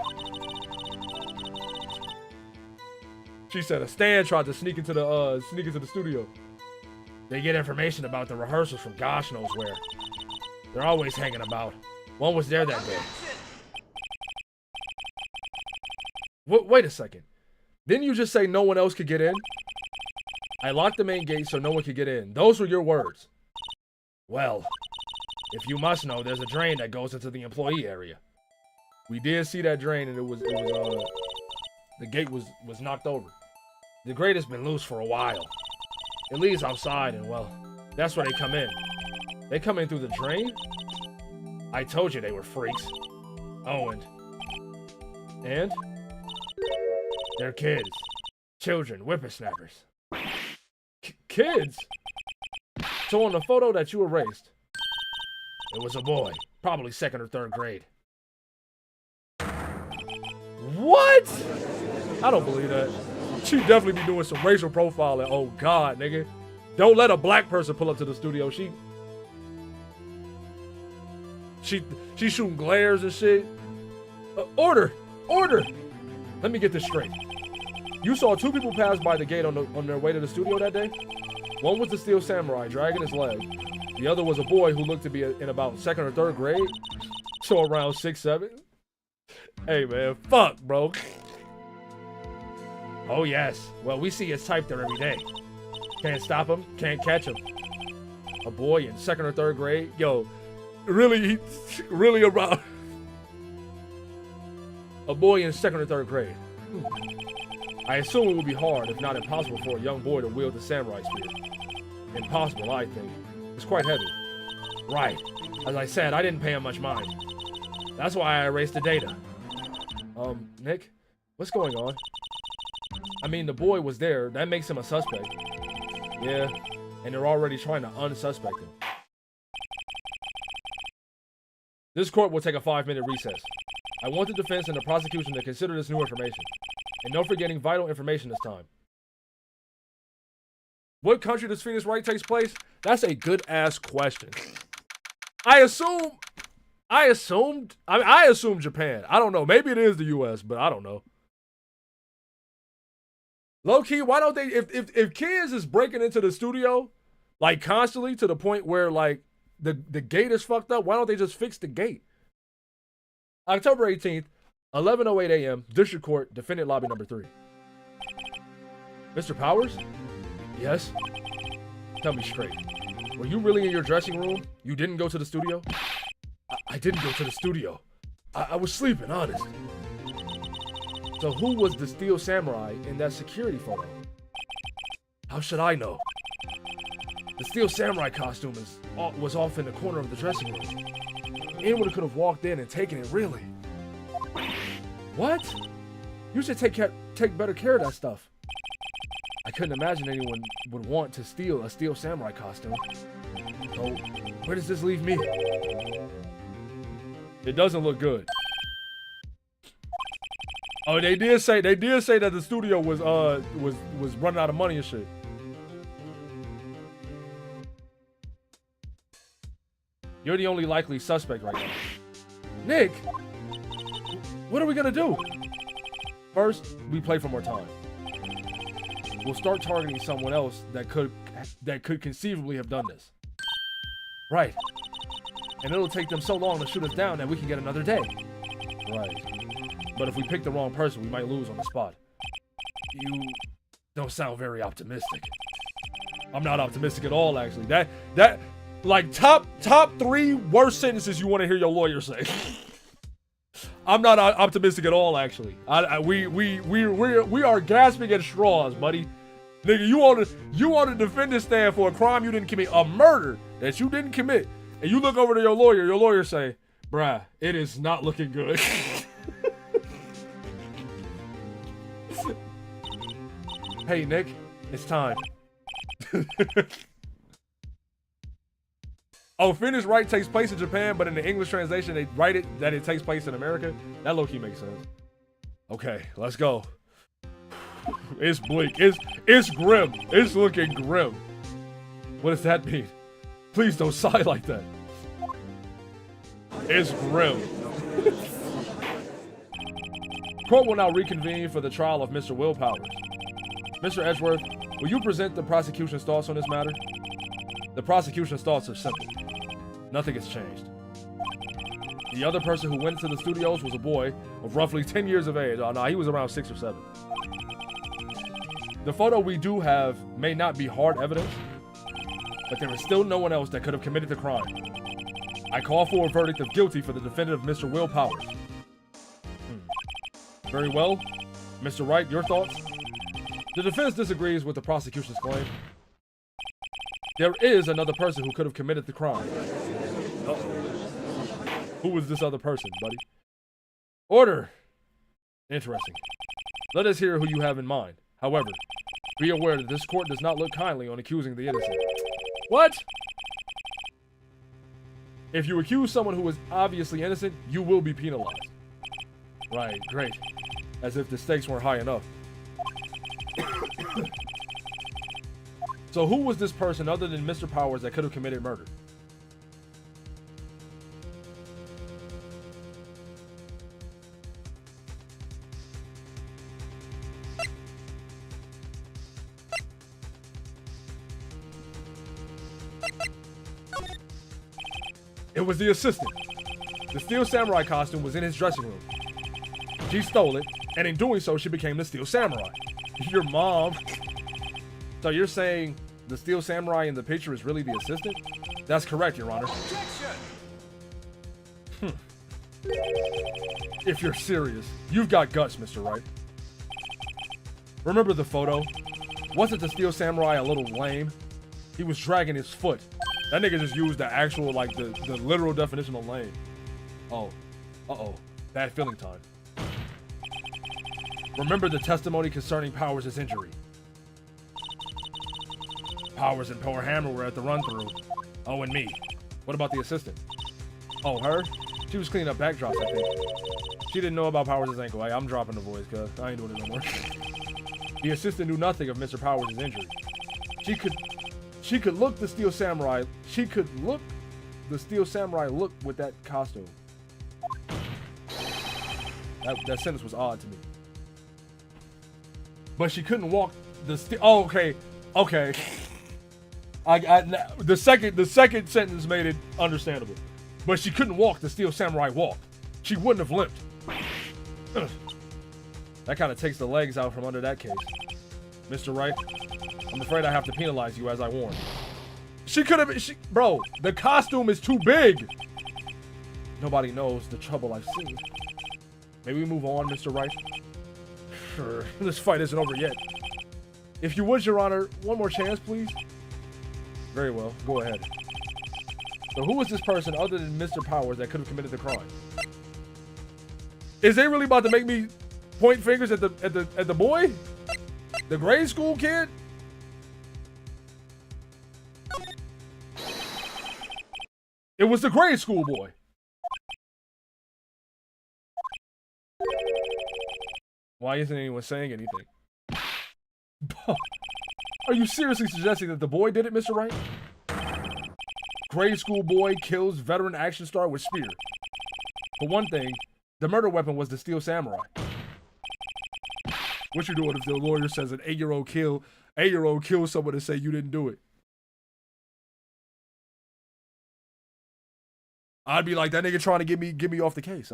She said a Stan tried to sneak into the studio. They get information about the rehearsals from gosh knows where. They're always hanging about. One was there that day. Wait a second. Didn't you just say no one else could get in? I locked the main gate so no one could get in. Those were your words. Well, if you must know, there's a drain that goes into the employee area. We did see that drain, and the gate was knocked over. The grate has been loose for a while. It leads outside, and well, that's where they come in. They come in through the drain? I told you they were freaks. Owen. And? They're kids. Children, whippersnappers. Kids? So on the photo that you erased, it was a boy, probably 2nd or 3rd grade. What? I don't believe that. She definitely be doing some racial profiling. Oh God, nigga. Don't let a black person pull up to the studio. She shooting glares and shit. Order! Let me get this straight. You saw 2 people pass by the gate on their way to the studio that day? One was the Steel Samurai dragging his leg. The other was a boy who looked to be in about 2nd or 3rd grade. So around 6, 7. Hey man, fuck bro. Oh yes. Well, we see his type there every day. Can't stop him, can't catch him. A boy in 2nd or 3rd grade? Yo, really around. A boy in 2nd or 3rd grade. I assume it would be hard, if not impossible, for a young boy to wield the samurai spear. Impossible, I think. It's quite heavy. Right. As I said, I didn't pay him much mind. That's why I erased the data. Nick? What's going on? I mean, the boy was there. That makes him a suspect. Yeah, and they're already trying to unsuspect him. This court will take a 5-minute recess. I want the defense and the prosecution to consider this new information. And no forgetting vital information this time. What country does Phoenix Wright takes place? That's a good-ass question. I assume Japan. I don't know. Maybe it is the U.S., but I don't know. Low-key, why don't they, if kids is breaking into the studio, like, constantly to the point where, like, the gate is fucked up, why don't they just fix the gate? October 18th, 11:08 a.m., District Court, Defendant Lobby number 3. Mr. Powers? Yes? Tell me straight. Were you really in your dressing room? You didn't go to the studio? I didn't go to the studio. I was sleeping, honest. So who was the Steel Samurai in that security photo? How should I know? The Steel Samurai costume was off in the corner of the dressing room. Anyone could have walked in and taken it, really. What? You should take better care of that stuff. I couldn't imagine anyone would want to steal a Steel Samurai costume. So, where does this leave me? It doesn't look good. Oh, they did say that the studio was running out of money and shit. You're the only likely suspect right now. Nick, what are we gonna do? First, we play for more time. We'll start targeting someone else that could conceivably have done this. Right. And it'll take them so long to shoot us down that we can get another day. Right. But if we pick the wrong person, we might lose on the spot. You don't sound very optimistic. I'm not optimistic at all, actually. That like top 3 worst sentences you want to hear your lawyer say. I'm not optimistic at all, actually. We are gasping at straws, buddy. Nigga, you want to defend this stand for a crime you didn't commit, a murder that you didn't commit, and you look over to your lawyer say, bruh, it is not looking good. Hey, Nick, it's time. Oh, Phoenix Wright takes place in Japan, but in the English translation, they write it that it takes place in America. That low-key makes sense. Okay, let's go. It's bleak. It's grim. It's looking grim. What does that mean? Please don't sigh like that. It's grim. Court will now reconvene for the trial of Mr. Will Powers. Mr. Edgeworth, will you present the prosecution's thoughts on this matter? The prosecution's thoughts are simple. Nothing has changed. The other person who went to the studios was a boy of roughly 10 years of age. Oh, no, he was around 6 or 7. The photo we do have may not be hard evidence, but there is still no one else that could have committed the crime. I call for a verdict of guilty for the defendant of Mr. Will Powers. Very well. Mr. Wright, your thoughts? The defense disagrees with the prosecution's claim. There is another person who could have committed the crime. Uh-oh. Who was this other person, buddy? Order. Interesting. Let us hear who you have in mind. However, be aware that this court does not look kindly on accusing the innocent. What? If you accuse someone who is obviously innocent, you will be penalized. Right, great. As if the stakes weren't high enough. So who was this person other than Mr. Powers that could have committed murder? It was the assistant. The Steel Samurai costume was in his dressing room. She stole it, and in doing so, she became the Steel Samurai. Your mom. So you're saying the Steel Samurai in the picture is really the assistant? That's correct, Your Honor. If you're serious, you've got guts, Mr. Wright. Remember the photo? Wasn't the Steel Samurai a little lame? He was dragging his foot. That nigga just used the actual, like, the literal definition of lame. Oh. Uh-oh. Bad feeling time. Remember the testimony concerning Powers' injury. Powers and Power Hammer were at the run-through. Oh, and me. What about the assistant? Oh, her? She was cleaning up backdrops, I think. She didn't know about Powers' ankle. Hey, I'm dropping the voice, cuz I ain't doing it no more. The assistant knew nothing of Mr. Powers' injury. She could look the Steel Samurai. She could look the Steel Samurai look with that costume. That sentence was odd to me. But she couldn't walk the steel. Oh, okay. Okay. The second sentence made it understandable. But she couldn't walk the Steel Samurai walk. She wouldn't have limped. That kind of takes the legs out from under that case. Mr. Wright, I'm afraid I have to penalize you as I warned. She could have been, bro, the costume is too big. Nobody knows the trouble I've seen. Maybe we move on, Mr. Wright? Sure, this fight isn't over yet. If you would, Your Honor, one more chance, please? Very well, go ahead. So who was this person other than Mr. Powers that could have committed the crime? Is they really about to make me point fingers at the boy? The grade school kid? It was the grade school boy. Why isn't anyone saying anything? Are you seriously suggesting that the boy did it, Mr. Wright? Grade school boy kills veteran action star with spear. For one thing, the murder weapon was the Steel Samurai. What you doing if the lawyer says an 8-year-old kills someone and say you didn't do it? I'd be like, that nigga trying to get me off the case.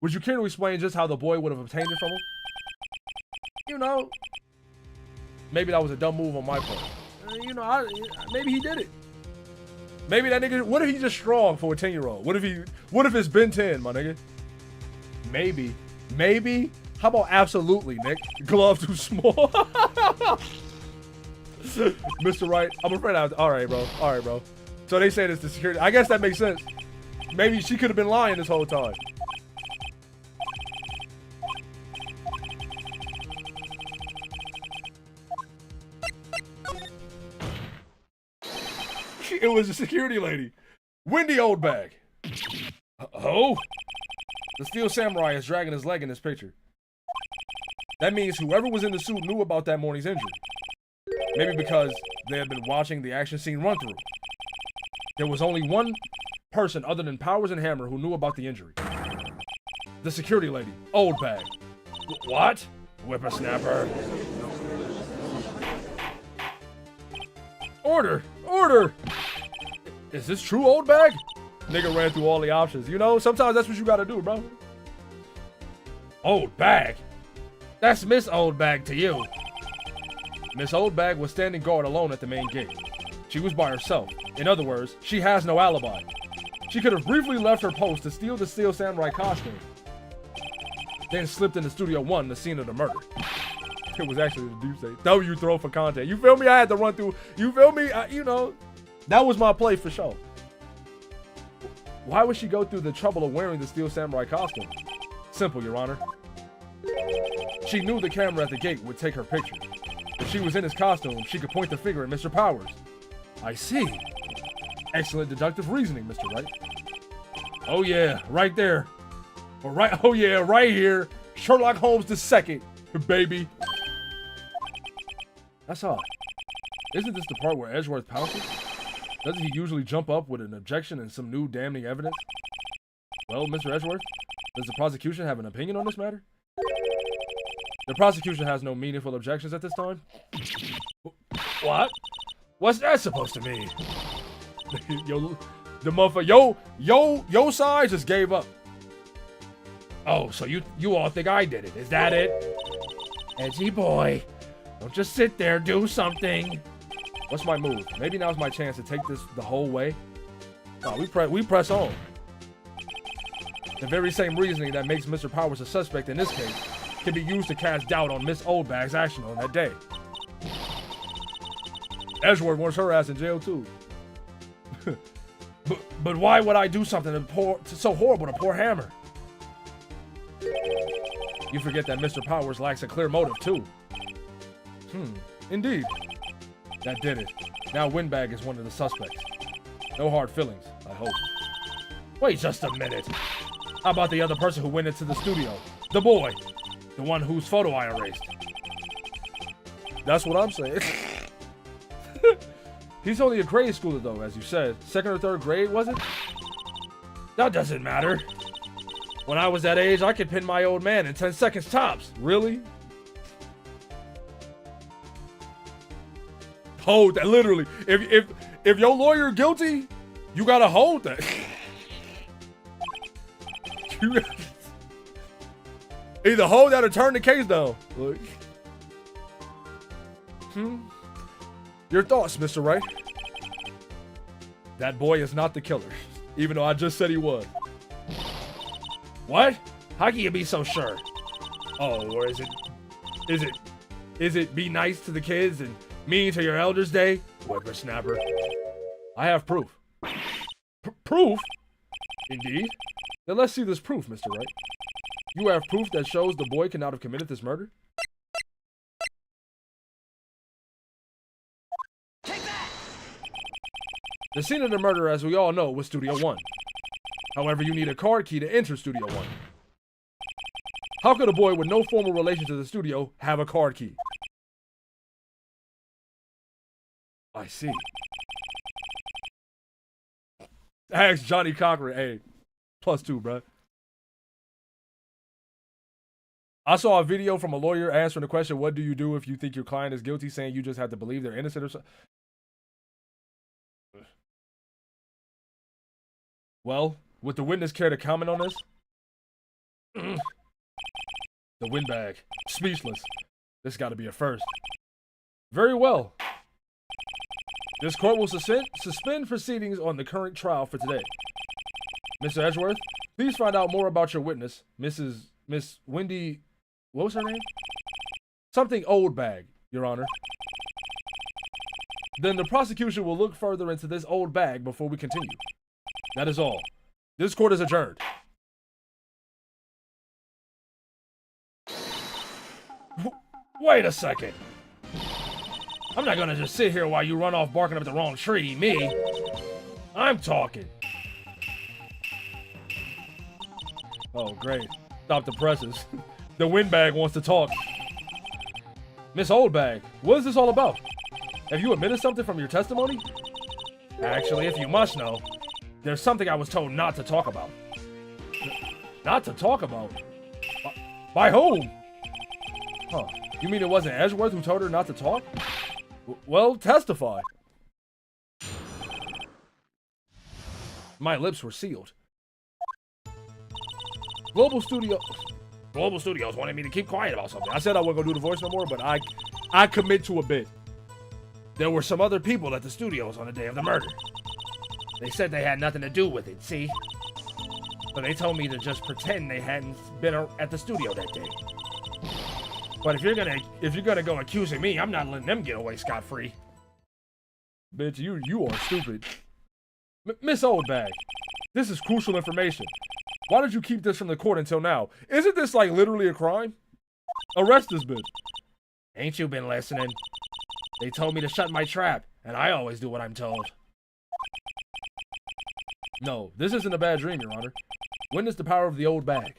Would you care to explain just how the boy would have obtained it from him? You know, maybe that was a dumb move on my part. You know, maybe he did it. Maybe that nigga, what if he's just strong for a 10-year-old? What if it's Ben 10, my nigga? Maybe. How about absolutely, Nick? Glove too small. Mr. Wright, I'm afraid all right, bro. So they say it's the security. I guess that makes sense. Maybe she could have been lying this whole time. It was a security lady. Wendy Oldbag. Oh? The Steel Samurai is dragging his leg in this picture. That means whoever was in the suit knew about that morning's injury. Maybe because they had been watching the action scene run through. There was only one person other than Powers and Hammer who knew about the injury. The security lady, Oldbag. What? Whippersnapper. Order! Is this true, Oldbag? Nigga ran through all the options. You know, sometimes that's what you gotta do, bro. Oldbag? That's Miss Oldbag to you. Miss Oldbag was standing guard alone at the main gate. She was by herself. In other words, she has no alibi. She could have briefly left her post to steal the Steel Samurai costume, then slipped into Studio 1, the scene of the murder. It was actually the Doomsday. W throw for content. You feel me? I had to run through. You feel me? You know, that was my play for sure. Why would she go through the trouble of wearing the Steel Samurai costume? Simple, Your Honor. She knew the camera at the gate would take her picture. If she was in his costume, she could point the finger at Mr. Powers. I see. Excellent deductive reasoning, Mr. Wright. Oh yeah, right there. Oh yeah, right here. Sherlock Holmes II, baby. That's odd. Isn't this the part where Edgeworth pounces? Doesn't he usually jump up with an objection and some new damning evidence? Well, Mr. Edgeworth, does the prosecution have an opinion on this matter? The prosecution has no meaningful objections at this time. What? What's that supposed to mean? Yo, the motherfucker, yo side just gave up. Oh, so you all think I did it? Is that it? Edgy boy, don't just sit there, do something. What's my move? Maybe now's my chance to take this the whole way. No, we press on. The very same reasoning that makes Mr. Powers a suspect in this case can be used to cast doubt on Miss Oldbag's action on that day. Edgeworth wants her ass in jail too. but why would I do something so horrible to poor Hammer? You forget that Mr. Powers lacks a clear motive too. Indeed. That did it. Now Windbag is one of the suspects. No hard feelings, I hope. Wait just a minute. How about the other person who went into the studio? The boy. The one whose photo I erased. That's what I'm saying. He's only a grade schooler though, as you said. 2nd or 3rd grade, was it? That doesn't matter. When I was that age, I could pin my old man in 10 seconds tops. Really? Hold that, literally. If your lawyer guilty, you gotta hold that. Either hold that or turn the case down. Look. Your thoughts, Mr. Wright? That boy is not the killer, even though I just said he was. What? How can you be so sure? Oh, or is it be nice to the kids and mean to your elders day? Whippersnapper. I have proof. Proof? Indeed. Then let's see this proof, Mr. Wright. You have proof that shows the boy cannot have committed this murder? Take that! The scene of the murder, as we all know, was Studio 1. However, you need a card key to enter Studio 1. How could a boy with no formal relation to the studio have a card key? I see. Ask Johnny Cochran. Hey, +2, bruh. I saw a video from a lawyer answering the question, what do you do if you think your client is guilty, saying you just have to believe they're innocent or something? Well, would the witness care to comment on this? The windbag. Speechless. This got to be a first. Very well. This court will suspend proceedings on the current trial for today. Mr. Edgeworth, please find out more about your witness, Miss Wendy, what was her name? Something Oldbag, Your Honor. Then the prosecution will look further into this old bag before we continue. That is all. This court is adjourned. Wait a second. I'm not gonna just sit here while you run off barking up the wrong tree, me. I'm talking. Oh, great. Stop the presses. The windbag wants to talk. Miss Oldbag, what is this all about? Have you omitted something from your testimony? Actually, if you must know, there's something I was told not to talk about. Not to talk about? By whom? Huh. You mean it wasn't Edgeworth who told her not to talk? Well, testify. My lips were sealed. Global Studios wanted me to keep quiet about something. I said I wasn't gonna do the voice no more, but I commit to a bit. There were some other people at the studios on the day of the murder. They said they had nothing to do with it, see? But they told me to just pretend they hadn't been at the studio that day. But if you're gonna go accusing me, I'm not letting them get away scot-free. Bitch, you are stupid. Miss Oldbag, This is crucial information. Why did you keep this from the court until now? Isn't this like literally a crime? Arrest this bitch. Ain't you been listening? They told me to shut my trap, and I always do what I'm told. No, this isn't a bad dream, Your Honor. Witness the power of the old bag.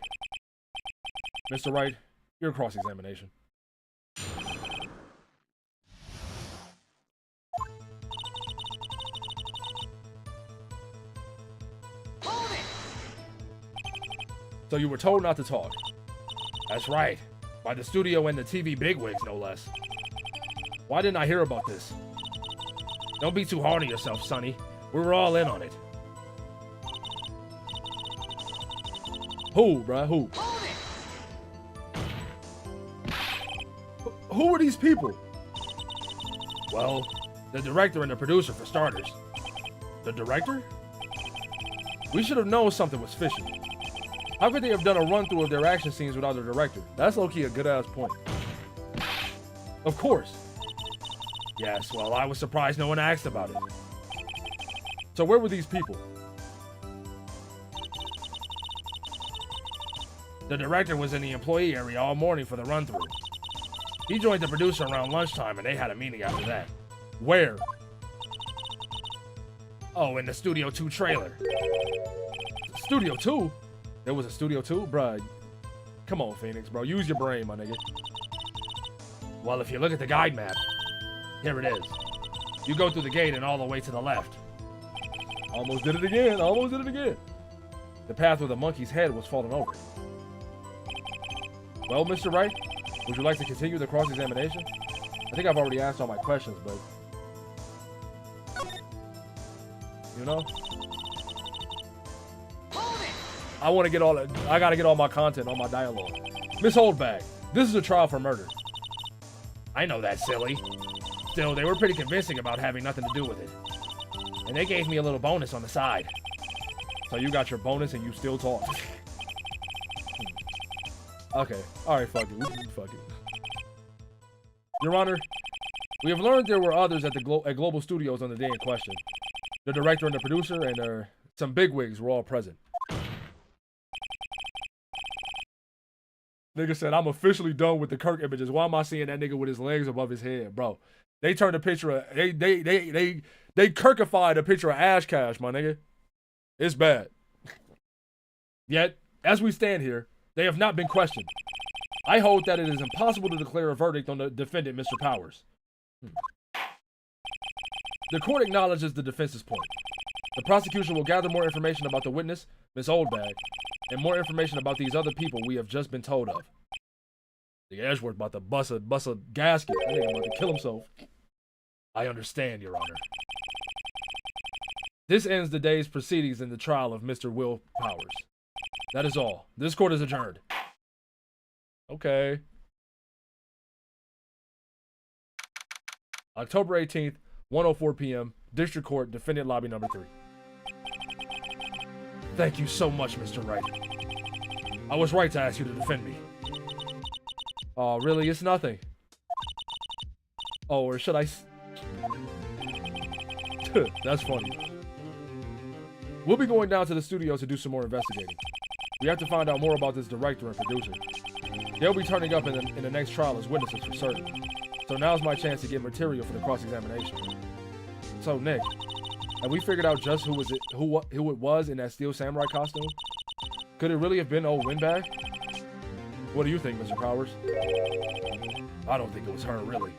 Mr. Wright, your cross-examination. So you were told not to talk. That's right. By the studio and the TV bigwigs, no less. Why didn't I hear about this? Don't be too hard on yourself, Sonny. We were all in on it. Who, bruh? Who? Who are these people? Well, the director and the producer, for starters. The director? We should have known something was fishy. How could they have done a run-through of their action scenes without a director? That's low-key a good-ass point. Of course. Yes, well, I was surprised no one asked about it. So where were these people? The director was in the employee area all morning for the run-through. He joined the producer around lunchtime, and they had a meeting after that. Where? Oh, in the Studio 2 trailer. Studio 2? There was a Studio 2? Bruh, come on, Phoenix, bro. Use your brain, my nigga. Well, if you look at the guide map, here it is. You go through the gate and all the way to the left. Almost did it again. Almost did it again. The path where the monkey's head was falling over. Well, Mr. Wright, would you like to continue the cross-examination? I think I've already asked all my questions, but... You know? I want to get all... I got to get all my content, all my dialogue. Miss Holdbag, this is a trial for murder. I know that, silly. Still, they were pretty convincing about having nothing to do with it. And they gave me a little bonus on the side. So you got your bonus and you still talk. Okay. Alright, fuck it. Fuck it. Your Honor, we have learned there were others at at Global Studios on the day in question. The director and the producer and some bigwigs were all present. Nigga said, I'm officially done with the Kirk images. Why am I seeing that nigga with his legs above his head, bro? They turned a picture of... They Kirkified a picture of Ash Cash, my nigga. It's bad. Yet, as we stand here, they have not been questioned. I hold that it is impossible to declare a verdict on the defendant, Mr. Powers. The court acknowledges the defense's point. The prosecution will gather more information about the witness, Miss Oldbag, and more information about these other people we have just been told of. The Edgeworth about to bust a gasket. That nigga about to kill himself. I understand, Your Honor. This ends the day's proceedings in the trial of Mr. Will Powers. That is all. This court is adjourned. Okay. October 18th, 1:04 p.m., District Court, Defendant Lobby number 3. Thank you so much, Mr. Wright. I was right to ask you to defend me. Oh, really? It's nothing. Oh, or should I... That's funny. We'll be going down to the studio to do some more investigating. We have to find out more about this director and producer. They'll be turning up in the next trial as witnesses for certain. So now's my chance to get material for the cross-examination. So, Nick, have we figured out just who it was in that Steel Samurai costume? Could it really have been old Windbag? What do you think, Mr. Powers? I don't think it was her, really.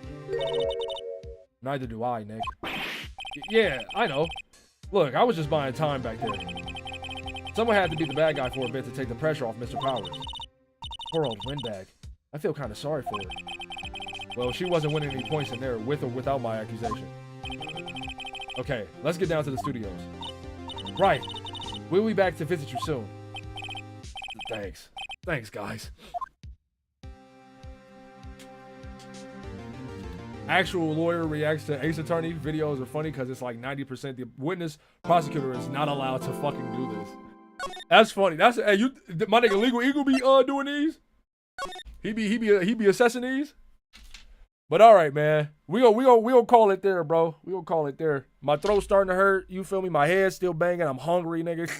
Neither do I, Nick. Yeah, I know. Look, I was just buying time back there. Someone had to be the bad guy for a bit to take the pressure off Mr. Powers. Poor old Windbag. I feel kind of sorry for her. Well, she wasn't winning any points in there, with or without my accusation. Okay, let's get down to the studios. Right. We'll be back to visit you soon. Thanks. Thanks, guys. Actual lawyer reacts to Ace Attorney videos are funny because it's like 90% the witness prosecutor is not allowed to fucking do this. That's funny. That's hey, you my nigga Legal Eagle be doing these? He be assessing these? But all right, man. We gonna call it there, bro. We gonna call it there. My throat's starting to hurt. You feel me? My head's still banging. I'm hungry, nigga.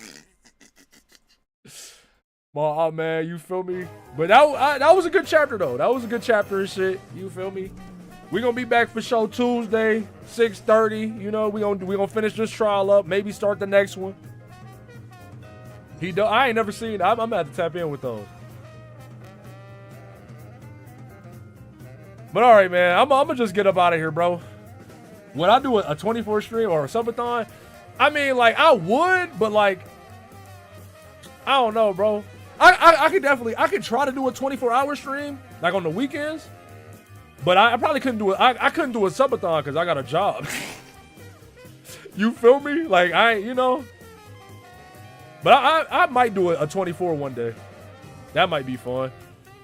Oh man, you feel me? But that was a good chapter though. That was a good chapter and shit. You feel me? We gonna be back for show Tuesday, 6:30. You know, we gonna finish this trial up. Maybe start the next one. I ain't never seen. I'm gonna have to tap in with those. But all right, man. I'm gonna just get up out of here, bro. When I do a 24 stream or a subathon, I mean, like I would, but like I don't know, bro. I could try to do a 24-hour stream like on the weekends. But I probably couldn't do it. I couldn't do a subathon because I got a job. You feel me? Like, you know. But I might do a 24 one day. That might be fun.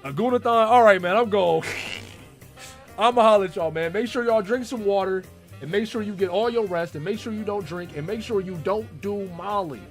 A Goonathon. All right, man. I'm going. I'm going to holler at y'all, man. Make sure y'all drink some water. And make sure you get all your rest. And make sure you don't drink. And make sure you don't do Molly.